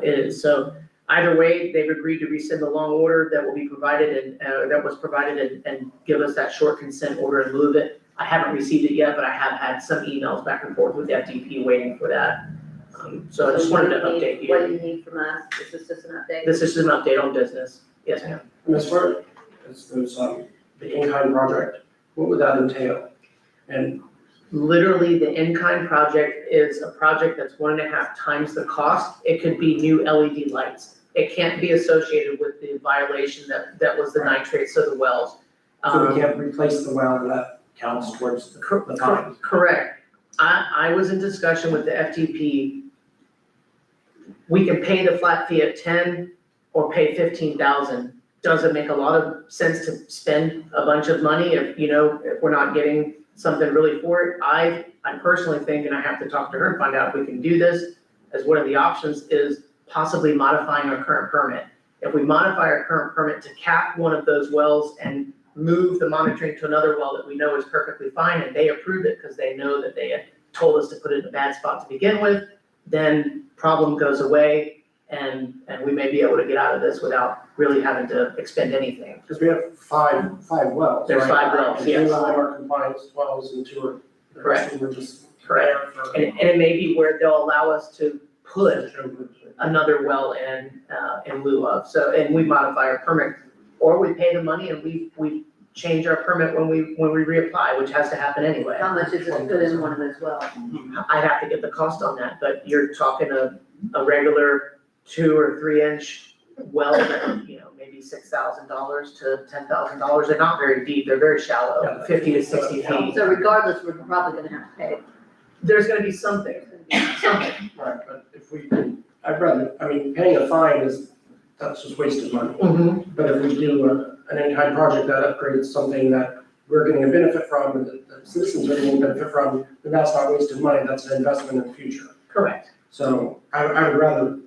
is. So either way, they've agreed to rescind the long order that will be provided and that was provided and give us that short consent order and move it. I haven't received it yet, but I have had some emails back and forth with the FDP waiting for that. So I just wanted to update you. What do you need from us? Is this just an update? This is an update on business. Yes, ma'am. As far as those, the in-kind project, what would that entail? And Literally, the in-kind project is a project that's 1.5 times the cost. It could be new LED lights. It can't be associated with the violation that was the nitrates of the wells. so we can't replace the well, and that counts towards the fine. Correct. I was in discussion with the FTP. We can pay the flat fee at 10 or pay 15,000. Doesn't make a lot of sense to spend a bunch of money if we're not getting something really for it. I personally think, and I have to talk to her and find out if we can do this, as one of the options is possibly modifying our current permit. If we modify our current permit to cap one of those wells and move the monitoring to another well that we know is perfectly fine, and they approve it because they know that they had told us to put it in a bad spot to begin with, then problem goes away, and we may be able to get out of this without really having to expend anything. Because we have five wells. There's right? 5 wells, And yes. 2 of them are compliance wells and 2 are, the rest of them are just Correct. there for. And it may be where they'll allow us to put another well in lieu of. So, and we modify our permit, or we pay the money and we change our permit when we reapply, which has to happen anyway. How much is it to put in one of those wells? I'd have to get the cost on that, but you're talking a regular 2 or 3 inch well that, maybe $6,000 to $10,000. They're not very deep, they're very shallow, 50 to 60 feet. So regardless, we're probably gonna have to pay. There's gonna be something. Right, but if we can, paying a fine that's just wasted money. Mm-hmm. But if we do an in-kind project that upgrades something that we're getting a benefit from, and that the citizens are getting a benefit from, then that's not wasted money, that's an investment in the future. Correct. So I would rather,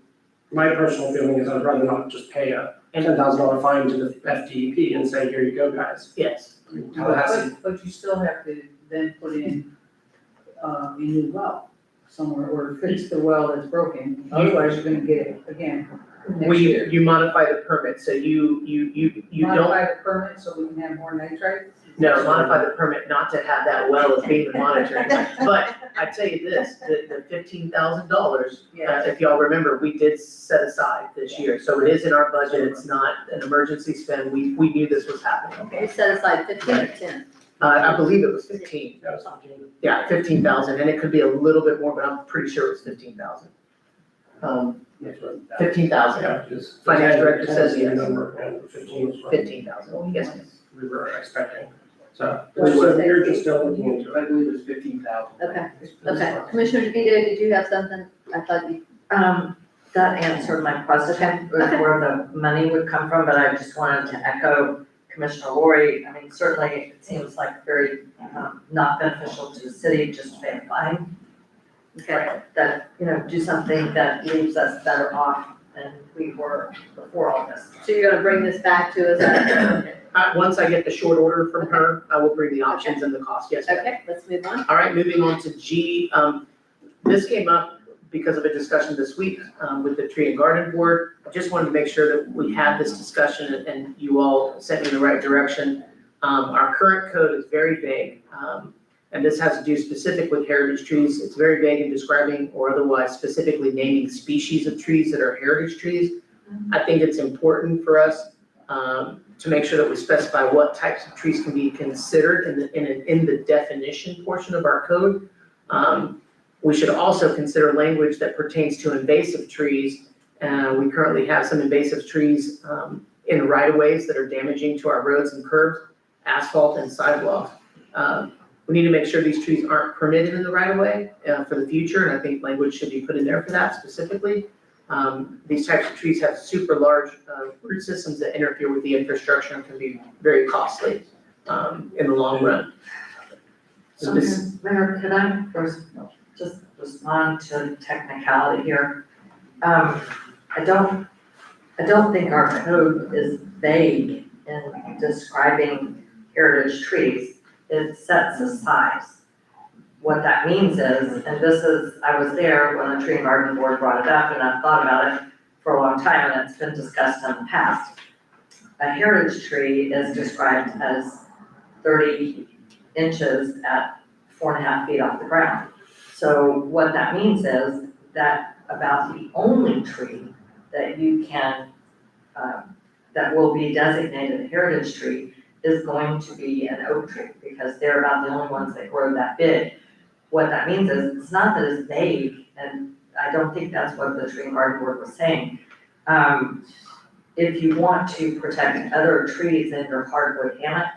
my personal feeling is I'd rather not just pay a $10,000 fine to the FDEP and say, here you go, guys. Yes. But you still have to then put in a new well somewhere, or fix the well that's broken, otherwise you're gonna get it again next year. You modify the permit, so you don't. Modify the permit so we can have more nitrates? No, modify the permit not to have that well as being monitored. But I tell you this, the $15,000, if y'all remember, we did set aside this year. So it is in our budget, it's not an emergency spend, we knew this was happening. Okay, set aside 15 or 10. I believe it was 15. That was 15. Yeah, 15,000, and it could be a little bit more, but I'm pretty sure it's 15,000. 15,000. Yeah, just. Finance director says yes. Number, and 15 was what 15,000, yes, ma'am. we were expecting, so. What'd you say, We're Steve? just still looking into it. I believe it's 15,000. Okay, okay. Commissioner DeVito, did you have something? I thought you. That answered my question, Okay. where the money would come from, but I just wanted to echo Commissioner Lori. I mean, certainly it seems like very, not beneficial to the city just to pay a fine. Okay. That, do something that leaves us better off than we were before all this. So you're gonna bring this back to us? Once I get the short order from her, I will bring the options and the cost, yes, ma'am. Okay, let's move on. All right, moving on to G, this came up because of a discussion this week, with the Tree and Garden Board. I just wanted to make sure that we had this discussion and you all sent me in the right direction. Our current code is very vague, and this has to do specific with heritage trees. It's very vague in describing or otherwise specifically naming species of trees that are heritage trees. I think it's important for us, to make sure that we specify what types of trees can be considered in the definition portion of our code. We should also consider language that pertains to invasive trees. We currently have some invasive trees in right-of-ways that are damaging to our roads and curbs, asphalt and sidewalks. We need to make sure these trees aren't permitted in the right-of-way for the future, and I think language should be put in there for that specifically. These types of trees have super large root systems that interfere with the infrastructure and can be very costly in the long run. So this, Mayor, could I first just respond to technicality here? I don't think our code is vague in describing heritage trees. It sets a size. What that means is, and this is, I was there when the Tree and Garden Board brought it up, and I've thought about it for a long time, and it's been discussed in the past. A heritage tree is described as 30 inches at 4.5 feet off the ground. So what that means is that about the only tree that you can, that will be designated a heritage tree is going to be an oak tree, because they're about the only ones that grow that big. What that means is, it's not that it's vague, and I don't think that's what the Tree and Garden Board was saying. If you want to protect other trees in your hardwood hammock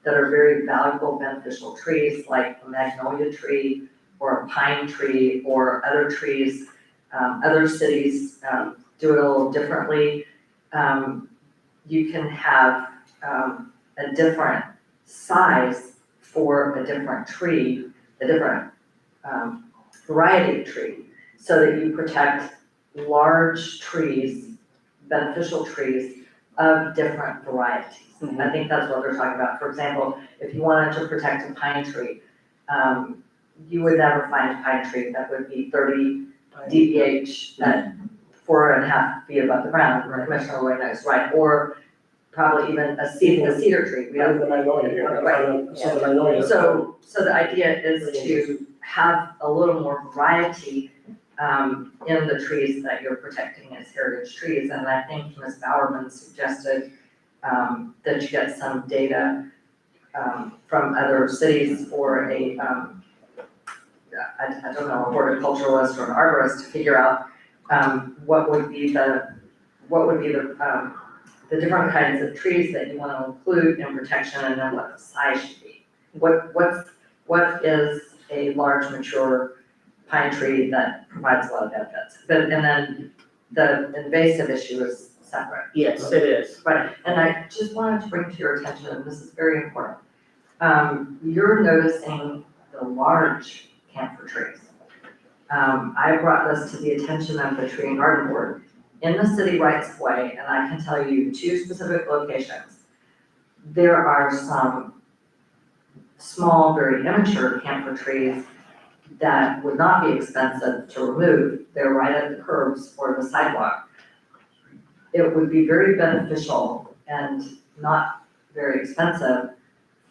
that are very valuable, beneficial trees, like a magnolia tree or a pine tree or other trees, other cities do it a little differently. You can have a different size for a different tree, a different variety of tree, so that you protect large trees, beneficial trees of different varieties. Mhm. I think that's what they're talking about. For example, if you wanted to protect a pine tree, you would never find a pine tree that would be 30 dBH at 4.5 feet above the ground. Commissioner Roy knows, right? Or probably even a cedar tree. We have The magnolia here, Right. some of the magnolia. So the idea is to have a little more variety in the trees that you're protecting as heritage trees. And I think Ms. Bowerman suggested that you get some data from other cities or a, I don't know, a horticulturalist or an arborist to figure out what would be the different kinds of trees that you want to include in protection, and then what the size should be. What is a large mature pine tree that provides a lot of benefits? And then the invasive issue is separate. yes, it is. Right, and I just wanted to bring to your attention, and this is very important. You're noticing the large camphor trees. I brought this to the attention of the Tree and Garden Board. In the city rights of way, and I can tell you 2 specific locations, there are some small, very immature camphor trees that would not be expensive to remove. They're right at the curbs or the sidewalk. It would be very beneficial and not very expensive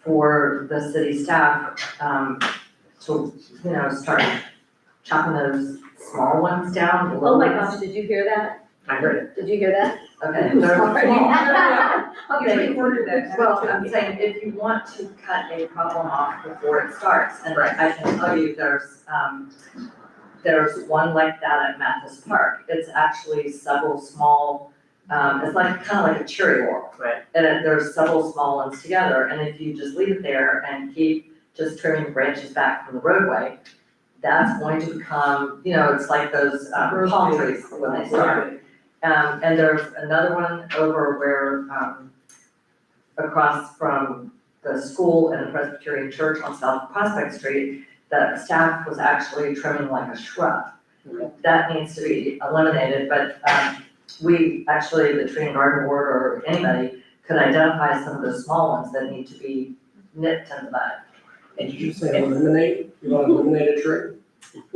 for the city staff to, start chopping those small ones down. Oh my gosh, did you hear that? I heard it. Did you hear that? Okay. I'm sorry. Okay. worded that. Well, I'm saying if you want to cut a problem off before it starts, and Right. I can tell you there's, there's one like that at Mathis Park. It's actually several small, it's like, kind of like a cherry laurel. Right. And there's several small ones together, and if you just leave it there and keep just trimming the branches back from the roadway, that's going to become, it's like those palm trees when they start. And there's another one over where, across from the school and the Presbyterian Church on South Prospect Street, the staff was actually trimming like a shrub. That needs to be eliminated, but we actually, the tree and garden board or anybody, could identify some of the small ones that need to be nipped in the bud. And did you say eliminate, you want to eliminate a tree?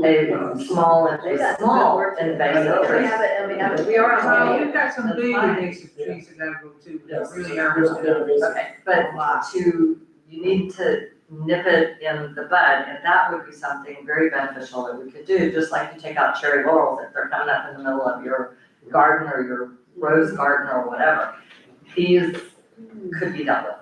A small and They got small good work. invasive We trees. have it, and we have it, we are on. Well, video. you've got some That's big fine. invasive trees that gotta go too, that Yes. really are. Okay, but you need to nip it in the bud, and that would be something very beneficial that we could do, just like you take out cherry laurels if they're coming up in the middle of your garden or your rose garden or whatever. These could be dealt with.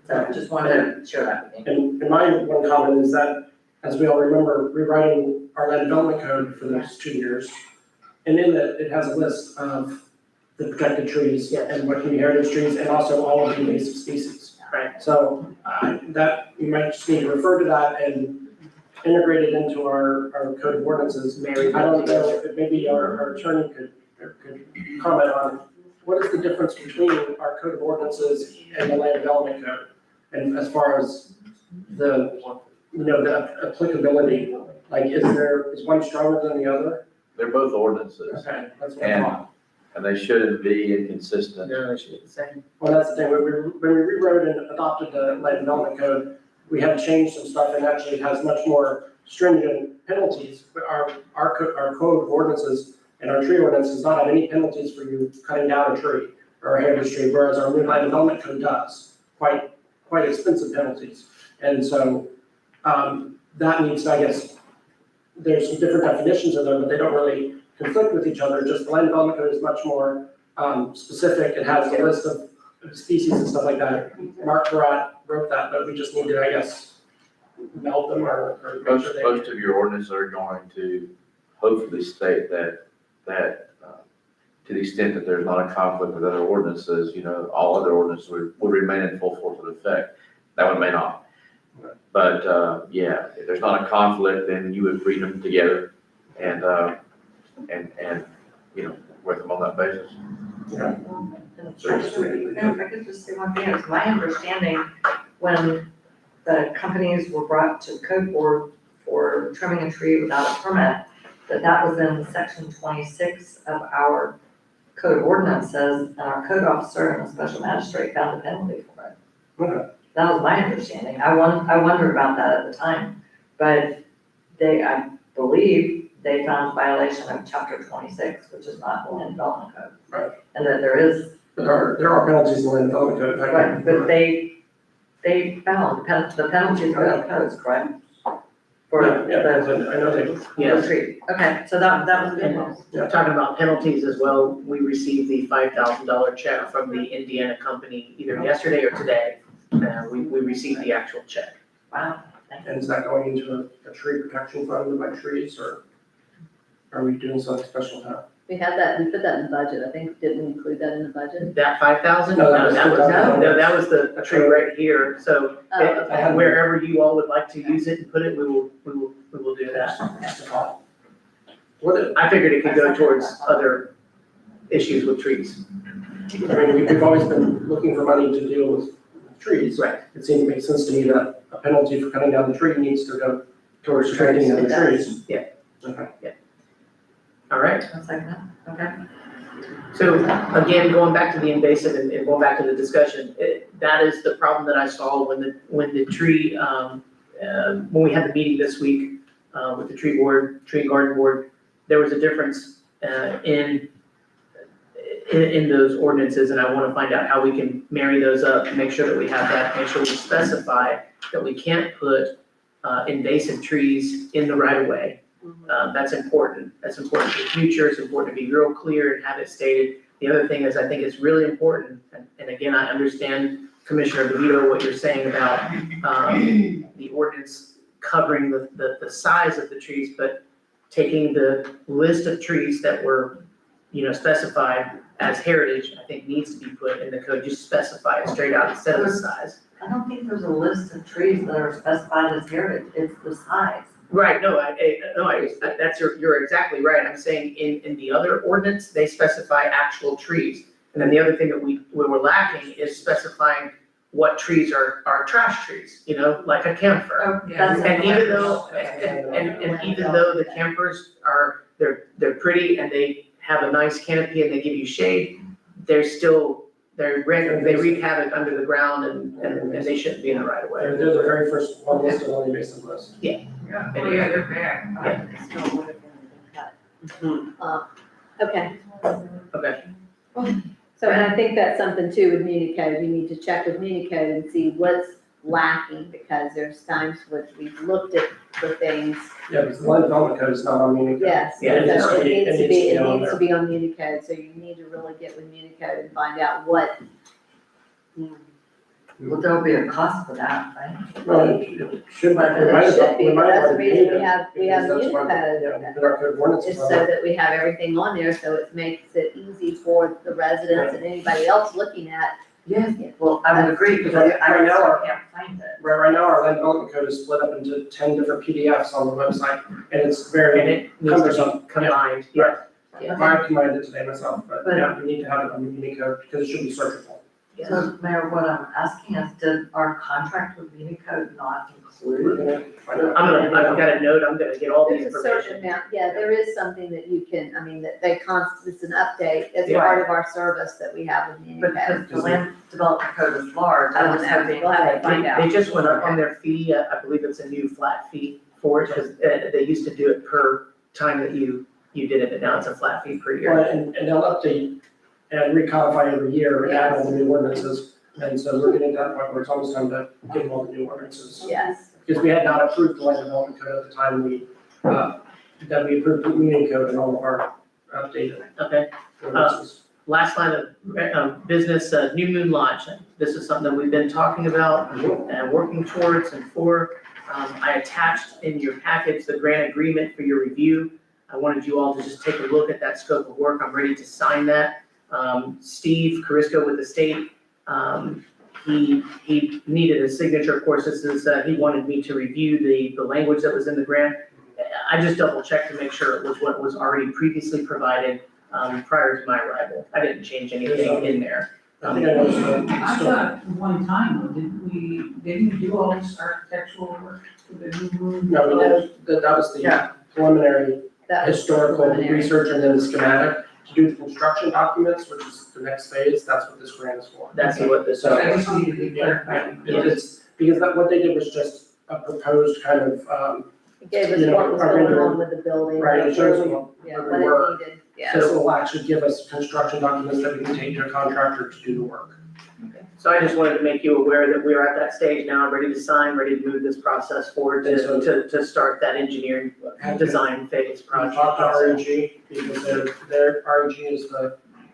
So just wanted to share that with you. And my one comment is that, as we all remember, rewriting our land development code for the next 2 years. And in that, it has a list of the protected trees and what can be heritage trees and also all of the invasive species. Right. So, that, you might just need to refer to that and integrate it into our code of ordinances. Marry I don't them know together. if maybe our attorney could comment on what is the difference between our code of ordinances and the land development code? And as far as the applicability, like is one stronger than the other? They're both ordinances, Okay, that's what I thought. and they shouldn't be inconsistent. No, they should be the same. Well, that's the thing, when we rewrote and adopted the land development code, we had to change some stuff and actually it has much more stringent penalties. Our code of ordinances and our tree ordinance does not have any penalties for you cutting down a tree or a heritage tree, whereas our new land development code does, quite expensive penalties. And so, that means, I guess, there's some different definitions of them, but they don't really conflict with each other, just the land development code is much more, specific, it has a list of species and stuff like that. Mark Barat wrote that, but we just need to, I guess, meld them or make sure they. Most of your ordinances are going to hopefully state that, to the extent that there's not a conflict with other ordinances, all other ordinances would remain in full force of effect. That one may not. But, yeah, if there's not a conflict, then you would read them together and, work them on that basis. If I could just say one thing, it's my understanding, when the companies were brought to code board for trimming a tree without a permit, that was in section 26 of our code of ordinances, and our code officer and the special magistrate found a penalty for it. Okay. That was my understanding. I wondered about that at the time, but I believe they found a violation of chapter 26, which is not the land development code. Right. And that there is. There are penalties in the land development code. Right, but they found the penalties are in the codes, correct? For Yeah, the I know they. Yes. tree. Okay, so that was good. And talking about penalties as well, we received the $5,000 check from the Indiana company either yesterday or today. We received the actual check. Wow. And is that going into a tree protection fund to buy trees, or are we doing something special now? We had that, we put that in the budget, I think, didn't we include that in the budget? That 5,000? No, that was No, that was the tree right here. So Oh, okay. wherever you all would like to use it and put it, we will do that. I figured it could go towards other issues with trees. I mean, we've always been looking for money to deal with trees. Right. It seemed to make sense to me that a penalty for cutting down the tree needs to go towards trees and the trees. Yeah. Okay. All right. One second, okay. So again, going back to the invasive and going back to the discussion, that is the problem that I saw when the tree, when we had the meeting this week with the tree and garden board, there was a difference in those ordinances, and I want to find out how we can marry those up and make sure that we have that, make sure we specify that we can't put invasive trees in the right of way. That's important. That's important for the future. It's important to be real clear and have it stated. The other thing is, I think it's really important, and again, I understand, Commissioner DeVito, what you're saying about the ordinance covering the size of the trees, but taking the list of trees that were, specified as heritage, I think needs to be put in the code, just specify it straight out instead of the size. I don't think there's a list of trees that are specified as heritage, it's the size. Right, no, you're exactly right, I'm saying in the other ordinance, they specify actual trees. And then the other thing that we were lacking is specifying what trees are trash trees, like a camphor. Oh, that's. And even though, and even though the campers are, they're pretty and they have a nice canopy and they give you shade, they're still, they wreak havoc under the ground and they shouldn't be in the right of way. They're the very first one listed on the invasive list. Yeah, they're bad. It still would have been cut. Okay. Okay. So, and I think that's something too with Municode, you need to check with Municode and see what's lacking, because there's times which we've looked at the things. Yeah, because the land development code is not on Municode. Yes, Yeah, so it needs to be, on it needs to be on Municode, so you need to really get with Municode and find out what. Well, there'll be a cost for that, right? Well, it should, But we might it as well, should be, we but might as that's the well reason pay we have them, because that's why, Municode. yeah, put our code of ordinances Is on so there. that we have everything on there, so it makes it easy for the residents and anybody else looking at. Yes, well, I would agree, because I Right now, still can't find it. Right now, our land development code is split up into 10 different PDFs on the website, and it's very And it needs to cumbersome. be combined, Right. Yeah. I've combined it today myself, but yeah, we need to have it on Unicode because it should be searchable. So Mayor, what I'm asking is, did our contract with Unicode not We're include? gonna find out. I've got a note, I'm gonna get all the There's a certain information. amount, yeah, there is something that you can, I mean, that they it's an update as Yeah. part of our service that we have with But Municode. because the land development code is large, I I don't was know, hoping. we'll have to find out. They just went up on their fee, I believe it's a new flat fee for it, because they used to do it per time that you did it, and now it's a flat fee per year. Well, and they'll update and recodify every year and add all the new ordinances. And so we're getting to that point where it's almost time to give all the new ordinances. Yes, Because we had not approved the land development code at the time that we approved the community code and all of our updated Okay. ordinances. Last line of business, New Moon Lodge. This is something that we've been talking about and working towards and for. I attached in your package the grant agreement for your review. I wanted you all to just take a look at that scope of work. I'm ready to sign that. Steve Carisco with the state, he needed a signature. Of course, he wanted me to review the language that was in the grant. I just double checked to make sure it was what was already previously provided prior to my arrival. I didn't change anything in there. I think I noticed I thought one time, didn't we do all this architectural work for the new room? No, that was the preliminary that was historical preliminary. research and then the schematic. To do the construction documents, which is the next phase, that's what this grant is for. That's what this. So, I just needed to yeah, clarify. it's, because what they did was just a proposed kind of, It gave us You know, what was our going vendor- on with the building. right, it shows Yeah, where what we were. it needed, yeah. This will actually give us construction documents that we can take to a contractor to do the work. So I just wanted to make you aware that we're at that stage now, ready to sign, ready to move this process forward to start that engineering design phase We project. talked to REG, because their REG is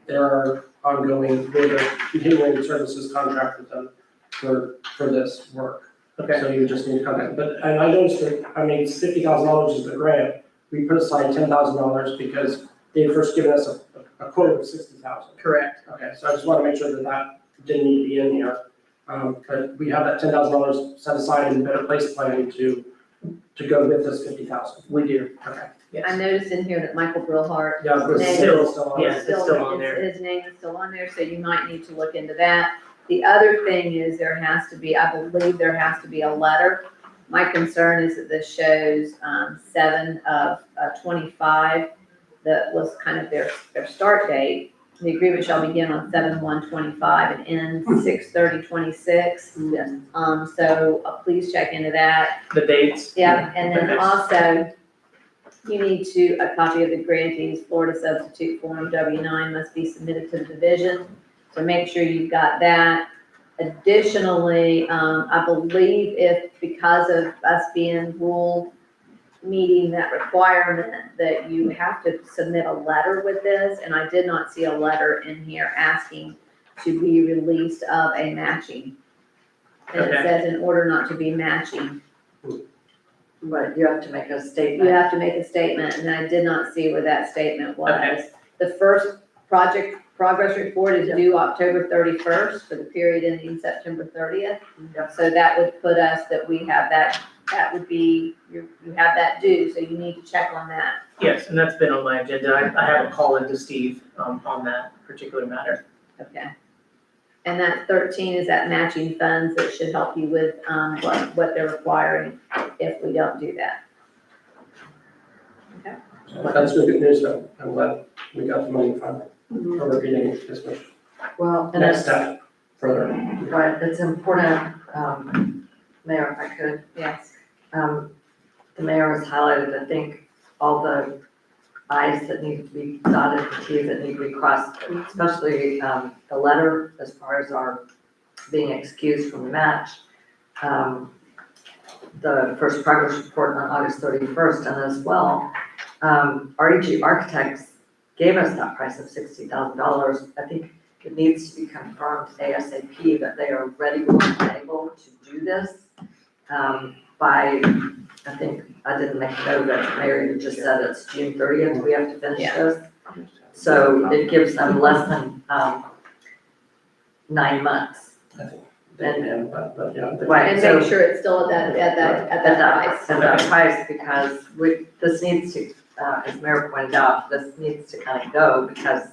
their ongoing, they're the continuing services contract with them for this work. Okay, So you just need to contact, and I noticed that, it's $50,000 is the grant. We put aside $10,000 because they first given us a quote of $60,000. correct. Okay, so I just want to make sure that didn't need to be in here. But we have that $10,000 set aside in Better Place Planning to go with this $50,000. We do. Okay. Yes. I noticed in here that Michael Brillhart. Yeah, but Name still on. Yes, it's still on there. His name is still on there, so you might need to look into that. The other thing is there has to be, I believe there has to be a letter. My concern is that this shows 7 of 25, that was kind of their start date. The agreement shall begin on 7/1/25 and end 6/30/26. So please check into that. The dates. Yeah, and then Okay. also, you need a copy of the grantee's Florida substitute form W-9 must be submitted to the division. So make sure you've got that. Additionally, I believe because of us being meeting that requirement, that you have to submit a letter with this, and I did not see a letter in here asking to be released of a matching. And it Okay. says in order not to be matching. But you have to make a You statement. have to make a statement, and I did not see where that statement was. The first project progress report is due October 31st for the period ending September 30th. So that would put us that we have that would be, you have that due, so you need to check on that. Yes, and that's been on my agenda. I have a call into Steve, on that particular matter. Okay. And that 13 is that matching funds that should help you with, what they're requiring if we don't do that. Okay. That's good news, though. I'm glad we got the money finally. We're getting this much. Well, and Next it's, step further. right, it's important, Mayor, if I could. Yes. The mayor has highlighted, I think, all the i's that need to be dotted and t's that need to be crossed, especially, the letter as far as our being excused from the match. The first progress report on August 31st, and as well, REG Architects gave us that price of $60,000. I think it needs to be confirmed ASAP that they are ready, willing, and able to do this, by, I think, I didn't make a note that Mary just said it's June 30th, we have to finish this. So it gives them less than, 9 months. And, right, And so. make sure it's still at that price. At that price, because this needs to, as Mayor pointed out, this needs to kind of go because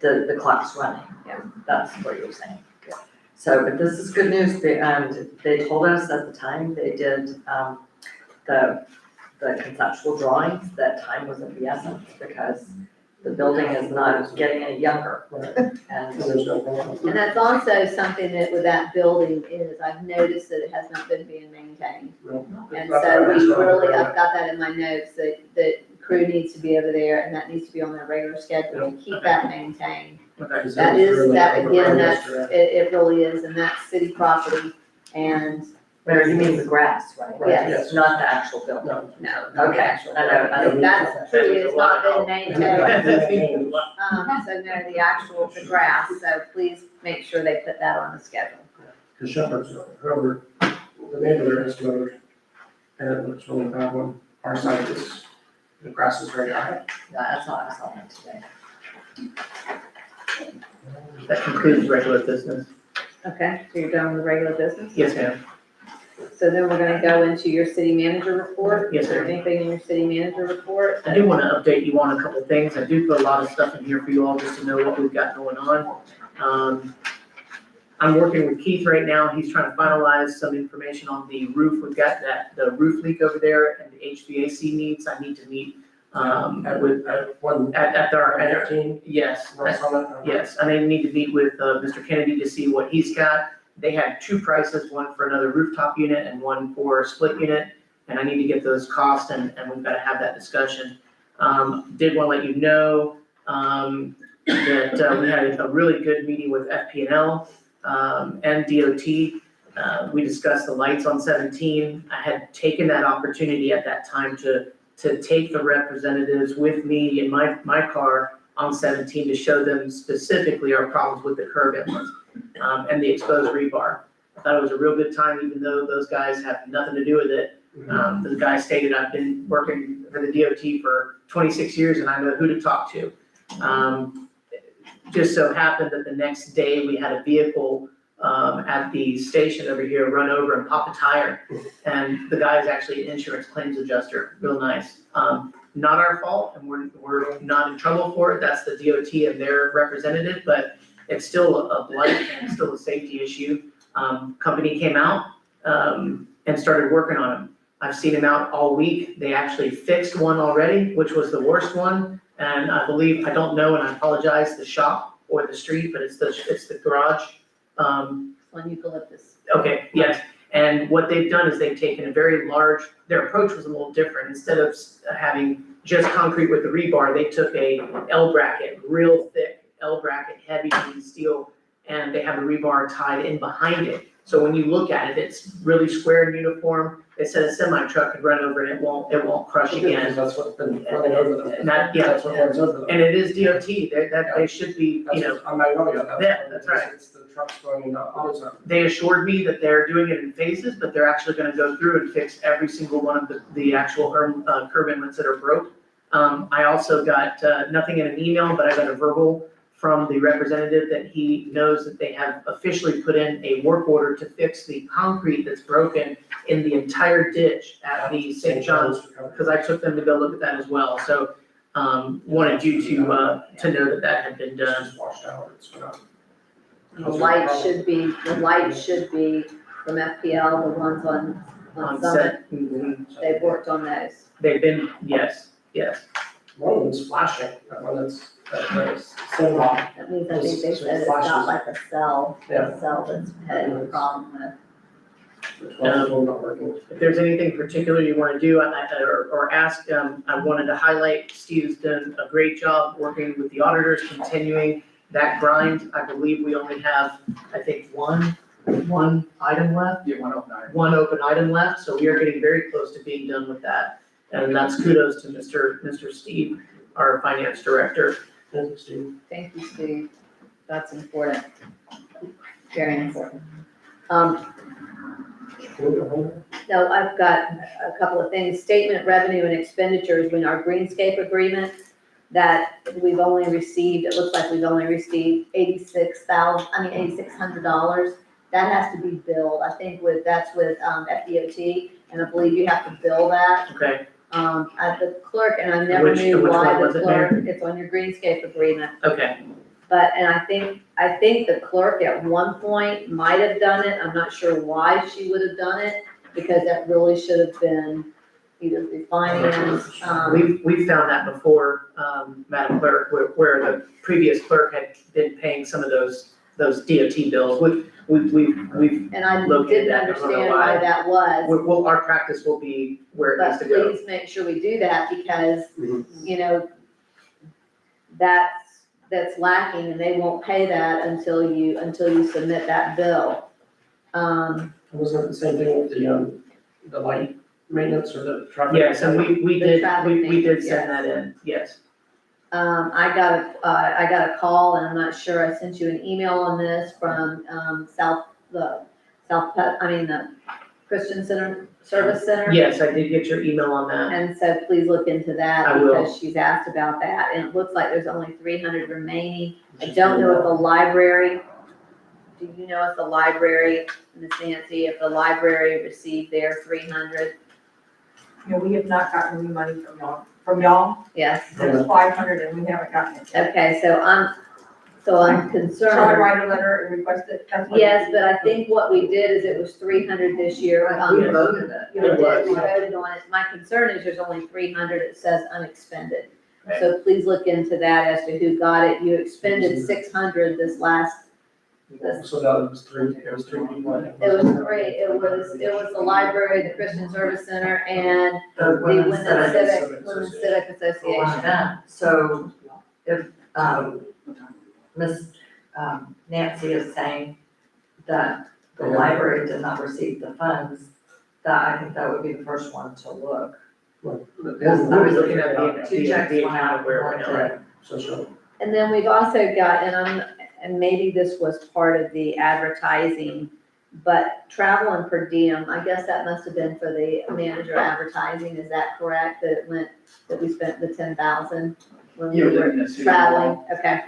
the clock's running. Yeah. That's what you're saying. So, but this is good news, and they told us at the time, they did, the conceptual drawings, that time was of the essence, because the building is not getting any younger. And And that's also something that with that building is, I've noticed that it has not been being maintained. And so we really, I've got that in my notes, that crew needs to be over there, and that needs to be on their regular schedule to keep that maintained. That is, that again, it really is, and that's city property, and. Mayor, you mean the grass, right? Yes. Not the actual building? No. Okay, I know. That's true, it's not been maintained. So no, the grass, so please make sure they put that on the schedule. Because Shepherd's, whoever, the neighbor there is mowed, and it looks really bad when our side is, the grass is very high. No, that's not, I saw that today. That concludes regular business. Okay, so you're done with the regular business? Yes, ma'am. So then we're gonna go into your city manager report. Yes, Is there ma'am. anything in your city manager report? I do want to update you on a couple of things. I do put a lot of stuff in here for you all just to know what we've got going on. I'm working with Keith right now. He's trying to finalize some information on the roof. We've got the roof leak over there and the HVAC needs. I need to meet, at our 15? yes. Russ on it? Yes, I need to meet with, Mr. Kennedy to see what he's got. They had two prices, one for another rooftop unit and one for a split unit. And I need to get those costs and we've got to have that discussion. Did want to let you know, that, we had a really good meeting with FP&L, and DOT. We discussed the lights on 17. I had taken that opportunity at that time to take the representatives with me in my car on 17 to show them specifically our problems with the curb inlets, and the exposed rebar. I thought it was a real good time, even though those guys have nothing to do with it. The guy stated, I've been working for the DOT for 26 years and I know who to talk to. Just so happened that the next day we had a vehicle at the station over here run over and pop a tire. And the guy is actually an insurance claims adjuster, real nice. Not our fault, and we're not in trouble for it. That's the DOT and their representative, but it's still a blight and it's still a safety issue. Company came out and started working on them. I've seen them out all week. They actually fixed one already, which was the worst one. And I believe, I don't know, and I apologize, the shop or the street, but it's the garage. On eucalyptus. Okay, yes. And what they've done is they've taken a very large, their approach was a little different. Instead of having just concrete with the rebar, they took a L bracket, real thick L bracket, heavy duty steel, and they have the rebar tied in behind it. So when you look at it, it's really square and uniform. It said a semi truck could run over and it won't crush again. That's what's been running over them. Not, yeah, That's what runs over them. and it is DOT, they should be, you know, On Magnolia, that's right. It's the trucks going in all the time. They assured me that they're doing it in phases, but they're actually gonna go through and fix every single one of the actual curb inlets that are broke. I also got, nothing in an email, but I got a verbal from the representative that he knows that they have officially put in a work order to fix the concrete that's broken in the entire ditch at the St. John's, because I took them to go look at that as well. So, wanted you to know that that had been done. It's just washed out, it's not. The lights should be from FPL, the ones on On Summit. set. Mhm. They've worked on those. They've been, yes. One of them's flashing, that one that's set off. That means I think they said it's not like a cell Yeah. that's had a problem with. Not working. If there's anything particular you want to do or ask, I wanted to highlight Steve's done a great job working with the auditors, continuing that grind. I believe we only have, I think, one item left. Yeah, one open item. One open item left, so we are getting very close to being done with that. And that's kudos to Mr. Steve, our finance director. Thank you, Steve. Thank you, Steve. That's important. Very important. Can we go home? No, I've got a couple of things. Statement revenue and expenditures in our greenscape agreement that we've only received, it looks like we've only received $8,600. That has to be billed. I think that's with FDOT, and I believe you have to bill that. Okay, At the clerk, and I never Which knew one why was the it, Mayor? clerk, it's on your greenscape agreement. okay. But, and I think the clerk at one point might have done it, I'm not sure why she would have done it, because that really should have been either the finance, We've found that before, Madam Clerk, where the previous clerk had been paying some of those DOT bills. We've and I looked at didn't that. I don't know understand why that was. Well, our practice will be where it needs But to go. please make sure we do that, because, Mhm. you know, that's lacking, and they won't pay that until you submit that bill. Wasn't it the same thing with the light maintenance or the traffic? Yes, and we The did, traffic we did maintenance, send yes. that in, yes. I got a call, and I'm not sure, I sent you an email on this from, the Christian Service Center. Yes, I did get your email on that. And so please look into that, I will. because she's asked about that, and it looks like there's only 300 remaining. I don't know if the library, do you know if the library, Ms. Nancy, if the library received their 300? You know, we have not gotten any money from y'all. Yes, There's 500 and we haven't gotten it yet. okay, so I'm Shall I concerned. write a letter and request it? That's what- Yes, but I think what we did is it was 300 this year. We voted it. We did, we voted on it. My concern is there's only 300, it says unexpended. So please look into that as to who got it. You expended 600 this last, So that was three people. it was great. It was the library, the Christian Service Center, and The the women's Women's Senate. Women's Civic Association. So if, Ms. Nancy is saying that the library did not receive the funds, that I think that would be the first one to look. I was looking at Two checks the went account out, where one we check. So, And then we've also got, and maybe this was part of the advertising, but travel and per diem, I guess that must have been for the manager advertising, is that correct? That we spent the 10,000 when we were traveling? Okay.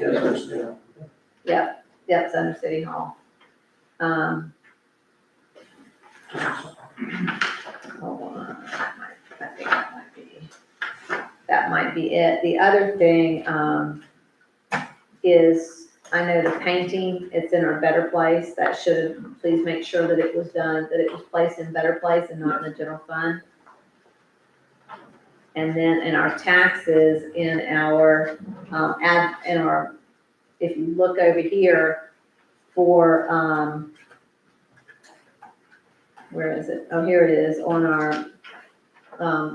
yeah. Yep, it's under City Hall. Hold on, I think that might be it. The other thing, is, I know the painting, it's in our better place. That should have, please make sure that it was done, that it was placed in better place and not in the general fund. And then in our taxes, in our, if you look over here for, where is it? Oh, here it is, on our,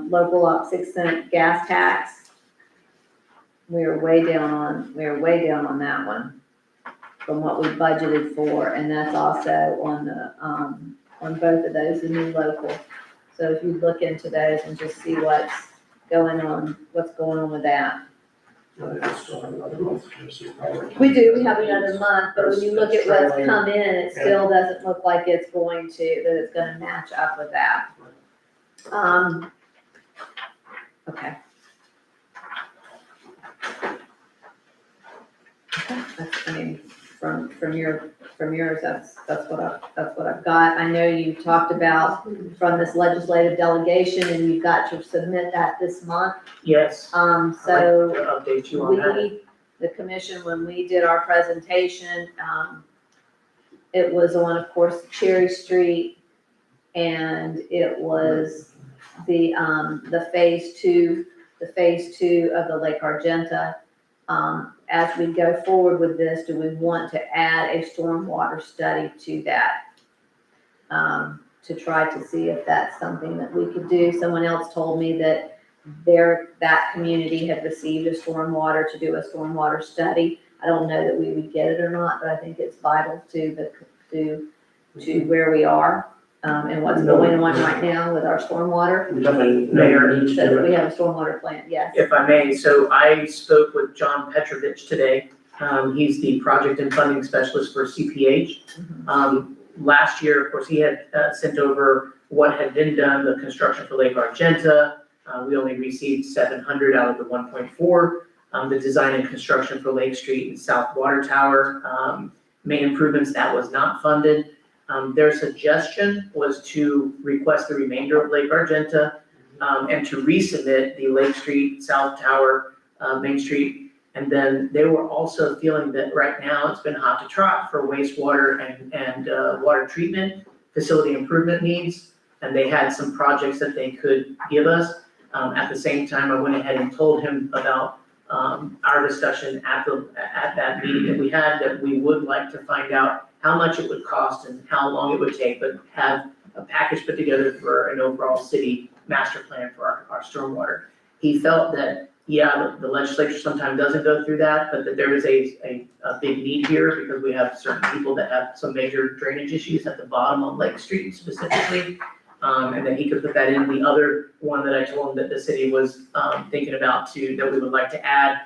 local up 6-cent gas tax. We are way down on that one. from what we budgeted for, and that's also on the, on both of those, the new local. So if you look into those and just see what's going on with that. We do, we have another month, but when you look at what's come in, it still doesn't look like it's going to, that it's gonna match up with that. Okay. That's, I mean, from yours, that's what I've got. I know you talked about from this legislative delegation, and you've got to submit that this month. Yes. So I'll update you on that. we, the commission, when we did our presentation, it was on, of course, Cherry Street, and it was the phase two of the Lake Argenta. As we go forward with this, do we want to add a stormwater study to that? To try to see if that's something that we could do. Someone else told me that that community had received a stormwater to do a stormwater study. I don't know that we would get it or not, but I think it's vital to where we are, and what's going on right now with our stormwater. Mayor, So we have a stormwater plan, yes. if I may, so I spoke with John Petrovich today. He's the project and funding specialist for CPH. Last year, of course, he had sent over what had been done, the construction for Lake Argenta. We only received 700 out of the 1.4. The design and construction for Lake Street and South Water Tower, main improvements, that was not funded. Their suggestion was to request the remainder of Lake Argenta, and to resubmit the Lake Street, South Tower, Main Street. And then they were also feeling that right now it's been hot to trot for wastewater and water treatment facility improvement needs. And they had some projects that they could give us. At the same time, I went ahead and told him about our discussion at that meeting that we had, that we would like to find out how much it would cost and how long it would take, but have a package put together for an overall city master plan for our stormwater. He felt that, yeah, the legislature sometimes doesn't go through that, but that there is a big need here because we have certain people that have some major drainage issues at the bottom on Lake Street specifically. And that he could put that in. The other one that I told him that the city was thinking about that we would like to add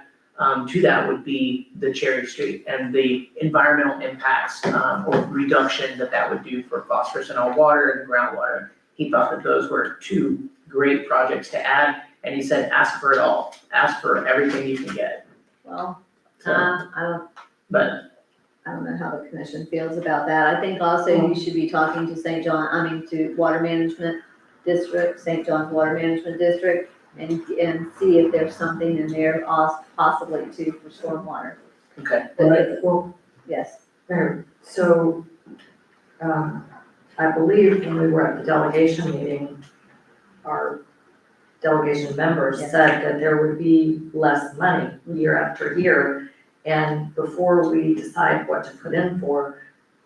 to that would be the Cherry Street and the environmental impacts or reduction that would do for phosphorus in our water and groundwater. He thought that those were two great projects to add, and he said, ask for it all, ask for everything you can get. Well, So, I don't know how the commission feels about that. I think also you should be talking to to Water Management District, St. John's Water Management District, and see if there's something in there possibly too for stormwater. Okay. Well, Yes. so, I believe when we were at the delegation meeting, our delegation members said that there would be less money year after year. And before we decide what to put in for,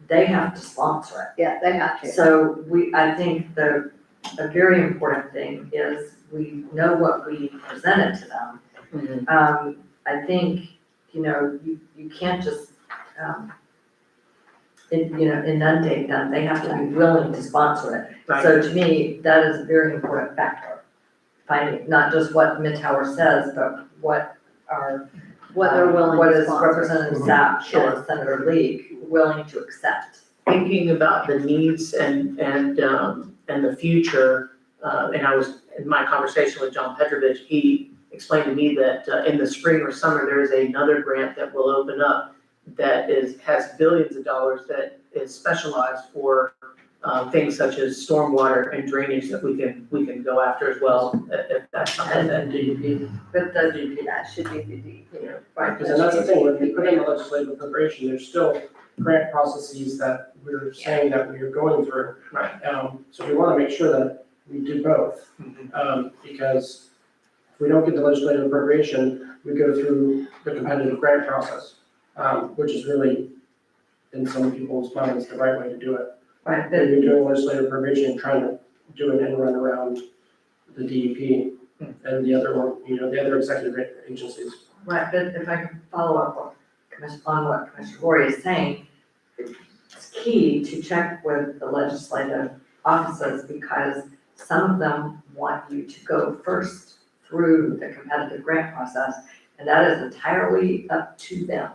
they have to sponsor it. Yeah, they have to. So I think a very important thing is we know what we presented to them. I think, you can't just, inundate them. They have to be willing to sponsor it. Right. So to me, that is a very important factor. Finding not just what Midtower says, but what they're willing what to is sponsor. Representative Zapp Sure. and Senator Lee willing to accept. Thinking about the needs and the future, and I was in my conversation with John Petrovich, he explained to me that in the spring or summer, there is another grant that will open up that has billions of dollars that is specialized for things such as stormwater and drainage that we can go after as well, if that's something that DEP. But That should be the DEP. right, Because that's the thing, when you put in the legislative appropriation, there's still grant processes that we're saying that we are going through. Right. So we want to make sure that we do both. Because if we don't get the legislative appropriation, we go through the competitive grant process, which is really, in some people's minds, the right way to do it. right, But you're doing legislative appropriation and trying to do an end run around the DEP and the other executive agencies. right, but if I can follow up, on what Commissioner Rory is saying, it's key to check with the legislative offices because some of them want you to go first through the competitive grant process, and that is entirely up to them.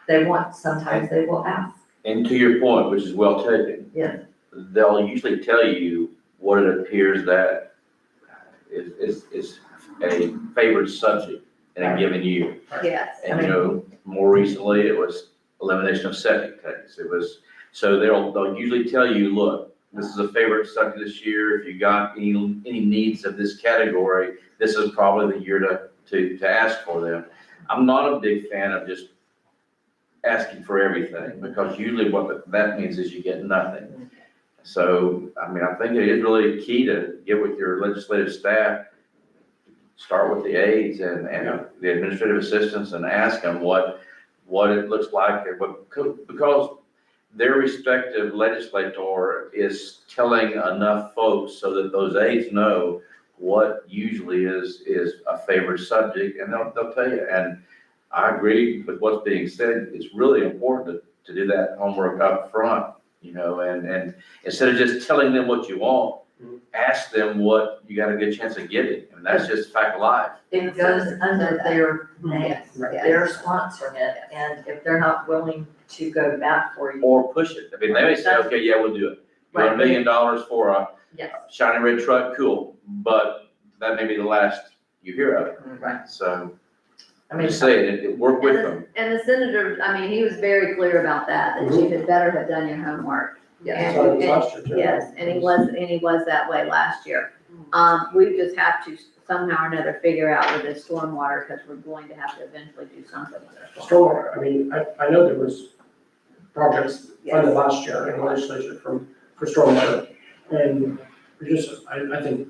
They want, sometimes they will ask. And to your point, which is well taken. Yeah. They'll usually tell you what it appears that is a favored subject in a given year. Yes. And you know, more recently, it was elimination of septic tanks. It was, so they'll usually tell you, look, this is a favorite subject this year. If you got any needs of this category, this is probably the year to ask for them. I'm not a big fan of just asking for everything, because usually what that means is you get nothing. So, I mean, I think it is really key to get with your legislative staff, start with the aides and the administrative assistants and ask them what it looks like, because their respective legislator is telling enough folks so that those aides know what usually is a favored subject, and they'll tell you. And I agree with what's being said. It's really important to do that homework up front, you know, and instead of just telling them what you want, ask them what you got a good chance of getting. And that's just fact of life. It goes under their name, they're sponsoring it, and if they're not willing to go back for you. Or push it. I mean, they may say, okay, yeah, we'll do it. You want $1 million for a Yes. shiny red truck, cool. But that may be the last you hear of it. Right. So, I I'm mean, just saying, work with them. And the senator, I mean, he was very clear about that you had better have done your homework. Yes. And- That's what it was last year, too. Yes, and he was that way last year. We just have to somehow or another figure out with this stormwater, because we're going to have to eventually do something with our stormwater. Stormwater, I mean, I know there was projects funded last year in the legislature for stormwater. And we just, I think,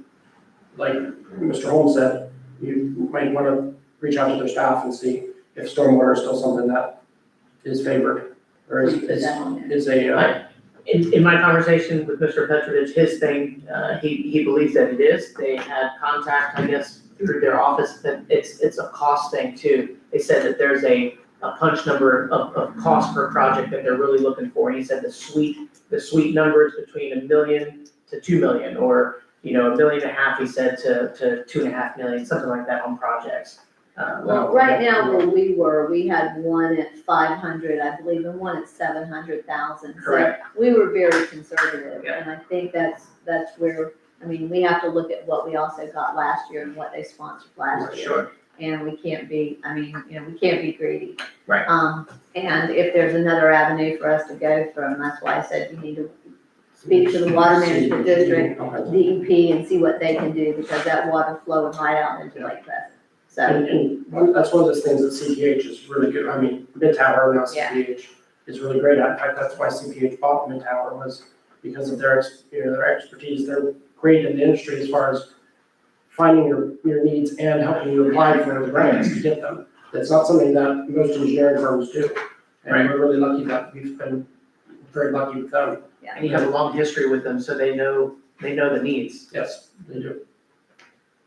like Mr. Holmes said, you might want to reach out to their staff and see if stormwater is still something that is favored, or is a, In my conversation with Mr. Petrovich, his thing, he believes that it is. They had contact, I guess, through their office, that it's a cost thing too. They said that there's a punch number of cost per project that they're really looking for. And he said the sweet numbers between $1 million to $2 million, or, you know, $1.5 million, he said, to $2.5 million, something like that on projects. Well, right now where we had one at 500, I believe, and one at 700,000. Correct. So we were very conservative, Yeah. and I think that's where, I mean, we have to look at what we also got last year and what they sponsored last year. Sure. And we can't be, I mean, you know, we can't be greedy. Right. And if there's another avenue for us to go from, that's why I said you need to speak to the water management district, DEP, and see what they can do, because that water's flowing right out into Lake Crescent. So, and that's one of those things that CPH is really good. I mean, Mid-Tower, now CPH, is really great at. In fact, that's why CPH bought Mid-Tower, was because of their expertise. They're great in the industry as far as finding your needs and helping you apply for the grants to get them. That's not something that most engineering firms do. And we're really lucky that we've been very lucky with them. yeah. And you have a long history with them, so they know the needs. Yes, they do.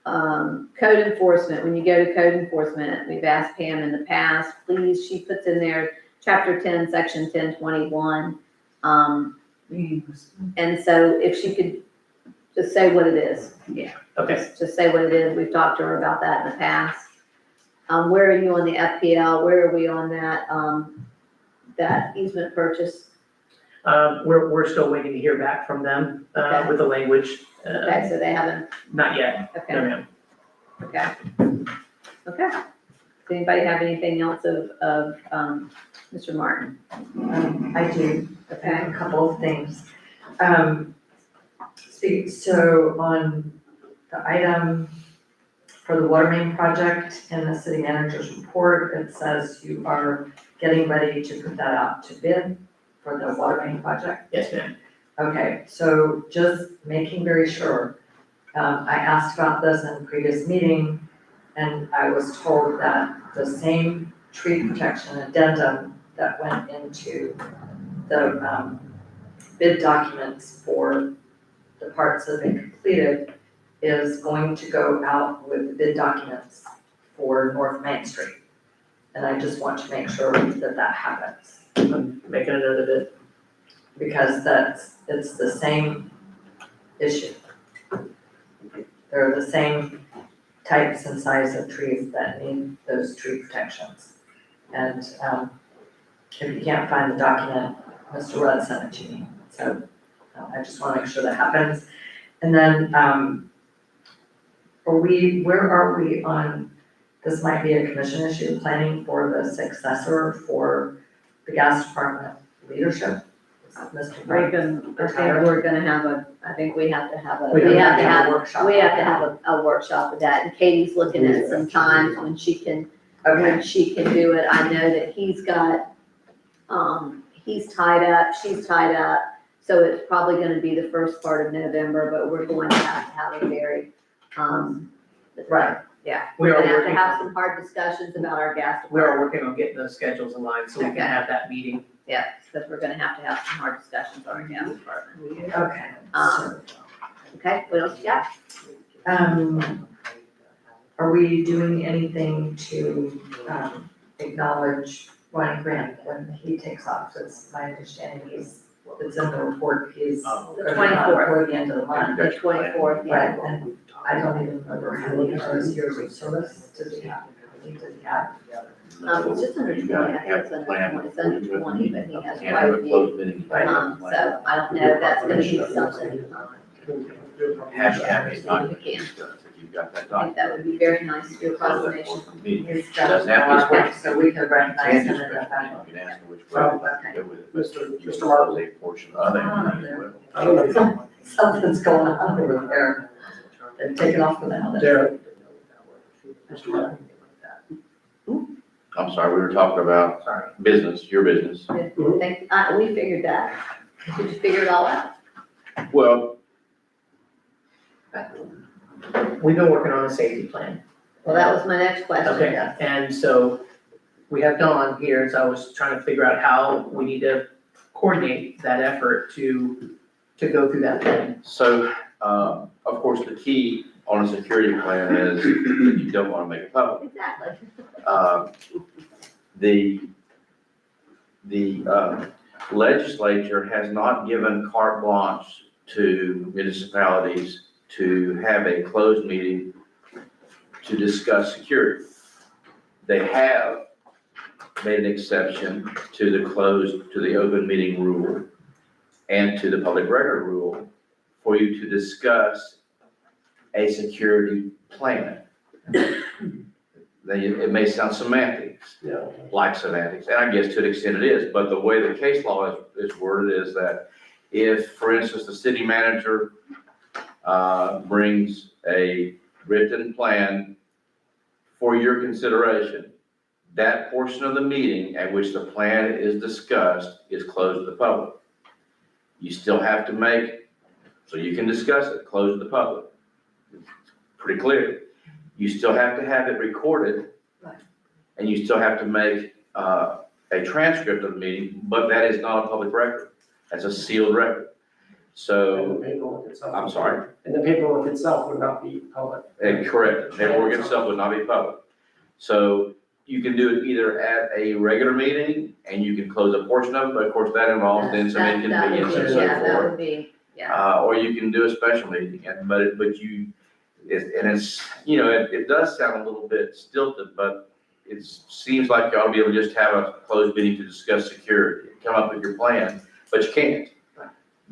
Code enforcement, when you go to code enforcement, we've asked Pam in the past, please, she puts in there, chapter 10, section 1021. And so if she could just say what it is. Yeah. Okay. Just say what it is. We've talked to her about that in the past. Where are you on the FPL? Where are we on that easement purchase? We're still waiting to hear back from them, Okay. with the language. Okay, so they haven't, Not yet. okay. No, ma'am. Okay. Okay. Does anybody have anything else of Mr. Martin? I do, Okay. a couple of things. So on the item for the water main project in the city manager's report, it says you are getting ready to put that out to bid for the water main project. Yes, ma'am. Okay, so just making very sure, I asked about this in a previous meeting, and I was told that the same tree protection addendum that went into the bid documents for the parts that have been completed is going to go out with the bid documents for North Main Street. And I just want to make sure that that happens, I'm making a note of it. because it's the same issue. They're the same types and size of trees that need those tree protections. And, if you can't find the document, Mr. Rudd sent it to me, so I just wanna make sure that happens. And then, where are we on, this might be a commission issue, planning for the successor for the gas department leadership? Mr. We're Rudd gonna, I think retired? we're gonna have a, I think we have to have a, We we have to a have, workshop. we have to have a workshop with that. And Katie's looking at some times when she can, Okay, do it. I know that he's got, he's tied up, she's tied up. So it's probably gonna be the first part of November, but we're going to have a very, right. yeah. We We're are gonna have to working, have some hard discussions about our gas we are department. working on getting those schedules aligned so we can Okay. have that meeting. Yeah, because we're gonna have to have some hard discussions on our gas department. Okay, Okay, what else you got? Are we doing anything to, acknowledge Ryan Grant when he takes off? It's my understanding it's in the report, he's. The 24th. Before the end of the month. The 24th, yeah. Right, and I don't even remember how many hours years of service does he have? Does he have? It's just under 20, I think it's under 20, it's under 20, but he has Can't quite have a a few. closed meeting. So I don't know if that's gonna be something, Has to have a we document can. discussed, if you've got that I think document. that would be very nice to do a proclamation. Meeting. He's Doesn't have to be special. so we can recognize Can't him do in the special fact. meeting, you can ask them which way they'd like to go with it. Mr. Martin. A portion of that meeting as well. I don't know. Something's going on over there. They've taken off without it. Derek. Mr. Martin. I'm sorry, we were talking about business, your business. We figured that. Did you figure it all out? Well, We've been working on a safety plan. Well, that was my next question. Okay, and so we have Dawn here, so I was trying to figure out how we need to coordinate that effort to go through that plan. so, of course, the key on a security plan is that you don't want to make it public. Exactly. The legislature has not given carte blanche to municipalities to have a closed meeting to discuss security. They have made an exception to the open meeting rule and to the public record rule for you to discuss a security plan. It may sound semantics, like semantics, and I guess to an extent it is, but the way the case law is worded is that if, for instance, the city manager brings a written plan for your consideration, that portion of the meeting at which the plan is discussed is closed to the public. You still have to make, so you can discuss it, closed to the public. It's pretty clear. You still have to have it recorded, and you still have to make a transcript of the meeting, but that is not a public record. That's a sealed record. So, I'm sorry? And the paperwork itself would not be public. Correct, the paperwork itself would not be public. So you can do it either at a regular meeting, and you can close a portion of it, but of course that involves then some inconvenience and so Yeah, that forth. would be, yeah. Or you can do a special meeting, it does sound a little bit stilted, but it seems like you ought to be able to just have a closed meeting to discuss security, come up with your plan, but you can't.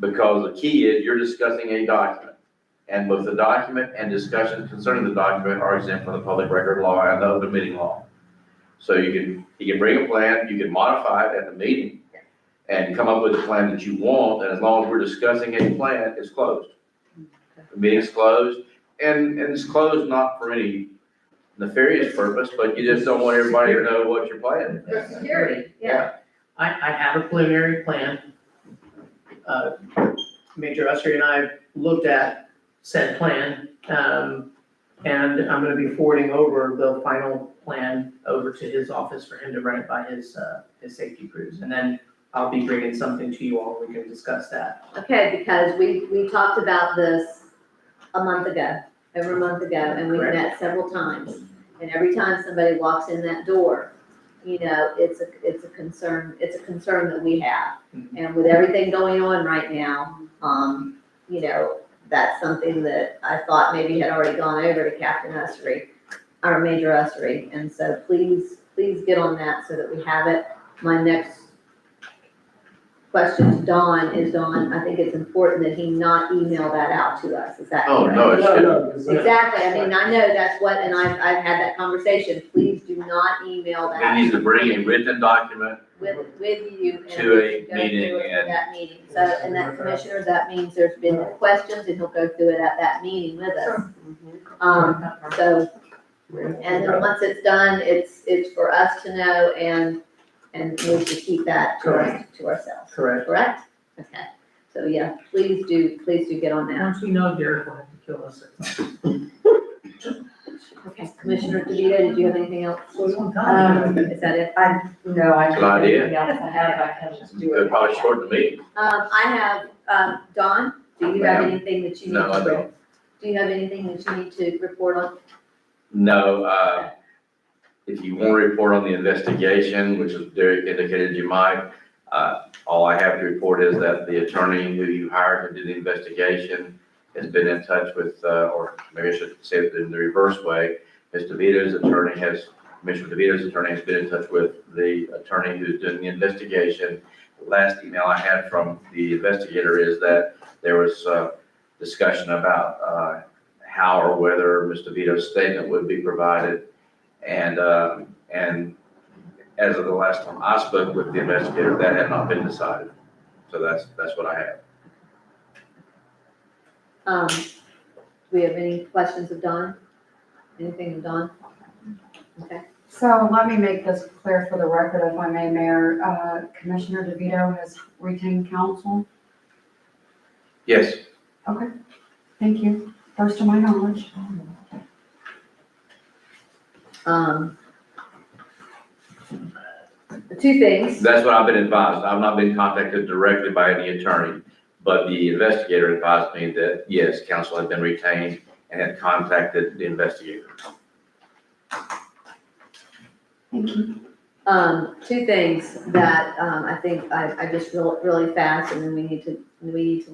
Because the key is you're discussing a document, and both the document and discussions concerning the document are exempt from the public record law and the open meeting law. So you can bring a plan, you can modify it at the meeting, and come up with a plan that you want, and as long as we're discussing a plan, it's closed. The meeting's closed, and it's closed not for any nefarious purpose, but you just don't want everybody to know what you're planning. For security, yeah. I have a preliminary plan. Major Usher and I looked at said plan, and I'm gonna be forwarding over the final plan over to his office for him to run it by his safety crews. And then I'll be bringing something to you all, we can discuss that. Okay, because we talked about this over a month ago, and we Correct. met several times. And every time somebody walks in that door, you know, it's a concern that we have. And with everything going on right now, you know, that's something that I thought maybe had already gone over to Captain Ussery, our Major Ussery. And so please get on that so that we have it. My next question to Don is, Don, I think it's important that he not email that out to us. Is that Oh, correct? no, it's good. Exactly. I mean, I know that's what, and I've had that conversation. Please do not email We that need to bring a written document with you. And to a we can go meeting through it and- at that meeting. So, and that commissioners, that means there's been questions and he'll go through it at that meeting with us. So, and then once it's done, it's for us to know and we should keep that to ourselves. Correct. Correct? Okay. So yeah, please do get on that. Once we know, Derek will have to kill us. Okay, Commissioner DeVito, did you have anything else? Is that it? No, I Good don't have idea. anything else I have, I can just do It'll it. probably shorten the meeting. I have, Don, do you have Ma'am? anything that you need No, I to, don't. do you have anything that you need to report on? No, if you want to report on the investigation, which is Derek indicated you might, all I have to report is that the attorney who you hired to do the investigation has been in touch with, or maybe I should say it in the reverse way, Commissioner DeVito's attorney has been in touch with the attorney who's doing the investigation. The last email I had from the investigator is that there was discussion about how or whether Mr. DeVito's statement would be provided. And as of the last time I spoke with the investigator, that had not been decided. So that's what I have. Do we have any questions of Don? Anything of Don? Okay. So let me make this clear for the record, if I may, Mayor. Commissioner DeVito has retained counsel. Yes. Okay, thank you. First to my knowledge. Two things. That's what I've been advised. I've not been contacted directly by any attorney, but the investigator advised me that, yes, counsel had been retained and had contacted the investigator. Thank you. Two things that, I think I just really fast and then we need to leave.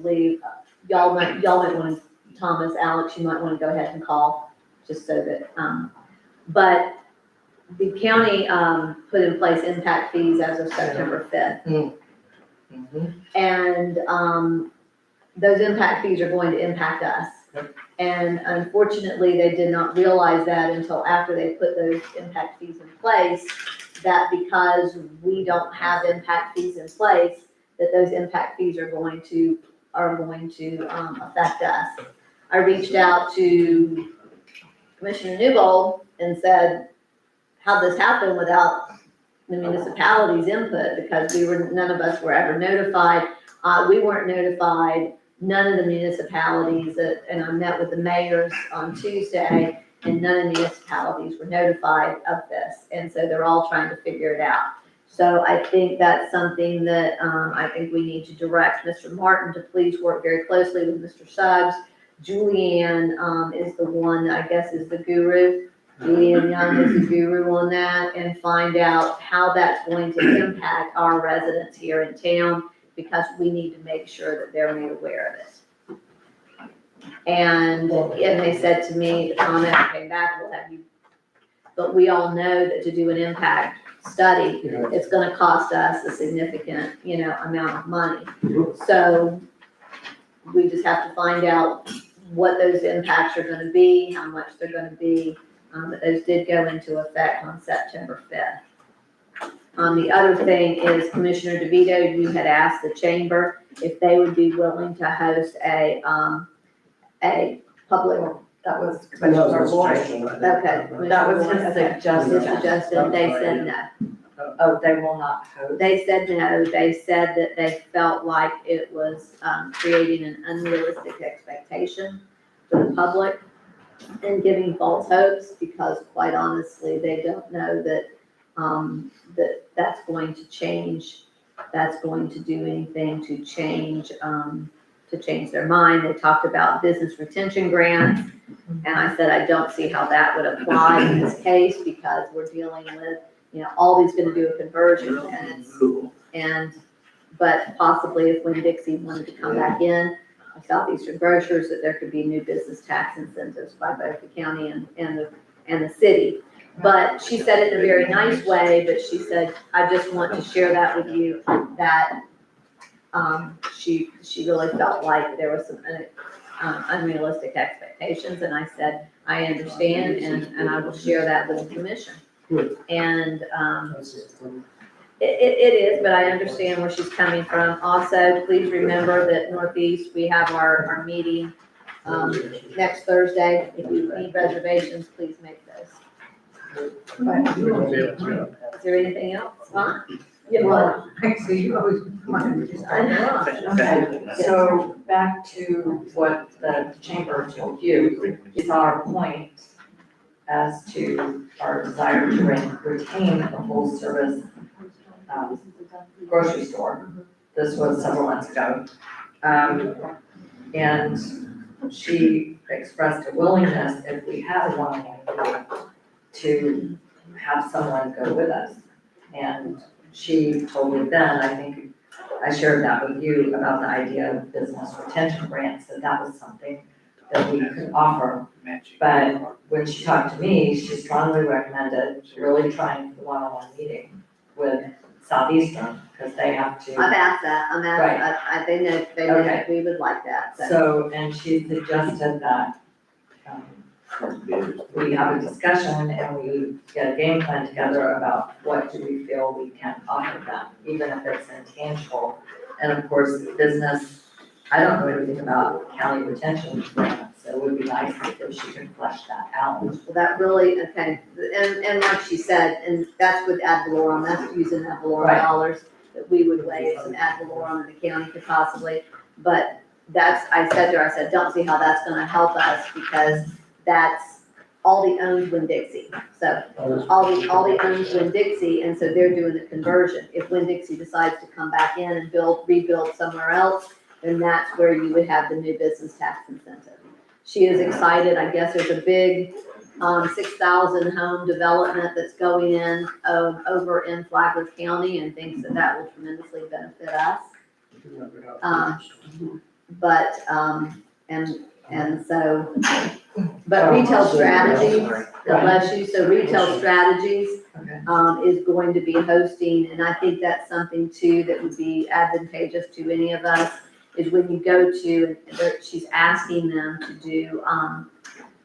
Y'all might want to, Thomas, Alex, you might want to go ahead and call, just so that, but the county, put in place impact fees as of September 5th. And, those impact fees are going to impact us. And unfortunately, they did not realize that until after they put those impact fees in place, that because we don't have impact fees in place, that those impact fees are going to affect us. I reached out to Commissioner Newbold and said, how'd this happen without the municipality's input? Because none of us were ever notified. We weren't notified, none of the municipalities, and I met with the mayors on Tuesday, and none of the municipalities were notified of this. And so they're all trying to figure it out. So I think that's something that, I think we need to direct Mr. Martin to please work very closely with Mr. Suggs. Julianne, is the one that I guess is the guru. Julianne Young is the guru on that, and find out how that's going to impact our residents here in town, because we need to make sure that they're made aware of it. And they said to me, the comment came back, we'll have you, but we all know that to do an impact study, it's gonna cost us a significant, amount of money. So we just have to find out what those impacts are gonna be, how much they're gonna be. But those did go into effect on September 5th. The other thing is Commissioner DeVito, you had asked the chamber if they would be willing to host a public, That was That Commissioner was Lloyd. a suggestion, I think. okay. That was his Okay. suggestion. His suggestion, they said no. Oh, they will not host. They said no, they said that they felt like it was, creating an unrealistic expectation for the public and giving false hopes, because quite honestly, they don't know that, that's going to change, that's going to do anything to change their mind. They talked about business retention grants, and I said, I don't see how that would apply in this case, because we're dealing with Aldi's gonna do a conversion but possibly if Winn-Dixie wanted to come back in, Southeastern Grocers, that there could be new business tax incentives by both the county and the city. But she said it in a very nice way, but she said, I just want to share that with you, that she really felt like there was some unrealistic expectations, and I said, I understand, and I will share that with the commission. And it is, but I understand where she's coming from. Also, please remember that Northeast, we have our meeting next Thursday. If you need reservations, please make those. Is there anything else? Huh? Yeah, well, Actually, you always want to just. I know. Okay, so back to what the chamber told you, is our point as to our desire to retain a full service grocery store. This was several months ago. And she expressed a willingness, if we have a one-on-one, to have someone go with us. And she told me then, I think I shared that with you, about the idea of business retention grants, that was something that we could offer. But when she talked to me, she strongly recommended really trying for the one-on-one meeting with Southeastern, because they have to. I've asked that, they know that we would like that, so. So, and she suggested that we have a discussion and we get a game plan together about what do we feel we can offer them, even if it's intangible. And of course, business, I don't know anything about county retention grants, so it would be nice if she could flesh that out. Well, that really, okay, and like she said, and that's with ad valorem, that's using ad valorem Right. dollars that we would waive some ad valorem and the county could possibly, but I said to her, I said, don't see how that's gonna help us, because that's Aldi owns Winn-Dixie. So Aldi owns Winn-Dixie, and so they're doing the conversion. If Winn-Dixie decides to come back in and rebuild somewhere else, then that's where you would have the new business tax incentive. She is excited. I guess there's a big 6,000 home development that's going in over in Flagler County, and thinks that will tremendously benefit us. But retail strategies, God bless you, so retail strategies is going to be hosting, and I think that's something too that would be advantageous to any of us, is when you go to, she's asking them to do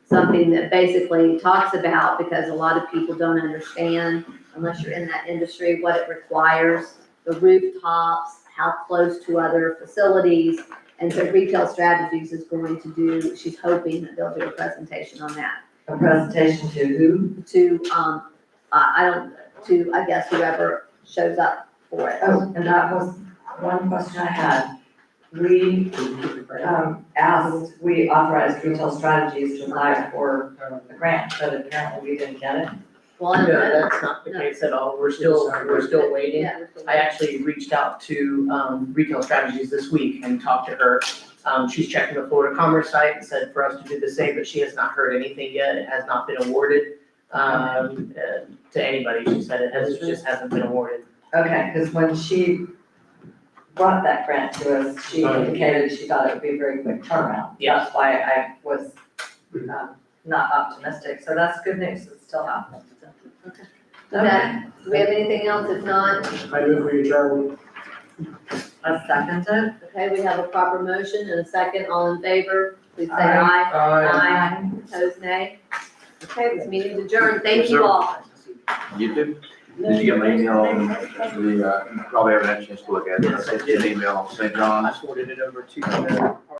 something that basically talks about, because a lot of people don't understand, unless you're in that industry, what it requires, the rooftops, how close to other facilities. And so retail strategies is going to do, she's hoping that they'll do a presentation on that. A presentation to who? To, I guess whoever shows up for it. Oh, and that was one question I had. We authorized retail strategies to apply for a grant, but apparently we didn't get it. Well, No, that's not the case at all. We're still waiting. Yeah, we're still I actually reached out to Retail Strategies this week and talked to her. She's checking the Florida Commerce site and said for us to do the same, but she has not heard anything yet. It has not been awarded to anybody. She said it just hasn't been awarded. Okay, because when she brought that grant to us, she indicated she thought it would be a very quick turnaround. Yeah. That's why I was not optimistic, so that's good news, it's still happening. Okay, do we have anything else? If not, I move we adjourn. A second. okay, we have a proper motion and a second. All in favor, please say aye. Aye. Opposed, nay. Okay, this meeting is adjourned. Thank you all. You do? Did you get my email on you probably haven't had a chance to look at it. I sent you an email on St. John's. I forwarded it over to you.